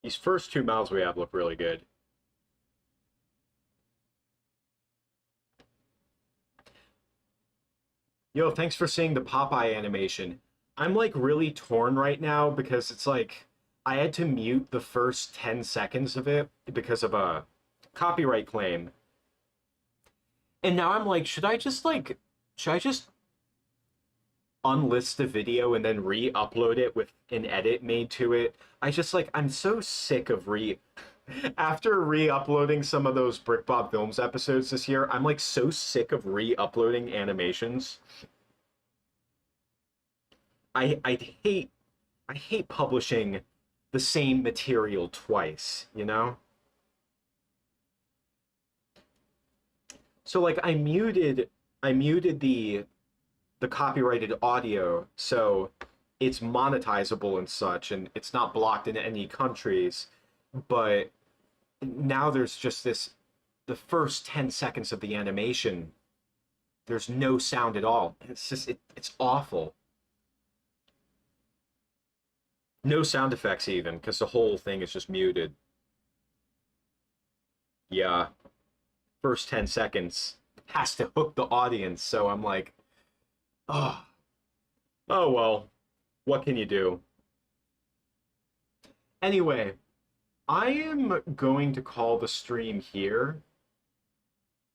S1: These first two mouths we have look really good. Yo, thanks for seeing the Popeye animation. I'm like really torn right now because it's like I had to mute the first 10 seconds of it because of a copyright claim. And now I'm like, should I just unlist the video and then re-upload it with an edit made to it? I just like I'm so sick of re after re-uploading some of those BrickBob Films episodes this year, I'm like so sick of re-uploading animations. I hate publishing the same material twice, you know? So like I muted the copyrighted audio, so it's monetizable and such, and it's not blocked in any countries. But now there's just this, the first 10 seconds of the animation, there's no sound at all. It's just it's awful. No sound effects even, because the whole thing is just muted. Yeah, first 10 seconds has to hook the audience, so I'm like, oh, oh well, what can you do? Anyway, I am going to call the stream here.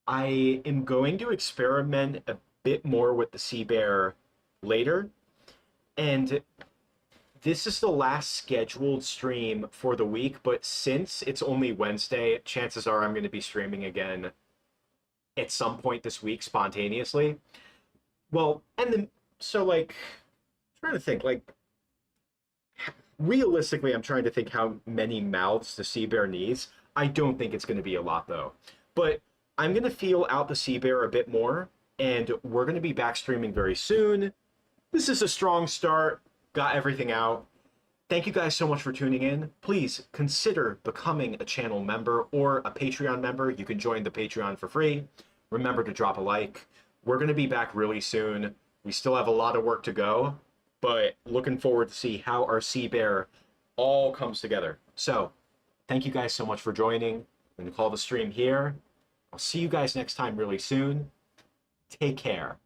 S1: I am going to experiment a bit more with the sea bear later, and this is the last scheduled stream for the week, but since it's only Wednesday, chances are I'm going to be streaming again at some point this week spontaneously. Well, and then, so like, I'm trying to think, like, realistically, I'm trying to think how many mouths the sea bear needs. I don't think it's going to be a lot, though. But I'm going to feel out the sea bear a bit more, and we're going to be back streaming very soon. This is a strong start. Got everything out. Thank you guys so much for tuning in. Please consider becoming a channel member or a Patreon member. You can join the Patreon for free. Remember to drop a like. We're going to be back really soon. We still have a lot of work to go, but looking forward to see how our sea bear all comes together. So, thank you guys so much for joining. I'm going to call the stream here. I'll see you guys next time really soon. Take care.